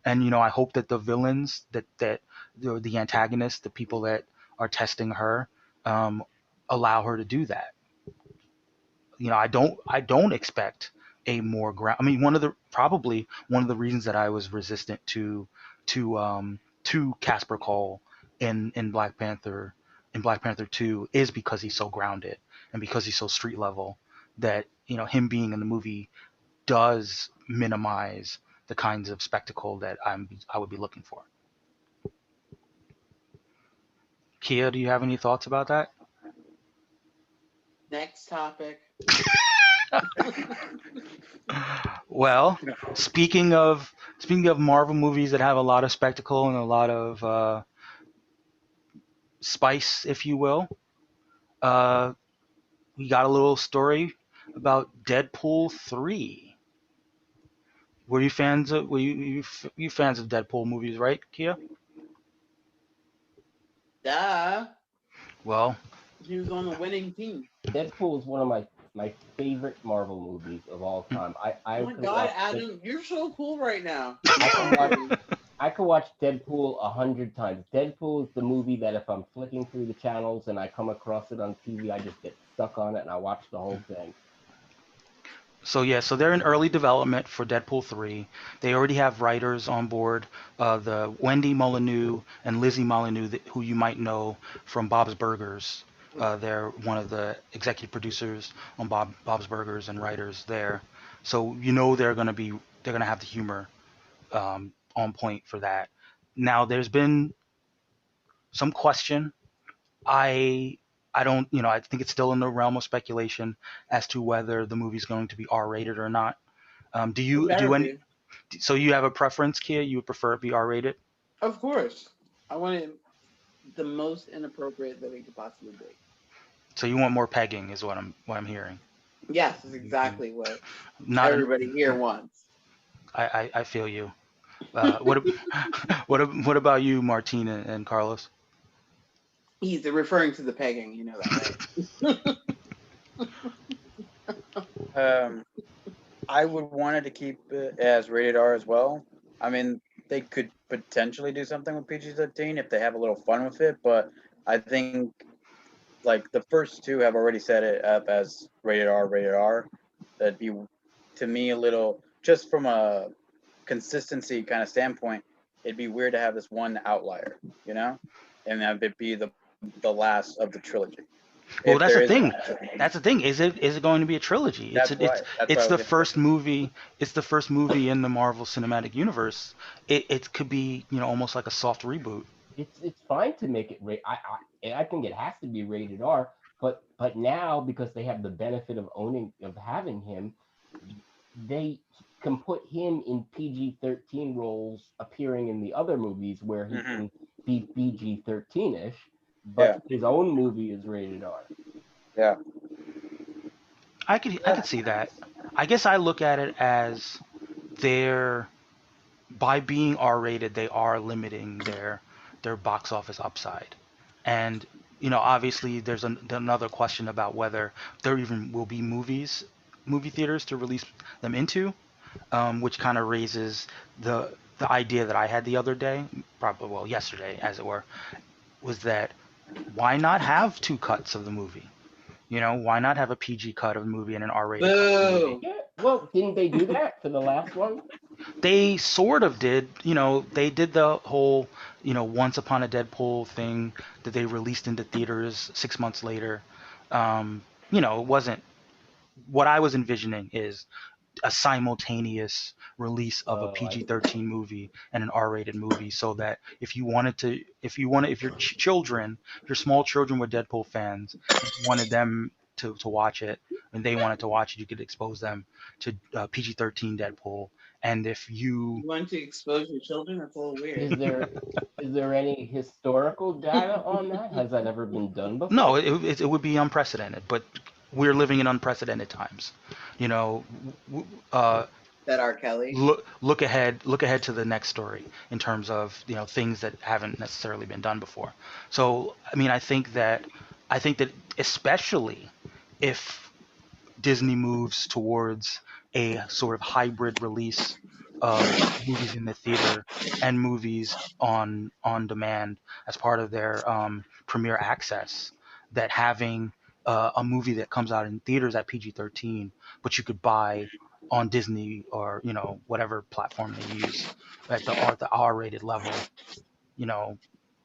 and I hope that the villains, that the antagonists, the people that are testing her, um, allow her to do that. I don't expect a more ground. I mean, probably one of the reasons that I was resistant to Casper Cole in Black Panther 2 is because he's so grounded and because he's so street level that him being in the movie does minimize the kinds of spectacle that I would be looking for. Kia, do you have any thoughts about that? Next topic. Well, speaking of Marvel movies that have a lot of spectacle and a lot of spice, if you will, uh, we got a little story about Deadpool 3. Were you fans of Deadpool movies, right, Kia? Duh. Well, He was on the winning team. Deadpool is one of my favorite Marvel movies of all time. I Oh my could god, watch Adam, you're so cool right now. I could watch Deadpool 100 times. Deadpool is the movie that if I'm flicking through the channels and I come across it on TV, I just get stuck on it and I watch the whole thing. so they're in early development for Deadpool 3. They already have writers on board, the Wendy Molyneux and Lizzie Molyneux, who you might know from Bob's Burgers. They're one of the executive producers on Bob's Burgers and writers there. So they're gonna have the humor on point for that. Now, there's been some question. I I don't, I think it's still in the realm of speculation as to whether the movie's going to be R-rated or not. Do It you better do any? be. So you have a preference, Kia? You would prefer it be R-rated? Of course. I want it the most inappropriate that it could possibly be. So you want more pegging, is what I'm hearing. Yes, is exactly what Not an. everybody here wants. I feel you. What what about you, Martina and Carlos? He's referring to the pegging, you know that, right? I would want it to keep it as rated R as well. I mean, they could potentially do something with PG-13 if they have a little fun with it, but I think like the first two have already set it up as rated R, rated R. That'd be to me a little just from a consistency kind of standpoint. It'd be weird to have this one outlier, and that would be the last of the trilogy. Well, If that's there the is a thing. last trilogy. That's the thing. Is it going to be a trilogy? It's That's a, why. it's That's why it's I the was first movie. It's the first movie in the Marvel Cinematic Universe. It could be almost like a soft reboot. It's fine to make it I think it has to be rated R, but now because they have the benefit of having him, they can put him in PG-13 roles appearing in the other movies where he Mhm. can be PG-13ish, Yeah. but his own movie is rated R. Yeah. I could see that. I guess I look at it as they're by being R-rated, they are limiting their box office upside. And obviously, there's another question about whether there even will be movie theaters to release them into, which kind of raises the idea that I had the other day, probably well yesterday, as it were, was that why not have two cuts of the movie? Why not have a PG cut of the movie and an R-rated cut of the movie? Boo. Yeah, well, didn't they do that for the last one? They sort of did. They did the whole, Once Upon a Deadpool thing that they released into theaters 6 months later. It wasn't what I was envisioning is a simultaneous release of a I get PG-13 movie and an R-rated movie, so that if your children, your small children were Deadpool fans, and you wanted them to watch it, and they wanted to watch it, you could expose them to PG-13 Deadpool. And if you You want to expose your children? That's a little weird. Is there any historical data on that? Has that ever been done No, before? it would be unprecedented, but we're living in unprecedented times. You know, That R. Kelly. look ahead to the next story in terms of things that haven't necessarily been done before. So I mean, I think that especially if Disney moves towards a sort of hybrid release of movies in the theater and movies on demand as part of their premiere access, that having a movie that comes out in theaters at PG-13, but you could buy on Disney or whatever platform they use at the R-rated level, you know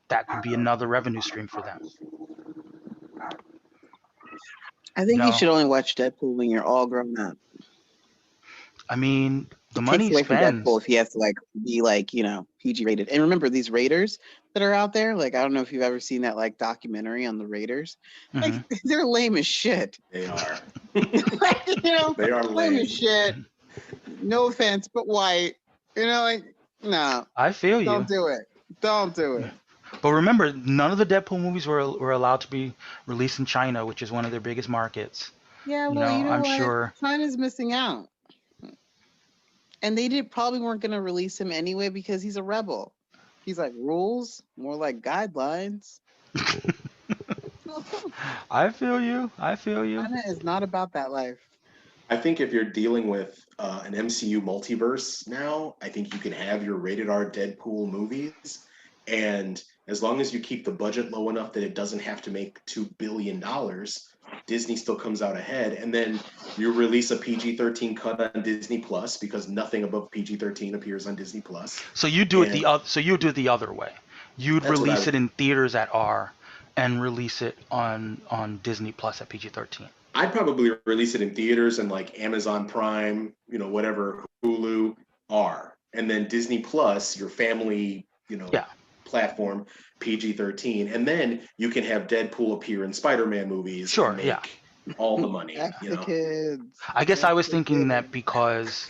that could be another revenue stream for them. I You think you know, should only watch Deadpool when you're all grown up. I mean, the It takes money away from spends. Deadpool if he has to be PG rated. And remember these Raiders that are out there. Like I don't know if you've ever seen that documentary on the Raiders. Like Mhm. they're lame as shit. They are. They are lame lame. as shit. No offense, but white. No, I feel don't you. do it. Don't do it. But remember, none of the Deadpool movies were allowed to be released in China, which is one of their biggest markets. Yeah, well, you know I'm what? sure. China's missing out. And they probably weren't going to release him anyway because he's a rebel. He's like rules, more like guidelines. I feel you. I feel you. China is not about that life. I think if you're dealing with an MCU multiverse now, I think you can have your rated R Deadpool movies. And as long as you keep the budget low enough that it doesn't have to make $2 billion, Disney still comes out ahead. And then you release a PG-13 cut on Disney Plus because nothing above PG-13 appears on Disney Plus. So you do it And the other way. You'd that's what I release it would. in theaters at R, and release it on Disney Plus at PG-13. I'd probably release it in theaters and like Amazon Prime, whatever, Hulu, R. And then Disney Plus, your family, Yeah, platform, PG-13. And then you can have Deadpool appear in Spider-Man movies sure. and Yeah. make all the money, F the kids. I guess I F was the thinking kids. that because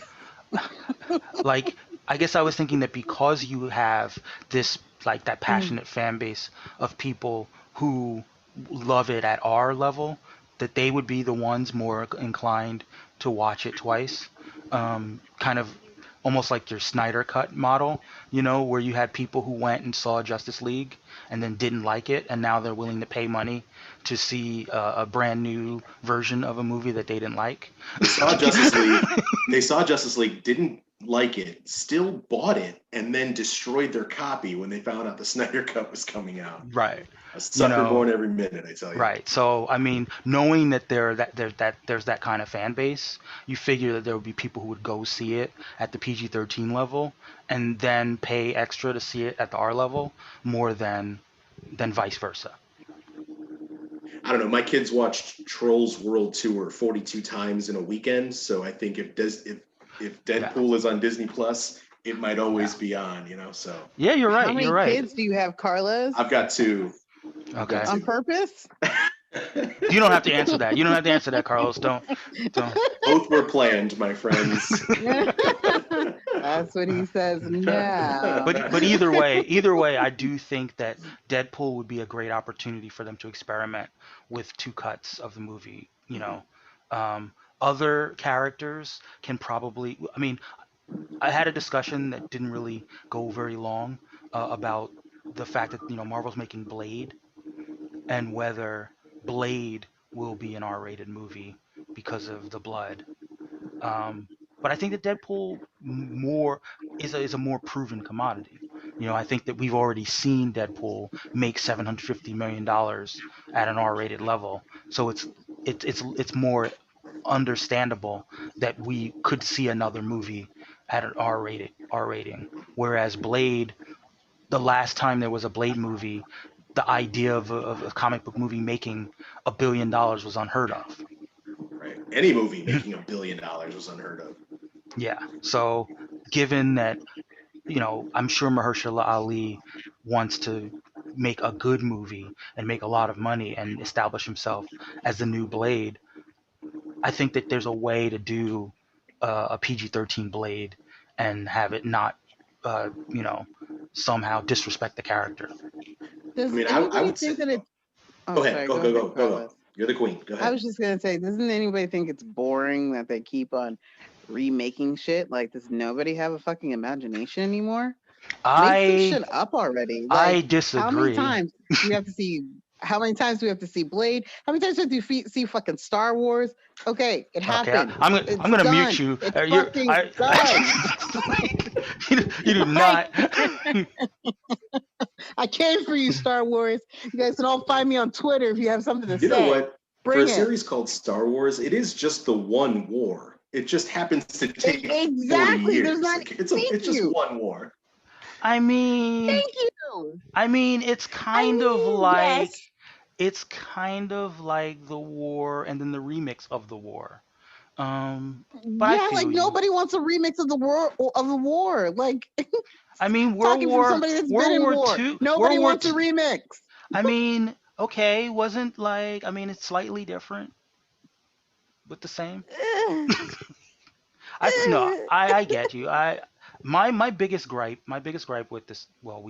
like I guess I was thinking that because you have this that passionate fan base of people who love it at our level, that they would be the ones more inclined to watch it twice. Kind of almost like your Snyder cut model, where you had people who went and saw Justice League and then didn't like it, and now they're willing to pay money to see a brand new version of a movie that they didn't like. They saw Justice League. They saw Justice League, didn't like it, still bought it, and then destroyed their copy when they found out the Snyder Cut was coming out. Right. A You sucker know, born every minute, I tell you. right. So I mean, knowing that there's that kind of fan base, you figure that there would be people who would go see it at the PG-13 level and then pay extra to see it at the R level more than vice versa. I don't know. My kids watched Trolls World Tour 42 times in a weekend, so I think if Yeah. Deadpool is on Disney Plus, it might always Yeah. be on. So Yeah, you're How right. many You're right. kids do you have, Carlos? I've got two. I've got Okay. On two. purpose? You don't have to answer that. You don't have to answer that, Carlos. Don't. Both were planned, my friends. That's what he says now. But either way, I do think that Deadpool would be a great opportunity for them to experiment with two cuts of the movie. Other characters can probably. I mean, I had a discussion that didn't really go very long about the fact that Marvel's making Blade and whether Blade will be an R-rated movie because of the blood. Um, but I think that Deadpool more is a more proven commodity. I think that we've already seen Deadpool make $750 million at an R-rated level, so it's more understandable that we could see another movie at an R rating. Whereas Blade, the last time there was a Blade movie, the idea of a comic book movie making $1 billion was unheard of. Right. Any movie making $1 billion was unheard of. Yeah. So given that, I'm sure Mahershala Ali wants to make a good movie and make a lot of money and establish himself as the new Blade, I think that there's a way to do a PG-13 Blade and have it not, somehow disrespect the character. I Does mean, I anybody would say. think that it's? Oh, Go ahead. sorry. Go, Go go, ahead, go, go, Carlos. go. You're the queen. Go I ahead. was just gonna say, doesn't anybody think it's boring that they keep on remaking shit? Like, does nobody have a fucking imagination anymore? Make some I shit up already. I Like, how many disagree. times do we have to see? How many times do we have to see Blade? How many times do we have to see fucking Star Wars? Okay, it Okay, happened. I'm It's gonna mute done. you. It's You're fucking done. you do Like, not. I came for you, Star Wars. You guys can all find me on Twitter if you have something to You know say. what? For Bring a it. series called Star Wars, it is just the one war. It just happens to take 40 Exactly. years. There's not. Like, it's Thank just you. one war. I mean, Thank you. it's I kind of mean, like yes. the war and then the remix of the war. But I Yeah, like feel you. nobody wants a remix of the war. Like, I mean, talking from somebody that's been in War war. Two, Nobody World War wants a Two. remix. I mean, okay, wasn't like it's slightly different, but the same. I get you. My biggest gripe with this. Well,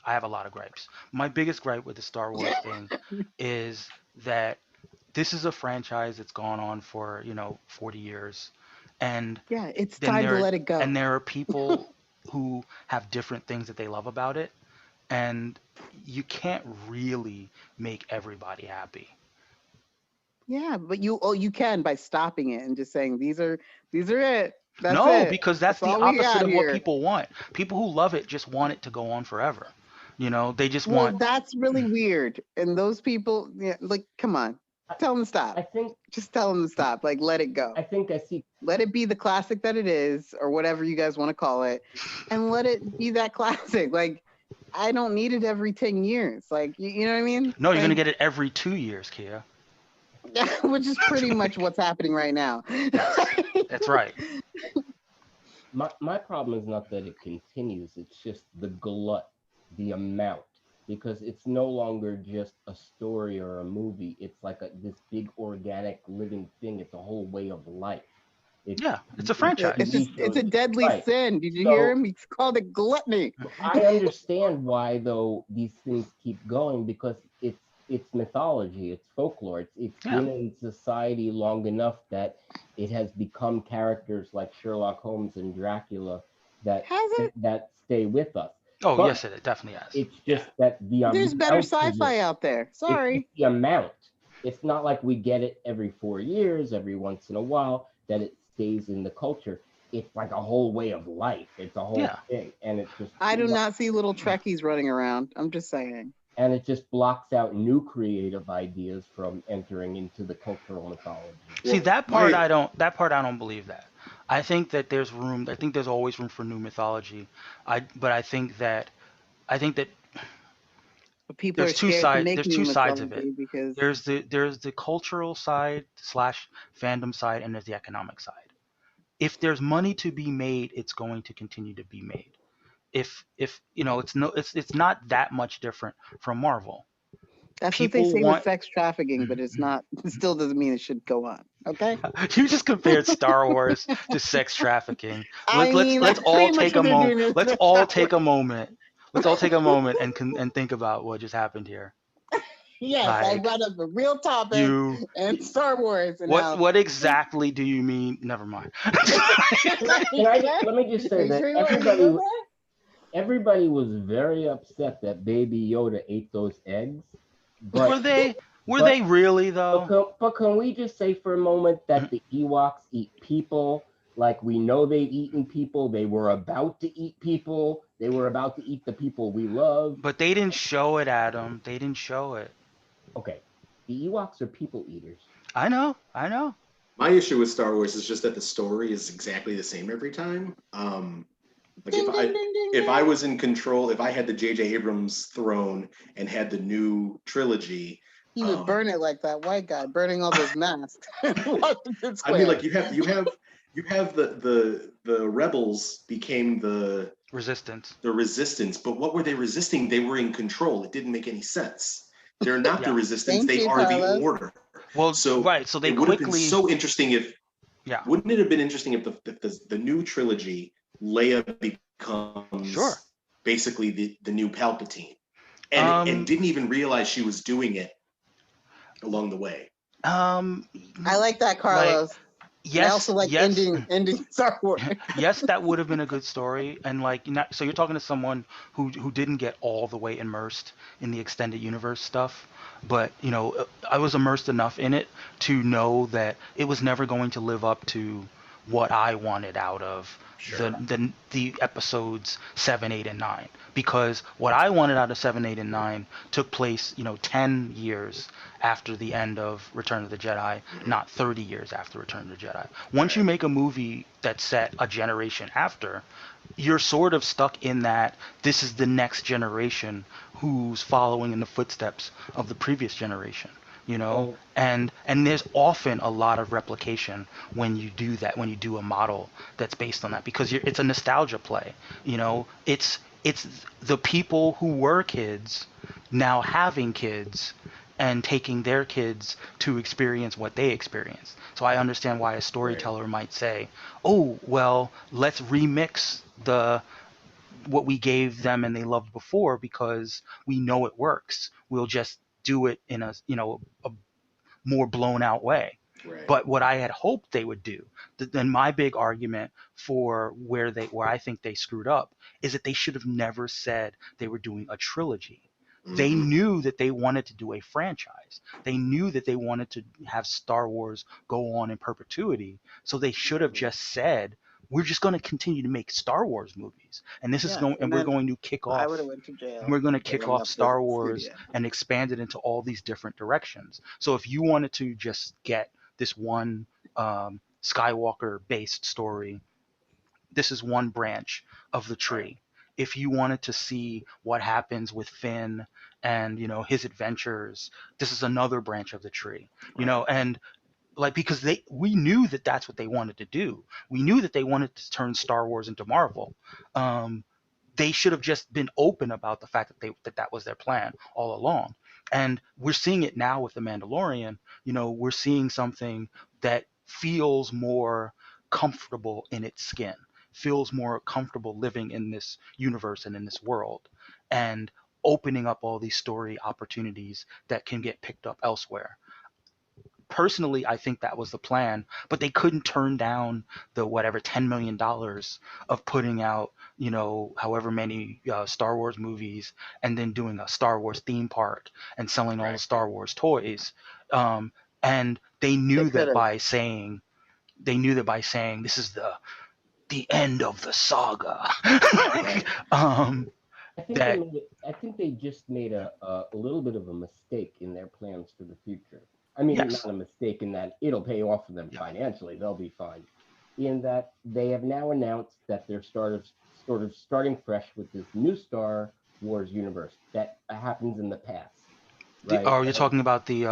I have a lot of gripes. My biggest gripe with the Star Wars thing is that this is a franchise that's gone on for 40 years, and Yeah, it's then time to let it go. there are people who have different things that they love about it, and you can't really make everybody happy. Yeah, but you can by stopping it and just saying these are it. That's No, it. because that's That's the all we opposite got of what here. people want. People who love it just want it to go on forever. They just Well, want. that's really weird. And those people, yeah, like, come on, tell them to stop. I think Just tell them to stop. Like, let it go. I think I see Let it be the classic that it is, or whatever you guys want to call it, and let it be that classic. Like, I don't need it every 10 years. Like, you know what I mean? No, you're gonna Like, get it every 2 years, Kia. which is pretty much what's happening right now. That's right. my problem is not that it continues, it's just the glut, the amount, because it's no longer just a story or a movie. It's like this big organic living thing. It's a whole way of life. It's Yeah, it's a franchise. It's a deadly Right. sin. Did you So- hear him? He's called it gluttony. I understand why though these things keep going, because it's mythology, it's folklore, it's Yeah. been in society long enough that it has become characters like Sherlock Holmes and Dracula that Has it? that stay with us. Oh, But yes, it definitely has. it's just that the There's better amount of sci-fi it- out there. it's Sorry. the amount. It's not like we get it every 4 years, every once in a while, that it stays in the culture. It's like a whole way of life. It's a whole Yeah. thing, and it just I do not see little Trekkies running around. I'm just saying. and it just blocks out new creative ideas from entering into the cultural mythology. See, Well, that part my- I don't believe that. I think that there's room. I think there's always room for new mythology. But I think that But people there's are two scared to sides. make There's new two sides of it. mythology because There's the cultural side slash fandom side, and there's the economic side. If there's money to be made, it's going to continue to be made. If it's not that much different from Marvel. That's what they people say with want. sex trafficking, but it's not. It still doesn't mean it should go on. Okay. You just compared Star Wars to sex trafficking. I mean, Let's that's all pretty much take what a they're moment. doing in Let's Star all Wars. take a moment. Let's all take a moment and think about what just happened here. Yes, I Like brought up a real topic you, and Star Wars and how. what exactly do you mean? Never mind. Let me just say Are you that sure you want to know that? everybody was very upset that Baby Yoda ate those eggs, were but they were but they really though? but can we just say for a moment that the Ewoks eat people? Like we know they've eaten people. They were about to eat people. They were about to eat the people we love. But they didn't show it, Adam. They didn't show it. Okay, the Ewoks are people eaters. I know. I know. My issue with Star Wars is just that the story is exactly the same every time. Like Ding, ding, ding, ding, if I ding. was in control, if I had the J.J. Abrams throne and had the new trilogy, He would burn it like that white guy burning all those masks. Washington I mean, Square. like you have the rebels became the Resistance. resistance, but what were they resisting? They were in control. It didn't make any sense. They're not the Yeah. resistance. Thank They you, are Carlos. the order. Well, So right. So they it would have been quickly. so interesting if Yeah. wouldn't it have been interesting if the new trilogy, Leia becomes Sure. basically the new Palpatine, and didn't even realize she was doing it along the way. I like that, Carlos. And I Yes. also like Yes. ending Star Wars. Yes, that would have been a good story. And like, so you're talking to someone who didn't get all the way immersed in the extended universe stuff, but I was immersed enough in it to know that it was never going to live up to what I wanted out of Sure. the episodes 7, 8, and 9. Because what I wanted out of 7, 8, and 9 took place, 10 years after the end of Return of the Jedi, not 30 years after Return of the Jedi. Once you make a movie that's set a generation after, you're sort of stuck in that this is the next generation who's following in the footsteps of the previous generation. Oh. And there's often a lot of replication when you do that, when you do a model that's based on that, because it's a nostalgia play. It's the people who were kids now having kids and taking their kids to experience what they experienced. So I understand why a storyteller might say, "Oh, well, let's remix what we gave them and they loved before because we know it works. We'll just do it in a more blown out way." Right. But what I had hoped they would do, then my big argument for where I think they screwed up is that they should have never said they were doing a trilogy. They Mhm. knew that they wanted to do a franchise. They knew that they wanted to have Star Wars go on in perpetuity. So they should have just said, "We're just going to continue to make Star Wars movies, and this is Yeah, going, and and we're then going to kick I would off have went to jail. we're going to for kick bringing off up the Star Wars studio. and expand it into all these different directions." So if you wanted to just get this one Skywalker based story, this is one branch of the tree. If you wanted to see what happens with Finn and his adventures, this is another branch of the tree. And like, because we knew that that's what they wanted to do. We knew that they wanted to turn Star Wars into Marvel. They should have just been open about the fact that was their plan all along. And we're seeing it now with the Mandalorian. We're seeing something that feels more comfortable in its skin, feels more comfortable living in this universe and in this world, and opening up all these story opportunities that can get picked up elsewhere. Personally, I think that was the plan, but they couldn't turn down the whatever $10 million of putting out, however many Star Wars movies, and then doing a Star Wars theme park and selling all the Star Wars toys. And they knew that by saying this is the end of the saga. That I think they just made a little bit of a mistake in their plans for the future. I mean, Yes. not a mistake in that it'll pay off for them financially; they'll be fine. In that they have now announced that they're sort of starting fresh with this new Star Wars universe that happens in the past, right? Are you talking about the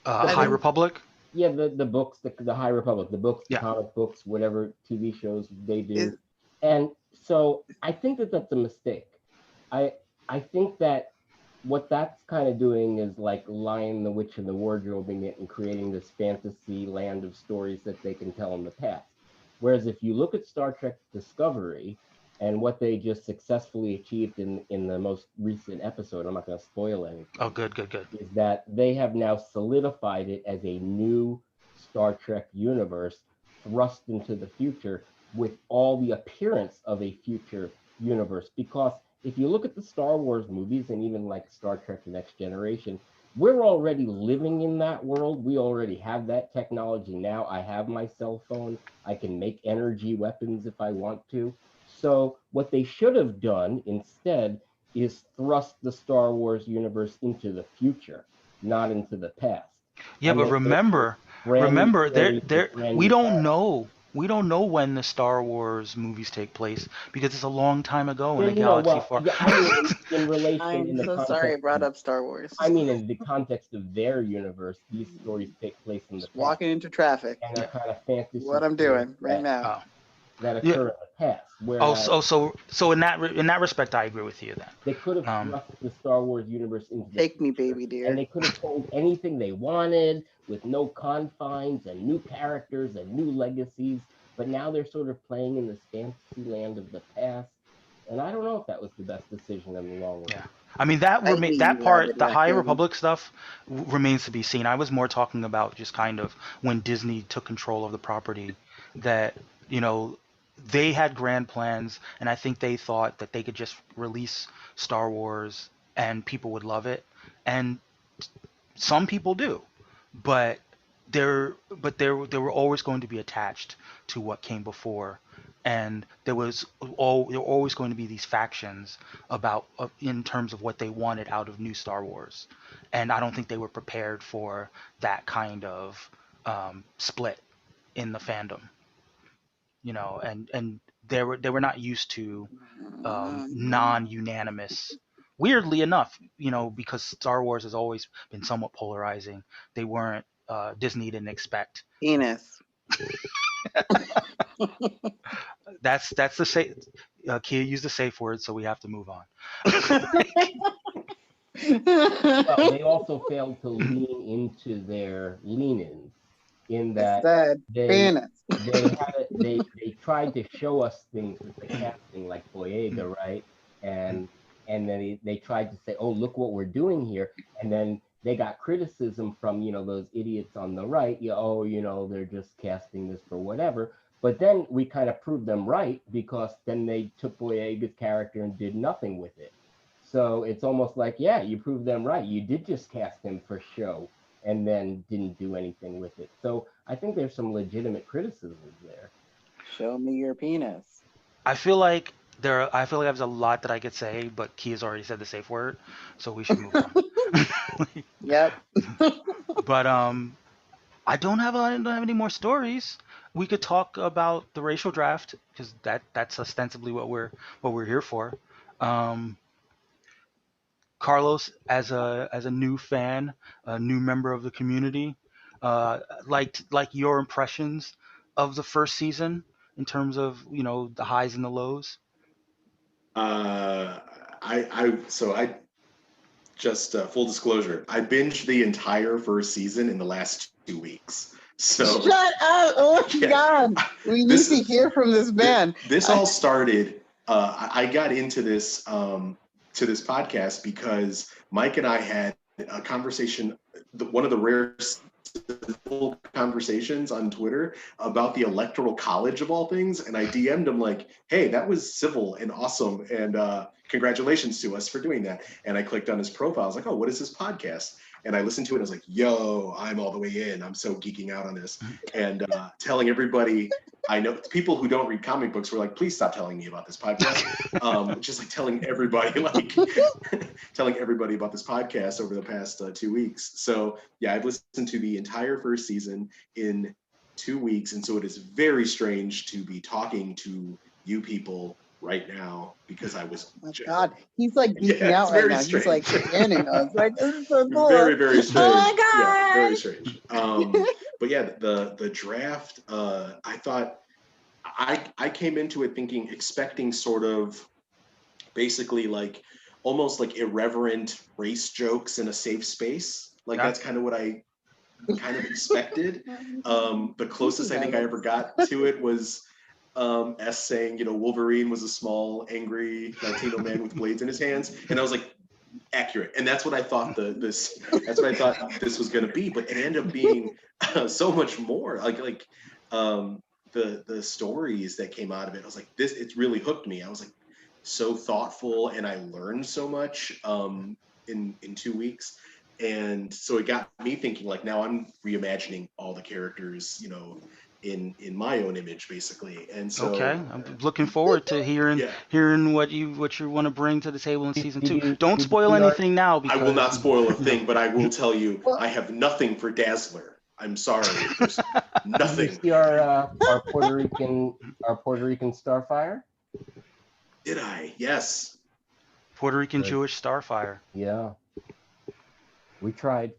High Republic? Yeah, the books, the High Republic, the books, the Yeah. comic books, whatever TV shows they do. Is- And so I think that that's a mistake. I think that what that's kind of doing is like Lion, the Witch, and the Wardrobing it and creating this fantasy land of stories that they can tell in the past. Whereas if you look at Star Trek Discovery and what they just successfully achieved in the most recent episode, I'm not going to spoil anything, Oh, good, good, good. is that they have now solidified it as a new Star Trek universe thrust into the future with all the appearance of a future universe. Because if you look at the Star Wars movies and even like Star Trek The Next Generation, we're already living in that world. We already have that technology now. I have my cell phone. I can make energy weapons if I want to. So, what they should have done instead is thrust the Star Wars universe into the future, not into the past. Yeah, And but then therefore, brand new remember, stories with brand new characters. we don't know when the Star Wars movies take place because it's a long time ago in Yeah, a galaxy well, far. yeah, I mean, in relation, in I'm the so sorry I context brought of, up Star Wars. I mean, in the context of their universe, these stories take place in the Just past walking into traffic. and are Yeah. kind of fantasy What I'm stories doing right now. Oh, that yeah. occur in the past. Oh, Whereas so in that respect, I agree with you then. they could have Um, thrust the Star Wars universe into the Take me, future, baby and dear. they could have told anything they wanted with no confines and new characters and new legacies. But now they're sort of playing in this fantasy land of the past, and I don't know if that was the best decision in the long run. yeah. I mean Bite me, that you part, rabid the High raccoon. Republic stuff, remains to be seen. I was more talking about just kind of when Disney took control of the property, that you know they had grand plans, and I think they thought that they could just release Star Wars and people would love it, and some people do, but there were always going to be attached to what came before, and there were always going to be these factions about in terms of what they wanted out of new Star Wars, and I don't think they were prepared for that kind of split in the fandom, and they were not used to non-unanimous. Weirdly enough, because Star Wars has always been somewhat polarizing, they weren't. Disney didn't expect. Penis. That's the safe. Kia used the safe word, so we have to move on. Well, they also failed to lean into their lean-ins in I that said they penis. they tried to show us things with the casting like Boyega, right? And and then they tried to say, oh, look what we're doing here. And then they got criticism from, those idiots on the right. They're just casting this for whatever. But then we kind of proved them right because then they took Boyega's character and did nothing with it. So it's almost like, yeah, you proved them right. You did just cast him for show and then didn't do anything with it. So I think there's some legitimate criticisms there. Show me your penis. I feel like I feel like there's a lot that I could say, but Kia's already said the safe word, so we should move on. Yep. But I don't have any more stories. We could talk about the racial draft because that's ostensibly what we're here for. Um, Carlos, as a new fan, a new member of the community, like your impressions of the first season in terms of the highs and the lows. Uh, I just full disclosure, I binged the entire first season in the last 2 weeks. So Shut up! Oh my yeah, god! We need this to hear from this man. this all started. I got into this to this podcast because Mike and I had a conversation, one of the rare civil conversations on Twitter about the Electoral College of all things, and I DM'd him like, "Hey, that was civil and awesome, and congratulations to us for doing that." And I clicked on his profile. I was like, "Oh, what is this podcast?" And I listened to it. And I was like, "Yo, I'm all the way in. I'm so geeking out on this," and telling everybody. I know people who don't read comic books were like, "Please stop telling me about this podcast." Just like telling everybody, telling everybody about this podcast over the past 2 weeks. So yeah, I've listened to the entire first season in 2 weeks, and so it is very strange to be talking to you people right now because I was Oh my god, he's like geeking yeah, out it's right very now. He's like strange. scanning us. Like this is so cool. Very strange. Oh my Yeah, very god! strange. But yeah, the draft. I thought I came into it expecting sort of basically like almost like irreverent race jokes in a safe space. Like Yeah. that's kind of what I kind of expected. The closest I think I ever got to it was S saying, you know, Wolverine was a small, angry Latino man with blades in his hands, and I was like, accurate. And that's what I thought that's what I thought this was going to be, but it ended up being so much more. The stories that came out of it, I was like, this, it's really hooked me. I was like so thoughtful, and I learned so much in 2 weeks. And so it got me thinking, like, now I'm reimagining all the characters, you know, in my own image, basically. And so Okay, I'm looking forward to yeah, hearing what you want to bring to the table in season Did 2. you Don't did you spoil see our anything now I will not because spoil a you know. thing, but I will tell you, I have nothing for Dazzler. I'm sorry, there's did you nothing. see our Puerto Rican Starfire? Did I? Yes. Puerto Rican Good. Jewish Starfire. Yeah, we tried.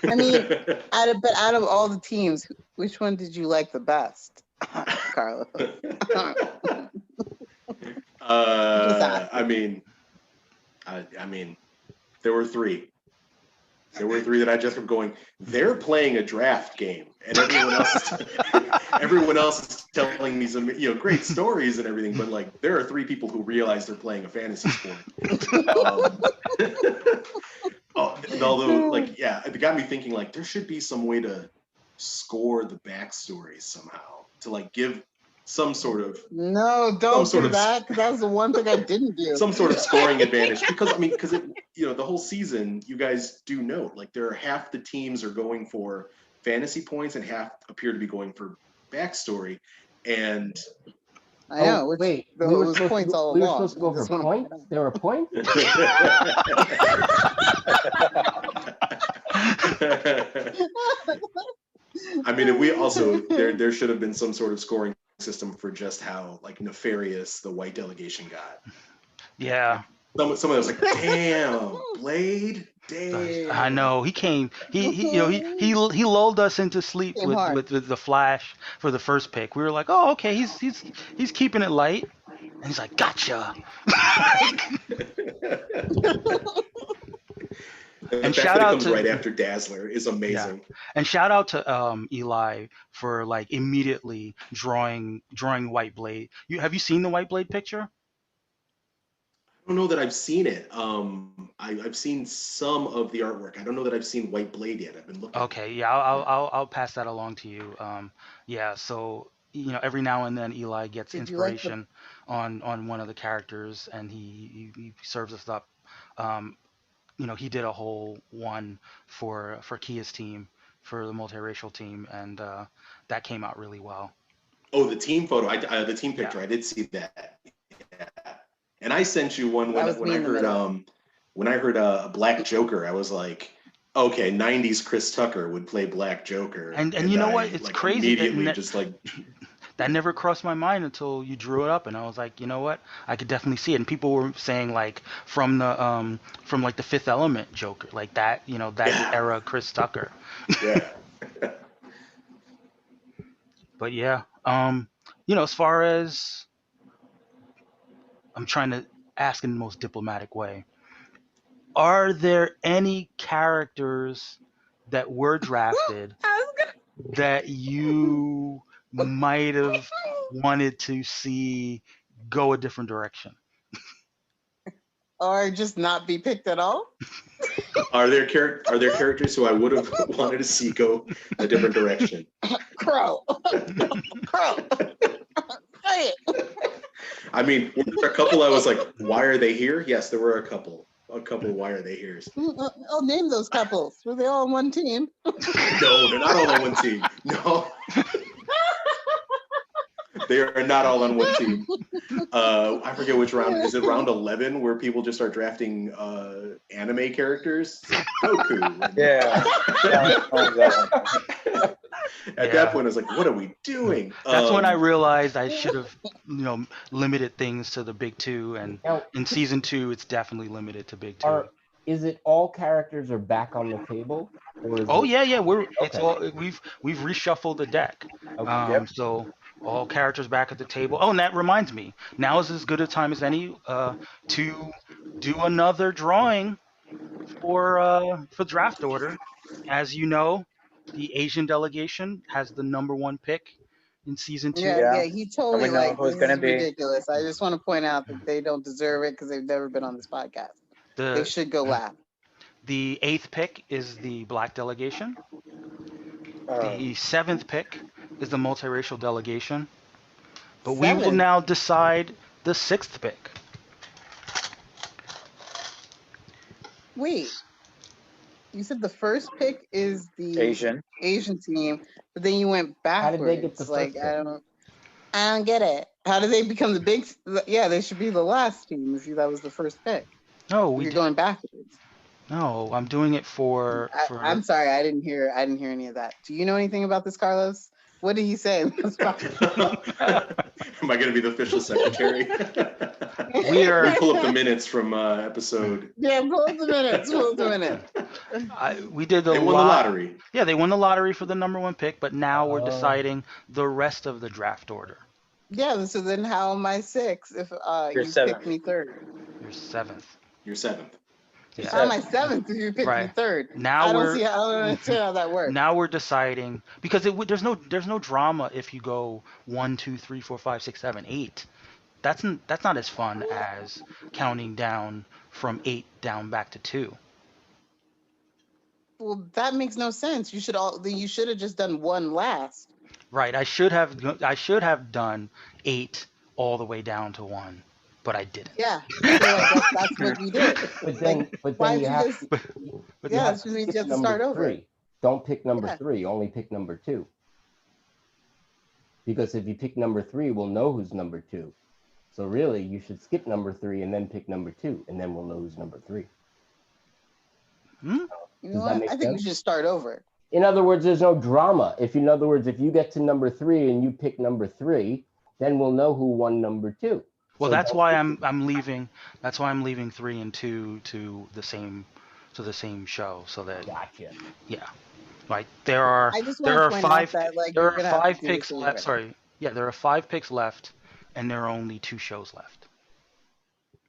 I mean, out of all the teams, which one did you like the best, Carlos? I mean, there were three. There were three that I just kept going. They're playing a draft game, and everyone else is telling me some, you know, great stories and everything. But like, there are three people who realize they're playing a fantasy sport. Although, like, yeah, it got me thinking. Like, there should be some way to score the backstories somehow to like give some sort of No, don't sort do of- that. 'Cause that was the one thing I didn't do. some sort of scoring advantage, because I mean, because it, you know, the whole season, you guys do note, like, there are half the teams are going for fantasy points and half appear to be going for backstory, and I know. Which, wait, it was points all we were along. supposed to go I just for wanna points. point out. There were points. I mean, if we also there should have been some sort of scoring system for just how like nefarious the white delegation got. Yeah, Someone was like, "Damn, Blade, damn." I know. He came. He you know he lulled us into sleep Came with, hard. with the Flash for the first pick. We were like, oh, okay, he's keeping it light, and he's like, gotcha. The And fact shout that it out comes to right after Dazzler is amazing. And shout out to Eli for like immediately drawing White Blade. Have you seen the White Blade picture? I don't know that I've seen it. I've seen some of the artwork. I don't know that I've seen White Blade yet. I've been looking. Okay, yeah, I'll pass that along to you. Yeah, so you know, every now and then Eli gets Did you like the? inspiration on one of the characters, and he serves us up. Um, you know, he did a whole one for Kia's team, for the multiracial team, and that came out really well. Oh, the team photo. The team Yeah. picture. I did see that. Yeah. And I sent you one That was when me I in the heard middle. Black Joker. I was like, okay, '90s Chris Tucker would play Black Joker, And you know what? I It's like crazy that immediately just like that never crossed my mind until you drew it up, and I was like, you know what? I could definitely see it. And people were saying like from like the Fifth Element Joker, like that, you know, that Yeah. era Chris Tucker. yeah. But yeah, you know, as far as I'm trying to ask in the most diplomatic way, are there any characters that were drafted I was that you might have wanted to see go a different direction? or just not be picked at all. Are there characters who I would have wanted to see go a different direction? Crow. Crow. Say it. I mean, were there a couple I was like, why are they here? Yes, there were a couple. Why are they here? I'll name those couples. Were they all on one team? No, they're not all on one team. No. They are not all on one team. I forget which round. Is it round 11 where people just start drafting anime characters? Goku. Yeah. At that point, I was like, what are we doing? That's when I realized I should have, you know, limited things to the big two. And Now, in season 2, it's definitely limited to big 2. is it all characters are back on the table, or is Oh it, yeah, yeah. It's Okay. all we've reshuffled the deck. Okay. So All characters back at the table. Oh, and that reminds me. Now is as good a time as any to do another drawing for draft order. As you know, the Asian delegation has the number one pick in season two. Yeah, Yeah. yeah, he And totally we know like who it's this gonna is be. ridiculous. I just want to point out that they don't deserve it because they've never been on this podcast. They The should go last. the eighth pick is the black delegation. Uh, The seventh pick is the multiracial delegation. But we will 7th. now decide the sixth pick. Wait, you said the first pick is the Asian. Asian team, but then you went How did backwards. they get the Like first I pick? don't get it. How did they become the big? Yeah, they should be the last team if that was the first pick. No, If we you're did. going backwards. No, I'm doing it for I'm sorry, I didn't hear any of that. Do you know anything about this, Carlos? What did he say? Am I going to be the official secretary? We are- Let me pull up the minutes from episode. Yeah, pull up the minutes. Pull up the minutes. we did They won the lottery. Yeah, they won the lottery for the number one pick, but now we're Oh. deciding the rest of the draft order. Yeah, so then how am I 6 if You're you 7th. picked me 3rd? You're seventh. You're 7th. Yeah. How am I 7th if you picked me Right. 3rd? Now I don't we're see how I don't understand how that works. now we're deciding because there's no drama if you go 1, 2, 3, 4, 5, 6, 7, 8. That's not as fun as counting down from 8 down back to 2. Well, that makes no sense. You should have just done 1 last. Right. I should have done 8 all the way down to 1, but I didn't. Yeah, so like that's what you did. But Why then you did have you just? to, But Yeah, have this means pick you have to number start over. 3. Don't pick number Yeah. 3. Only pick number 2. Because if you pick number 3, we'll know who's number 2. So really, you should skip number 3 and then pick number 2, and then we'll know who's number 3. You know Does that what? make I think we sense? should start over. In other words, there's no drama. In other words, if you get to number 3 and you pick number 3, then we'll know who won number 2. Well, So that's don't why pick I'm leaving. That's why I'm leaving 3 and 2 to the same show, so that Gotcha. yeah, right. There are I just there want are to point out 5 that like there you're are gonna have 5 to do picks this left. anyway. Sorry, yeah, there are 5 picks left, and there are only 2 shows left.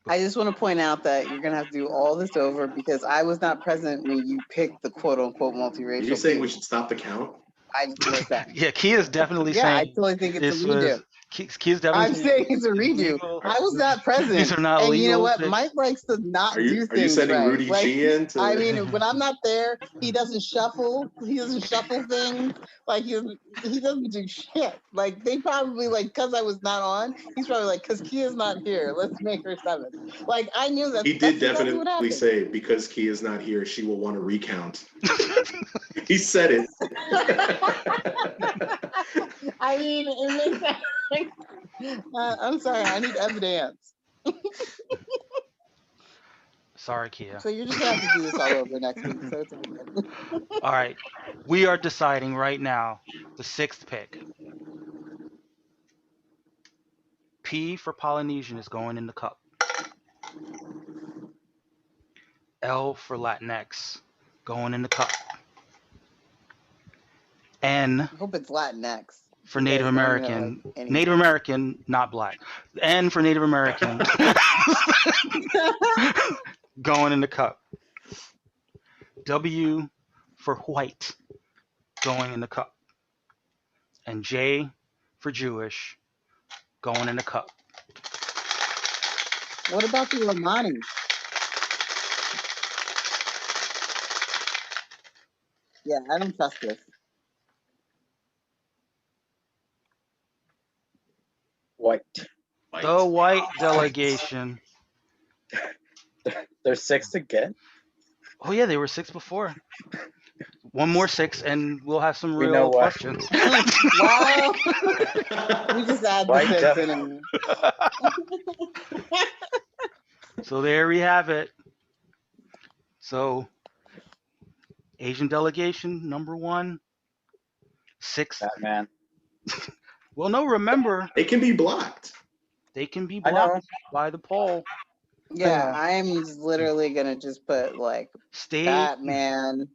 I just want to point out that you're gonna have to do all this over because I was not present when you picked the quote unquote multiracial. Are you saying we team. should stop the count? I just like that. Yeah, Key is definitely Yeah, I saying totally think it's this a redo. was. Key is definitely I'm saying saying it's a redo. legal- I was not present. These are not and legal you know what? picks. Mike likes to not Are do you things sending right. Rudy Like, G in to? I mean, when I'm not there, he doesn't shuffle. He doesn't shuffle things. Like he doesn't do shit. Like they probably like because I was not on. He's probably like because Kia's not here. Let's make her 7th. Like I knew that. He did that's exactly what definitely happened. say because Key is not here, she will want to recount. He said it. I mean, it makes sense. I'm sorry. I need evidence. Sorry, Kia. So you're just gonna have to do this all over next week. So it's okay. All right, we are deciding right now the 6th pick. P for Polynesian is going in the cup. L for Latinx going in the cup. N I hope it's Latinx. for Native Because I don't know, American. like, anything. Native American, not black. N for Native American going in the cup. W for white going in the cup. And J for Jewish going in the cup. What about the Romani? Yeah, I don't trust this. White. The white delegation. There's 6 again. Oh yeah, they were 6 before. One more 6, and we'll have some We real know why. questions. Wow. We just add the White 6 def- in. So there we have it. So Asian delegation number 1, 6. Batman. Well, no, remember It can be blocked. they can be I know. blocked by the poll. Yeah, I'm just literally gonna just put like Stay Batman, and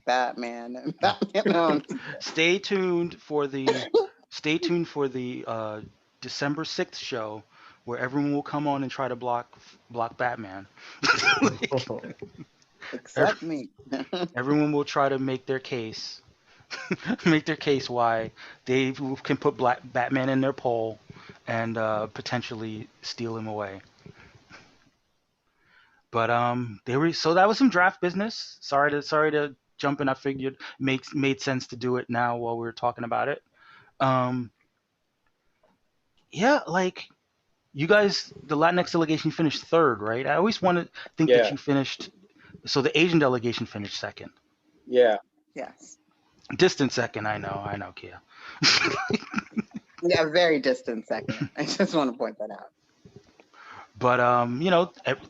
Batman on. stay tuned for the stay tuned for the December 6th show where everyone will come on and try to block Batman. Like, ev- Except me. everyone will try to make their case, make their case why they can put Black Batman in their poll and potentially steal him away. But they were so that was some draft business. Sorry to jump in. I figured made sense to do it now while we were talking about it. Um, yeah, like you guys, the Latinx delegation finished third, right? I always want to think that Yeah, you finished. So the Asian delegation finished second, yeah. Yes. distant second. I know, Kia. Yeah, very distant second. I just want to point that out. But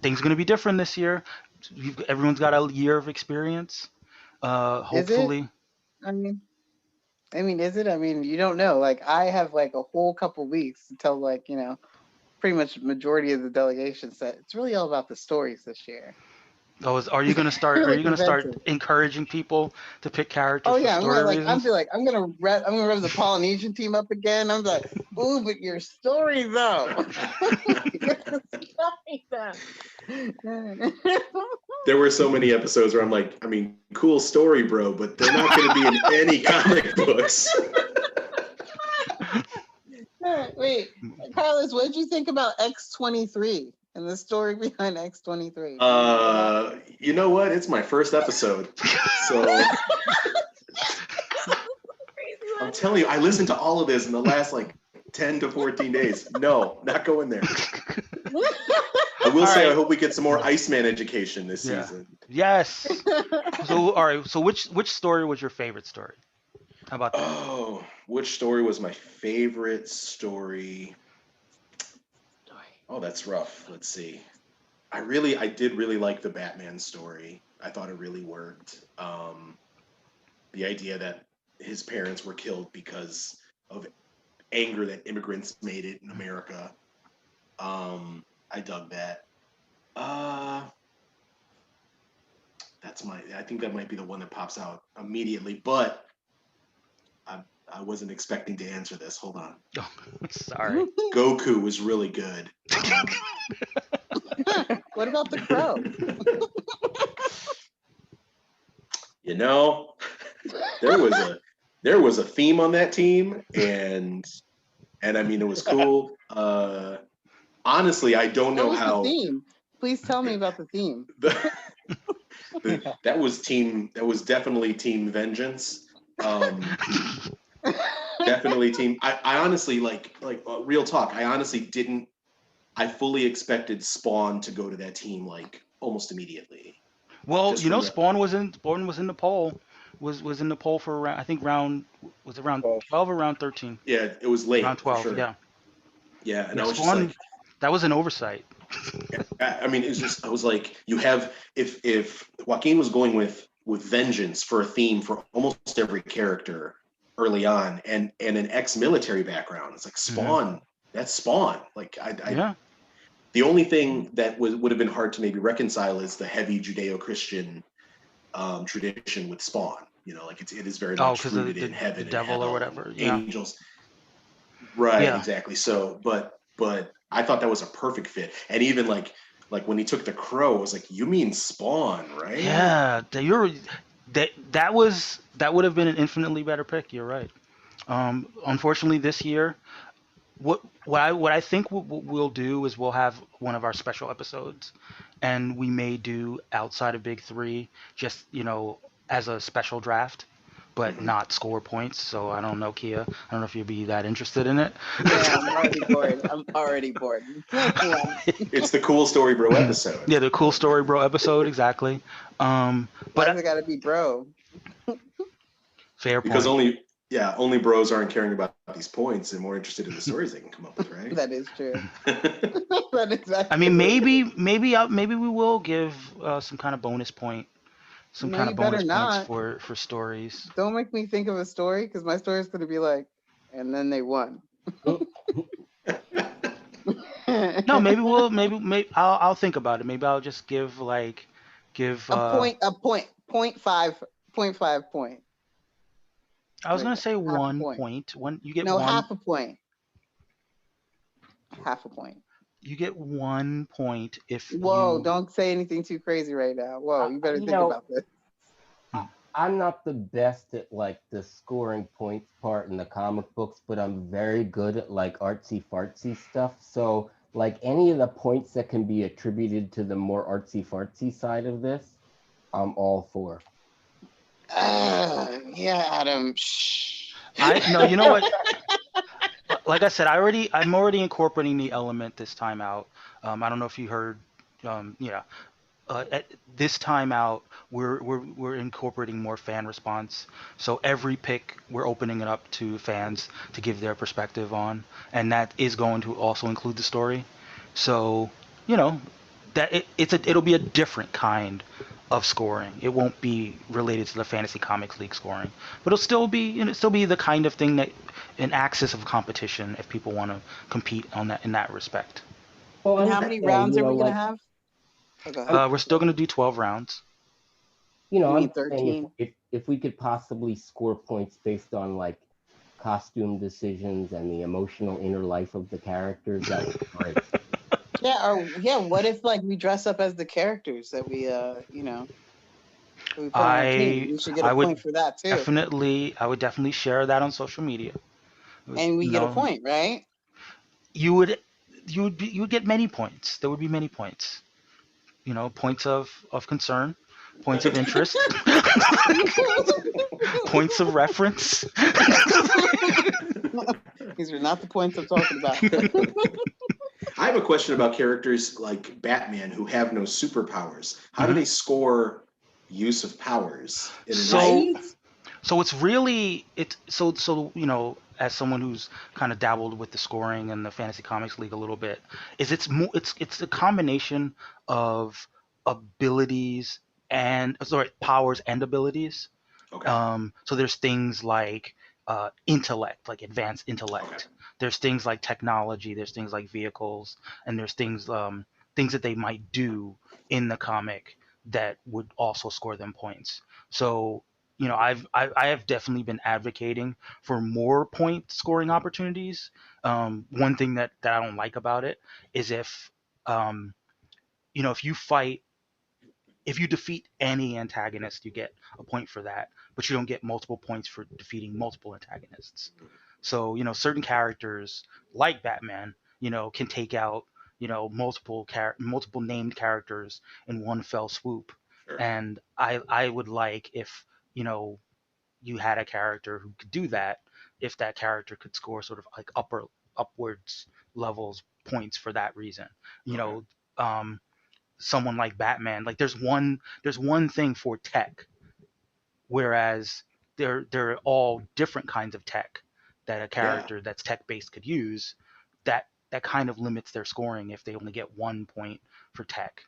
things gonna be different this year. Everyone's got a year of experience. Is it? Hopefully, I mean, is it? I mean, you don't know. Like, I have like a whole couple weeks until like, pretty much majority of the delegation said it's really all about the stories this year. are you gonna start? Are Really you gonna start convention. encouraging people to pick characters Oh for yeah, story I'm reasons? be like, I'm gonna rev the Polynesian team up again. I'm like, ooh, but your story though. Your story though. There were so many episodes where I'm like, I mean, cool story, bro, but they're not going to be in any comic books. Wait, Carlos, what did you think about X-23 and the story behind X-23? You know what? It's my first episode, so I'm telling you, I listened to all of this in the last like 10 to 14 days. No, not going there. I will All say, I right. hope we get some more Iceman education this Yeah. season. Yes. So all right. So which story was your favorite story? How about that? Oh, which story was my favorite story? Oh, that's rough. Let's see. I did really like the Batman story. I thought it really worked. The idea that his parents were killed because of anger that immigrants made it in America. I dug that. Uh, I think that might be the one that pops out immediately, but I wasn't expecting to answer this. Hold on. Oh, sorry. Goku was really good. What about the Crow? You know, there was a theme on that team, and I mean it was cool. Honestly, I don't What know was the how theme? Please tell me about the theme. that was definitely Team Vengeance. Definitely team. I honestly like real talk. I honestly didn't. I fully expected Spawn to go to that team like almost immediately. Well, Just from the Spawn was in the poll. Was in the poll for around, I think round was it round 12 or round 13? yeah, it was Round late for 12. sure. Yeah. Yeah, and Yeah. I was just Spawn. like, That was an oversight. I mean, it's just I was like, you have if Joaquin was going with Vengeance for a theme for almost every character early on, and an ex-military background, it's like Hmm. Spawn. That's Spawn. Like Yeah. the only thing that would have been hard to maybe reconcile is the heavy Judeo-Christian tradition with Spawn. You know, like it is very Oh, much because rooted of in the heaven and devil or hell and whatever. Yeah. angels. Right, Yeah. exactly. So, but I thought that was a perfect fit. And even like when he took the crow, I was like, you mean Spawn, right? Yeah. That would have been an infinitely better pick. You're right. Unfortunately, this year, what I think we'll do is we'll have one of our special episodes, and we may do outside of Big Three, just as a special draft, but Mhm. not score points. So I don't know, Kia. I don't know if you'd be that interested in it. Yeah, I'm already bored. I'm already bored. It's the cool story, bro episode. Yeah, the cool story, bro episode exactly. Why's But it gotta be bro? fair Because point. only bros aren't caring about these points and more interested in the stories they can come up with, right? That is true. That is I mean, actually true. maybe we will give some kind of bonus point, some No, kind you of better bonus points not. for stories. Don't make me think of a story because my story is gonna be like, and then they won. No, maybe I'll think about it. Maybe I'll just give a point, point five point. I was Like gonna say half a one point. point. One you get No, one half a point. Half a point. you get 1 point if Whoa, you don't say anything too crazy right now. Whoa, you better You think know, about this. I'm not the best at like the scoring points part in the comic books, but I'm very good at like artsy fartsy stuff. So like any of the points that can be attributed to the more artsy fartsy side of this, I'm all for. Yeah, Adam. Shh. I no, you know what? Like I said, I'm already incorporating the element this time out. I don't know if you heard. Yeah, at this time out, we're incorporating more fan response. So every pick, we're opening it up to fans to give their perspective on, and that is going to also include the story. So, you know, it'll be a different kind of scoring. It won't be related to the Fantasy Comics League scoring, but it'll still be the kind of thing that an axis of competition if people want to compete on that in that respect. Well, And and how like many I say, rounds are we gonna have? Oh, go ahead. We're still going to do 12 rounds. You I'm mean saying 13? if we could possibly score points based on like costume decisions and the emotional inner life of the characters, that would be great. Yeah, or yeah, what if like we dress up as the characters that we that we put on our team? I We should get a I would point for that too. I would definitely share that on social media. And we You get a know, point, right? you would you would get many points. There would be many points. You know, points of concern, points of interest, points of reference. These are not the points I'm talking about. I have a question about characters like Batman who have no superpowers. How do Mhm. they score use of powers in an So Right? so it's really as someone who's kind of dabbled with the scoring and the Fantasy Comics League a little bit, is it's a combination of abilities and sorry powers and abilities. Okay. So there's things like intellect, like advanced Okay. intellect. There's things like technology. There's things like vehicles, and there's things that they might do in the comic that would also score them points. So I have definitely been advocating for more point scoring opportunities. One thing that I don't like about it is um, if you fight if you defeat any antagonist, you get a point for that, but you don't get multiple points for defeating multiple antagonists. So, certain characters like Batman, can take out, multiple named characters in one fell swoop. Sure. And I would like if, you know, you had a character who could do that, if that character could score sort of like upwards levels points for that reason. You Okay. know, someone like Batman, like there's one thing for tech, whereas they're all different kinds of tech that a Yeah. character that's tech based could use. That kind of limits their scoring if they only get 1 point for tech,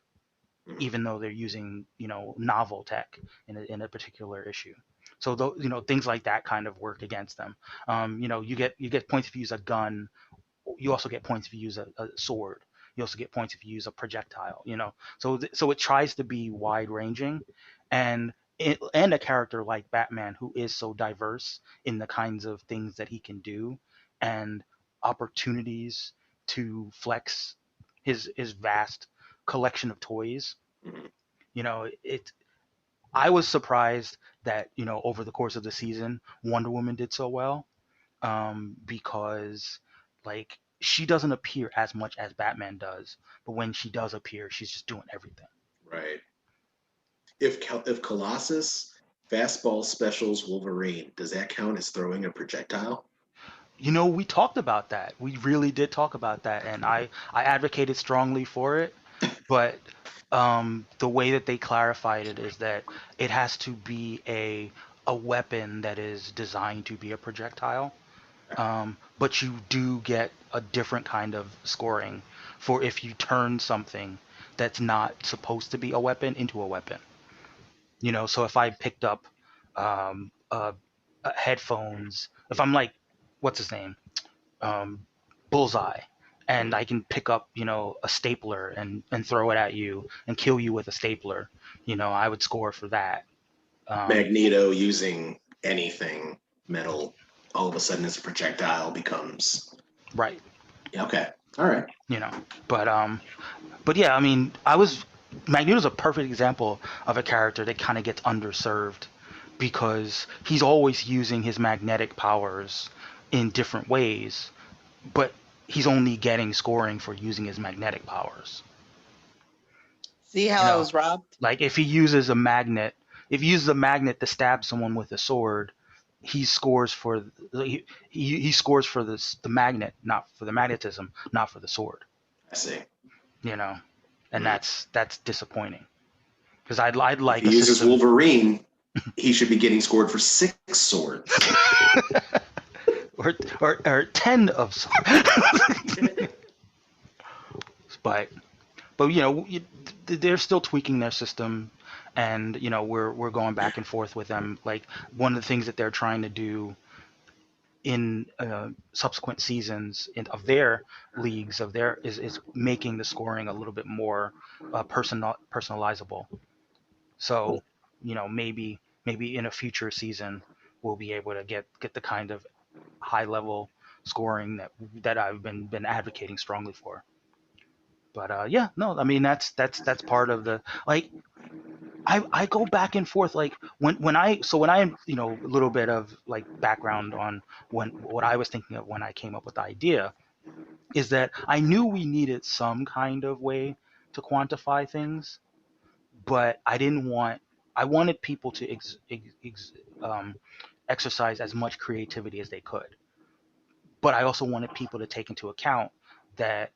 Mhm. even though they're using novel tech in a particular issue. So things like that kind of work against them. You get points if you use a gun. You also get points if you use a sword. You also get points if you use a projectile. So it tries to be wide ranging, and and a character like Batman who is so diverse in the kinds of things that he can do and opportunities to flex his vast collection of toys. Mhm. It I was surprised that over the course of the season Wonder Woman did so well, because like she doesn't appear as much as Batman does, but when she does appear, she's just doing everything. Right. If Colossus fastball specials Wolverine, does that count as throwing a projectile? We talked about that. We really did talk about that, and I advocated strongly for it, but the way that they clarified it is that it has to be a weapon that is designed to be a projectile. But you do get a different kind of scoring for if you turn something that's not supposed to be a weapon into a weapon. So if I picked up um, uh, headphones, if I'm like, what's his name, um, Bullseye, and Mhm. I can pick up, a stapler and throw it at you and kill you with a stapler, I would score for that. Um, Magneto using anything metal all of a sudden as a projectile becomes. Right. Yeah, okay. All right. You know, but yeah, I mean, Magneto's a perfect example of a character that kind of gets underserved because he's always using his magnetic powers in different ways, but he's only getting scoring for using his magnetic powers. See You how I know, was robbed? like if he uses a magnet to stab someone with a sword, he scores for he scores for the magnet, not for the magnetism, not for the sword. I see. You know, and Hmm. that's disappointing because I'd If like he a uses system. Wolverine, he should be getting scored for 6 swords. or 10 of but they're still tweaking their system, and we're going back and forth with them. Like, one of the things that they're trying to do in subsequent seasons of their leagues of their is making the scoring a little bit more personalizable. So maybe in a future season we'll be able to get the kind of high level scoring that I've been advocating strongly for. But yeah, no, I mean that's part of the, like, I go back and forth, like, when I a little bit of like background on what I was thinking of when I came up with the idea is that I knew we needed some kind of way to quantify things, but I wanted people to um, exercise as much creativity as they could, but I also wanted people to take into account that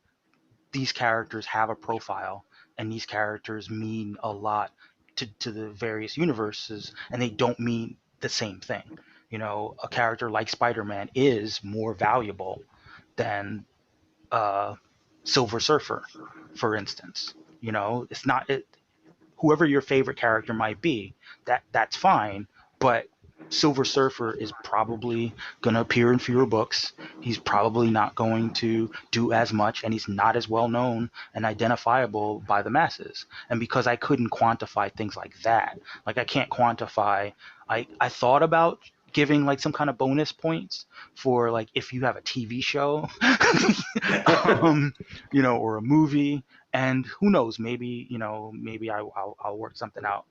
these characters have a profile and these characters mean a lot to the various universes, and they don't mean the same thing. A character like Spider-Man is more valuable than uh, Silver Surfer, for instance. It's not whoever your favorite character might be, that's fine, but Silver Surfer is probably going to appear in fewer books. He's probably not going to do as much, and he's not as well known and identifiable by the masses. And because I couldn't quantify things like that, like I can't quantify, I thought about giving like some kind of bonus points for, like, if you have a TV show, um, or a movie, and who knows, maybe I'll work something out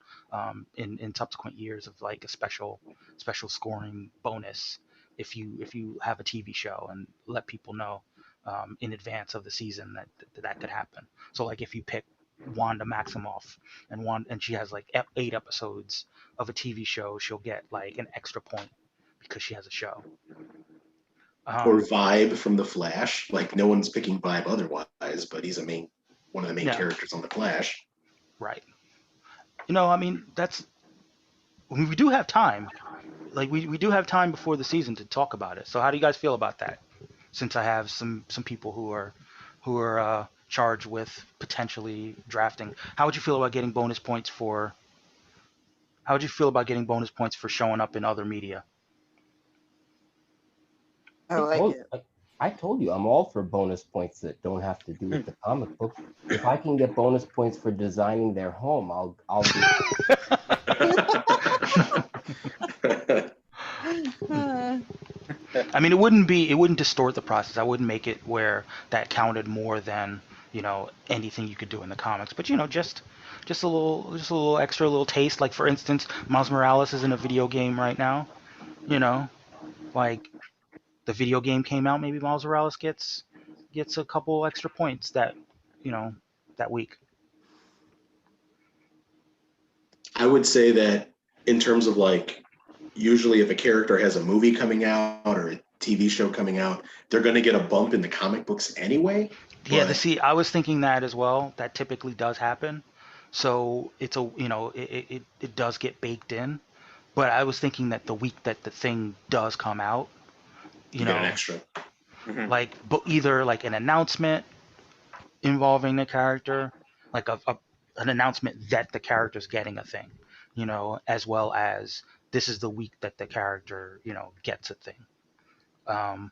in subsequent years of like a special scoring bonus if you have a TV show, and let people know in advance of the season that could happen. So, like, if you pick Wanda Maximoff and she has like 8 episodes of a TV show, she'll get like an extra point because she has a show. Or Um, Vibe from The Flash. Like, no one's picking Vibe otherwise, but he's one of the main yeah, characters on The Flash. right. I mean, we do have time. Like, we do have time before the season to talk about it. So how do you guys feel about that? Since I have some people who are charged with potentially drafting, how would you feel about getting bonus points for? How would you feel about getting bonus points for showing up in other media? I I like told it. I, I told you I'm all for bonus points that don't have to do with the comic books. If I can get bonus points for designing their home, I'll do I mean, it wouldn't distort the process. I wouldn't make it where that counted more than anything you could do in the comics. But just a little extra, little taste. Like, for instance, Miles Morales is in a video game right now. You know, like, the video game came out, maybe Miles Morales gets a couple extra points you know that week. I would say that in terms of, like, usually if a character has a movie coming out or a TV show coming out, they're going to get a bump in the comic books anyway. Yeah, But see, I was thinking that as well. That typically does happen. So it does get baked in. But I was thinking that the week that the thing does come out, you you get an know, extra. Mhm. like, but either like an announcement involving the character, like an announcement that the character's getting a thing, as well as this is the week that the character, gets a thing. Um,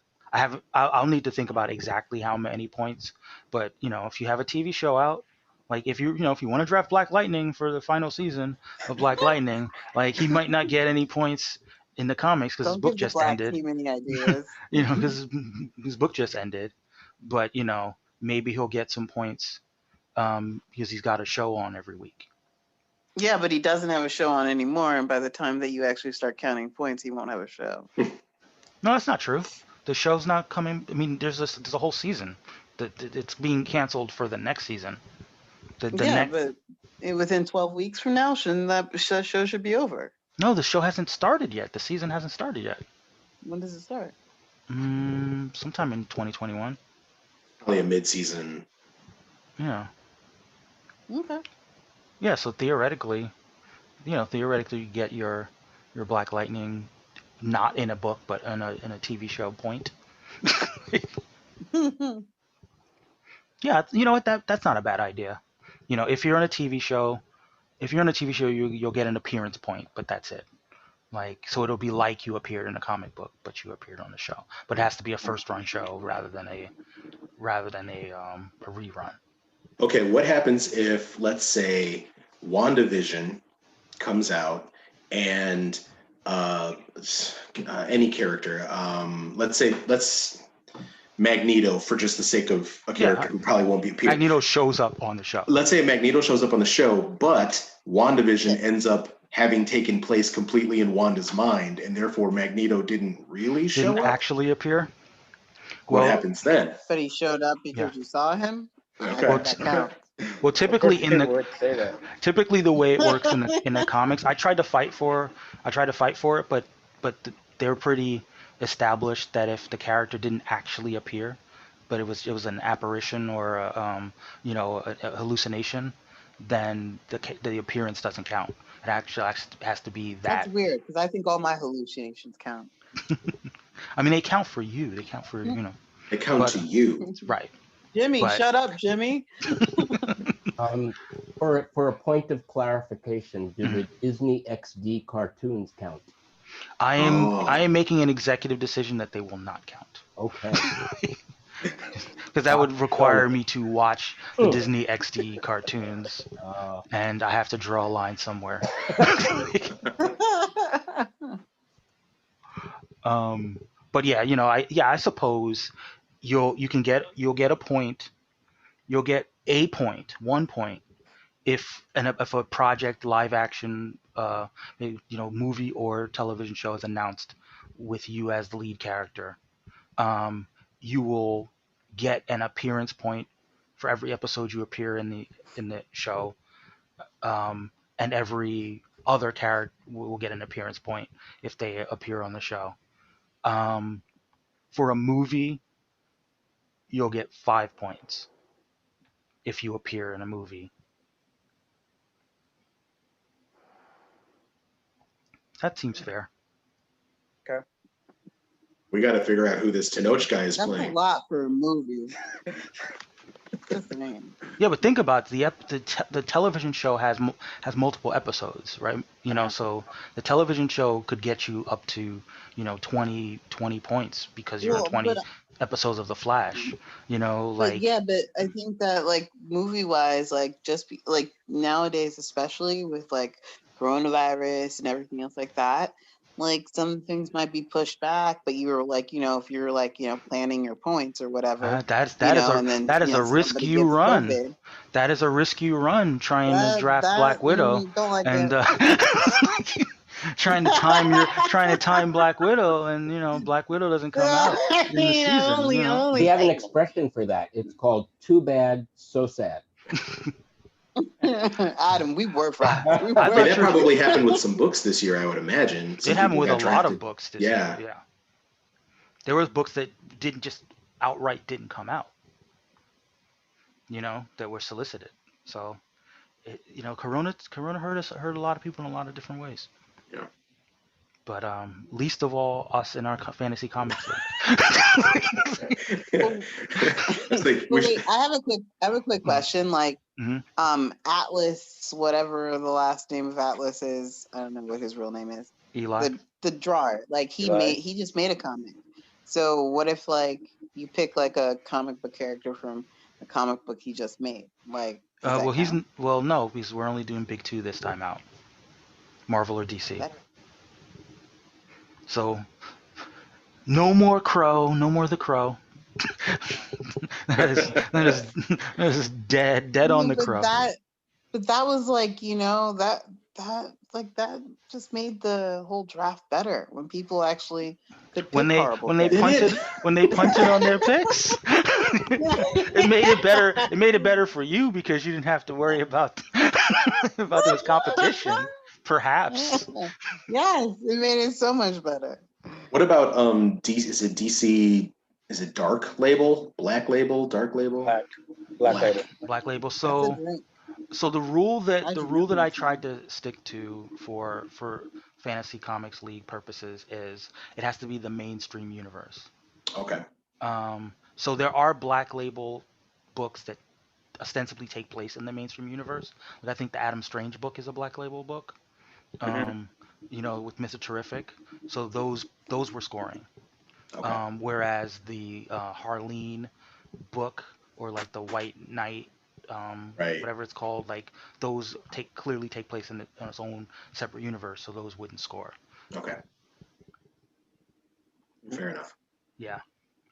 I'll need to think about exactly how many points, but if you have a TV show out, like, if you want to draft Black Lightning for the final season of Black Lightning, like, he might not get any points in the comics because his Don't book give the just black ended. team any ideas. Because his book just ended. But maybe he'll get some points because he's got a show on every week. Yeah, but he doesn't have a show on anymore, and by the time that you actually start counting points, he won't have a show. No, that's not true. The show's not coming. I mean, there's a whole season. It's being canceled for the next season. The Yeah, next but within 12 weeks from now, shouldn't that show should be over? No, the show hasn't started yet. The season hasn't started yet. When does it start? Sometime in 2021. Probably a mid-season. Yeah. Okay. Yeah. So theoretically, you get your Black Lightning not in a book but in a TV show point. Yeah, you know what? That's not a bad idea. If you're on a TV show, you'll get an appearance point, but that's it. Like, so it'll be like you appeared in a comic book, but you appeared on the show. But it has to be a first run show rather than a rerun. Okay, what happens if, let's say, WandaVision comes out and any character, let's Magneto, for just the sake of a character who probably won't be appearing. Magneto shows up on the show. Let's say Magneto shows up on the show, but WandaVision ends up having taken place completely in Wanda's mind, and therefore Magneto didn't really show Didn't up. actually appear. What Well, happens then? But he showed up because you saw him. Okay. Well, That counts. Well, typically Of course it would say that. typically the way it works in the comics, I tried to fight for it, but they're pretty established that if the character didn't actually appear, but it was an apparition or a hallucination, then the appearance doesn't count. It actually has to be that. That's weird because I think all my hallucinations count. I mean, they count for you. They count for They count But- to you. right. Jimmy, But- shut up, Jimmy. For a point of clarification, do the Disney XD cartoons count? I am Oh. I am making an executive decision that they will not count. Okay. Because that would require me to watch the Hmm. Disney XD cartoons, and I have to draw a line somewhere. But yeah, I suppose you'll get a point, you'll get a point, 1 point, if a project, live action, movie or television show is announced with you as the lead character. You will get an appearance point for every episode you appear in the show, and every other character will get an appearance point if they appear on the show. For a movie, you'll get 5 points if you appear in a movie. That seems fair. We got to figure out who this Tenoch guy is That's a playing. lot for a movie. Just saying. Yeah, but think about it. The television show has multiple episodes, right? So the television show could get you up to 20 points because you're in Well, 20 but- episodes of The Flash. But yeah, but I think that like movie wise, like like nowadays, especially with like coronavirus and everything else like that, like some things might be pushed back, but you were like, if you're like, planning your points or whatever. that is a risk you run. COVID. That is a risk you run trying to draft Black Widow Don't like and that. trying to time Black Widow, and Black Widow doesn't come out in the season. We have an expression for that. It's called "too bad, so sad." Adam, we were friends. I I mean, thought that you were- probably happened with some books this year, I would imagine. Some It happened people with a got lot drafted. of books this Yeah. year. Yeah. There was books that didn't come out. That were solicited. So, Corona hurt a lot of people in a lot of different ways. Yeah. But least of all us in our fantasy comics. It's like, Well, wait, I have a quick question. Like, Mhm. Atlas, whatever the last name of Atlas is, I don't know what his real name is. Eli. The drawer, like Eli. he just made a comic. So what if like you pick like a comic book character from a comic book he just made? Like, does that count? No, because we're only doing big two this time out. Marvel or DC. Better. So no more Crow, no more the Crow. that is dead on No, the Crow. but that was like, that just made the whole draft better when people actually could When pick they horrible when they characters. Did it? punted on their picks, it made it better. It made it better for you because you didn't have to worry about about this competition. Perhaps. Yes, it made it so much better. What about is it DC? Is it dark label, black label, dark label? Black label. Black Label. That's a drink. So I the do rule not that I drink tried to stick to for Fantasy Comics League purposes is it has to be the mainstream universe. Okay. So there are Black Label books that ostensibly take place in the mainstream universe. Like I think the Adam Strange book is a Black Label book. Mhm. Um, with Mr. Terrific. So those were scoring. Okay. Whereas the Harleen book or like the White Knight, Right. whatever it's called, like those clearly take place in its own separate universe, so those wouldn't score. Okay. Fair enough. Yeah,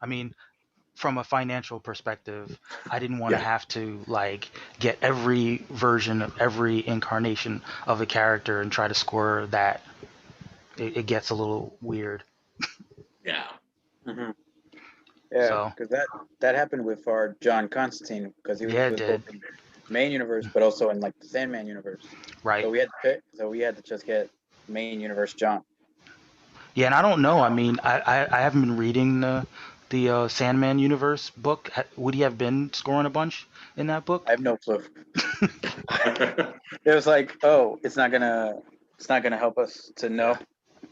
I mean, from a financial perspective, I didn't want to Yeah. have to like get every version of every incarnation of a character and try to score that. It gets a little weird. Yeah. Hmm. Yeah, So because that happened with our John Constantine because he yeah, it was both did. in main universe but also in like the Sandman universe. Right. So we had to pick. So we had to just get main universe John. Yeah, and I don't know. I mean, I haven't been reading the Sandman universe book. Would he have been scoring a bunch in that book? I have no clue. It was like, oh, it's not gonna help us to know.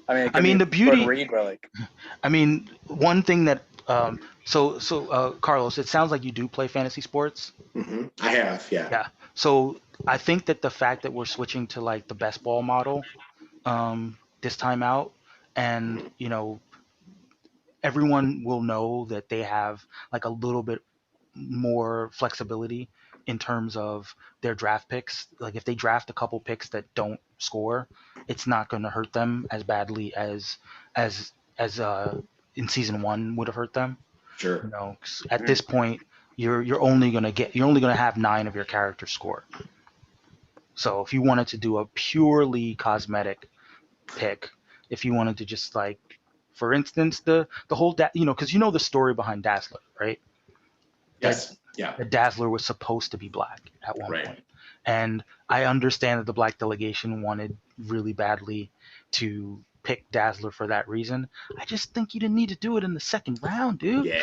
I mean, it I could be mean, a the short beauty. read, but like, I mean, one thing that Carlos, it sounds like you do play fantasy sports. I have. Yeah. Yeah. So I think that the fact that we're switching to like the best ball model this time out, and everyone will know that they have like a little bit more flexibility in terms of their draft picks. Like if they draft a couple picks that don't score, it's not going to hurt them as badly as in season one would have hurt them. Sure. 'Cause at this point, you're only gonna have 9 of your characters score. So if you wanted to do a purely cosmetic pick, if you wanted to just like, for instance, the whole because the story behind Dazzler, right? Yes. Yeah. The Dazzler was supposed to be black at one Right. point. And I understand that the black delegation wanted really badly to pick Dazzler for that reason. I just think you didn't need to do it in the second round, dude. Yeah.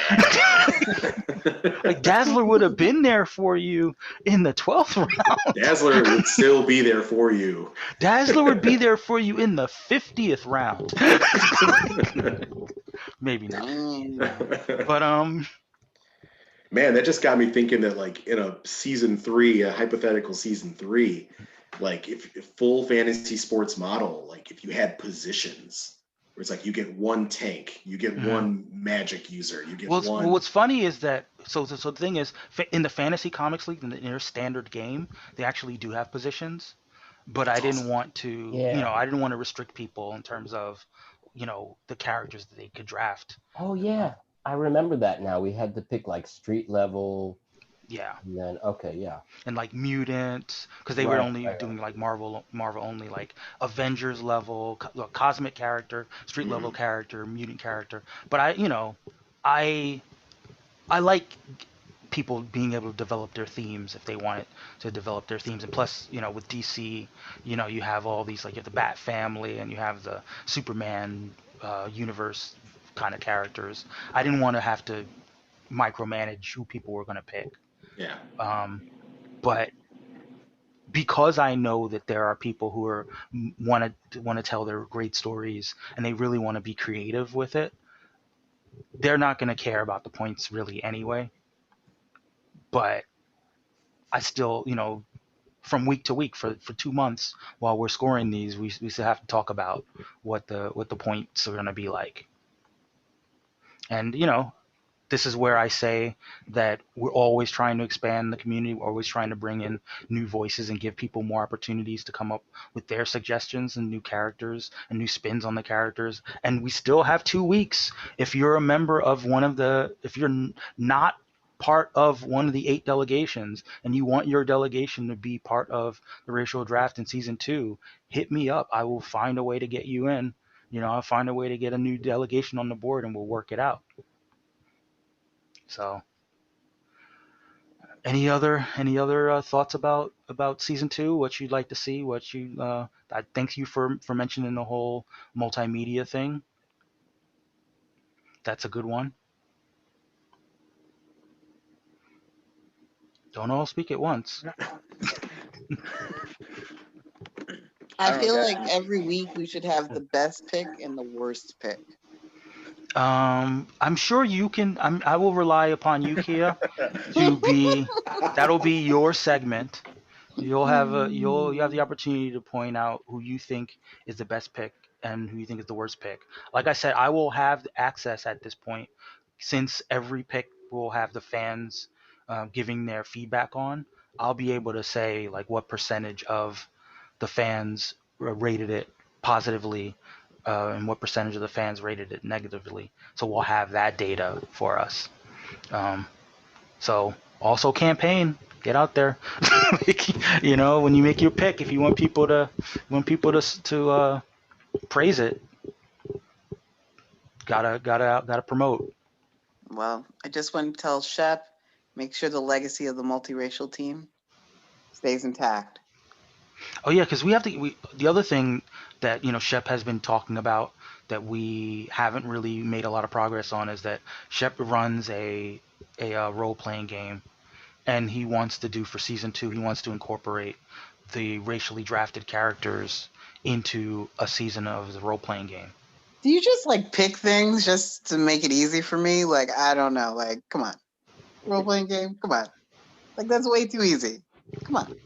Like Dazzler would have been there for you in the 12th round. Dazzler would still be there for you. Dazzler would be there for you in the 50th round. Maybe not. But Man, that just got me thinking that like in a season 3, a hypothetical season 3, like if full fantasy sports model, like if you had positions where it's like you get one tank, you get one magic user, you get one. what's funny is that so the thing is in the fantasy comics league in their standard game they actually do have positions, but I didn't awesome. want to Yeah. I didn't want to restrict people in terms of the characters that they could draft. Oh yeah, I remember that now. We had to pick like street level, Yeah, and then okay, yeah. and like mutants because they were Right, only right. doing like Marvel only, like Avengers level, cosmic character, street level character, mutant character. But I I like people being able to develop their themes if they wanted to develop their themes. And plus, with DC, you have all these, like you have the Bat family and you have the Superman universe kind of characters. I didn't want to have to micromanage who people were going to pick. Yeah. But because I know that there are people who are want to tell their great stories and they really want to be creative with it, they're not going to care about the points really anyway. But I still, from week to week for 2 months while we're scoring these, we still have to talk about what the points are going to be like. And this is where I say that we're always trying to expand the community. We're always trying to bring in new voices and give people more opportunities to come up with their suggestions and new characters and new spins on the characters. And we still have 2 weeks. If you're a member of if you're not part of one of the 8 delegations and you want your delegation to be part of the racial draft in season 2, hit me up. I will find a way to get you in. I'll find a way to get a new delegation on the board and we'll work it out. So, any other thoughts about season 2? What you'd like to see? I thank you for mentioning the whole multimedia thing. That's a good one. Don't all speak at once. I don't feel know, like guys. every week we should have the best pick and the worst pick. I'm sure you can. I will rely upon you, Kia, to be. That'll be your segment. You'll have the opportunity to point out who you think is the best pick and who you think is the worst pick. Like I said, I will have access at this point, since every pick will have the fans giving their feedback on. I'll be able to say like what percentage of the fans rated it positively, and what percentage of the fans rated it negatively. So we'll have that data for us. So also campaign, get out there. When you make your pick, if you want people to praise it, gotta promote. Well, I just want to tell Shep, make sure the legacy of the multiracial team stays intact. Oh yeah, because the other thing that Shep has been talking about that we haven't really made a lot of progress on is that Shep runs a role playing game, and he wants to do for season 2. He wants to incorporate the racially drafted characters into a season of the role playing game. Do you just like pick things just to make it easy for me? Like, I don't know. Like, come on. Role playing game? Come on. Like, that's way too easy. Come on.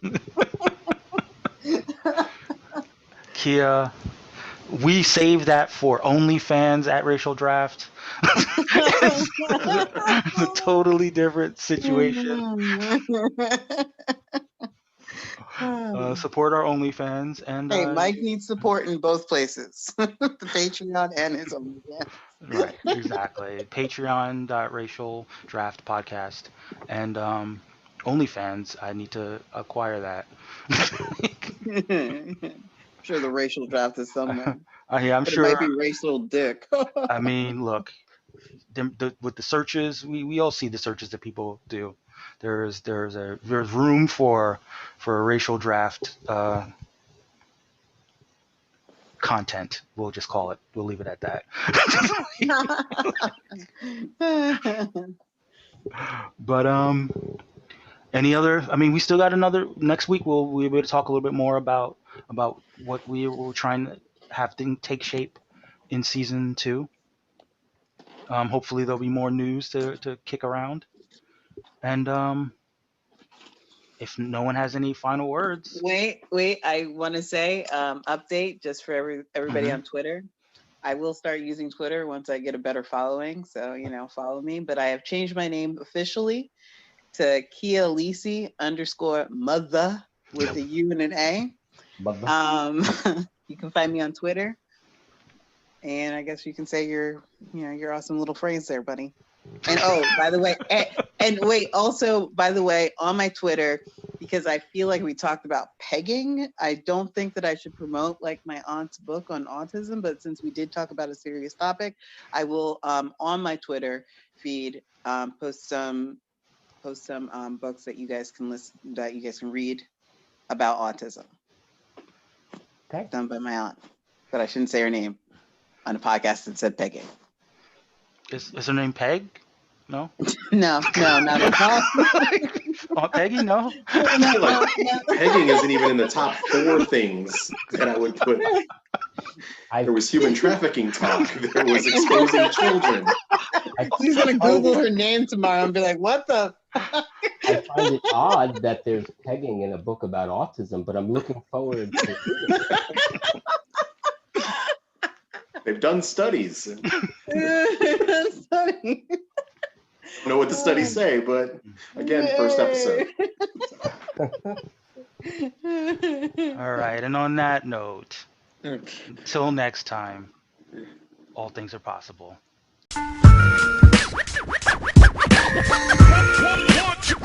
Kia, we save that for OnlyFans at Racial Draft. It's a totally different situation. Support our OnlyFans and Hey, Mike needs support in both places, the Patreon and his OnlyFans. right, exactly. Patreon.racial draft podcast and OnlyFans. I need to acquire that. I'm sure the racial draft is somewhere. Yeah, I'm But sure. it might be racial dick. I mean, look, with the searches, we all see the searches that people do. There's room for a racial draft content. We'll just call it. We'll leave it at that. But any other? I mean, we still got another next week. We'll be able to talk a little bit more about what we were trying to have things take shape in season 2. Hopefully there'll be more news to kick around. And if no one has any final words, Wait. I want to say update just for everybody Mhm. on Twitter. I will start using Twitter once I get a better following. So, follow me. But I have changed my name officially to Kia Lisi _mother with a U and an A. You can find me on Twitter. And I guess you can say your awesome little phrase there, buddy. And by the way, and wait, also, by the way, on my Twitter, because I feel like we talked about pegging, I don't think that I should promote like my aunt's book on autism, but since we did talk about a serious topic, I will on my Twitter feed post some books that you guys can read about autism. Okay. Done by my aunt, but I shouldn't say her name on a podcast that said pegging. is her name Peg? No. No, not at all. Aunt Peggy? No. I feel like pegging isn't even in the top 4 things that I would put. There was human trafficking talk. There was exposing children. She's gonna Google her name tomorrow and be like, "What the?" I find it odd that there's pegging in a book about autism, but I'm looking forward to it. They've done studies. That's funny. know what the studies say, but again, first episode. All right, and on that note, Mm. until next time, all things are possible. One, two,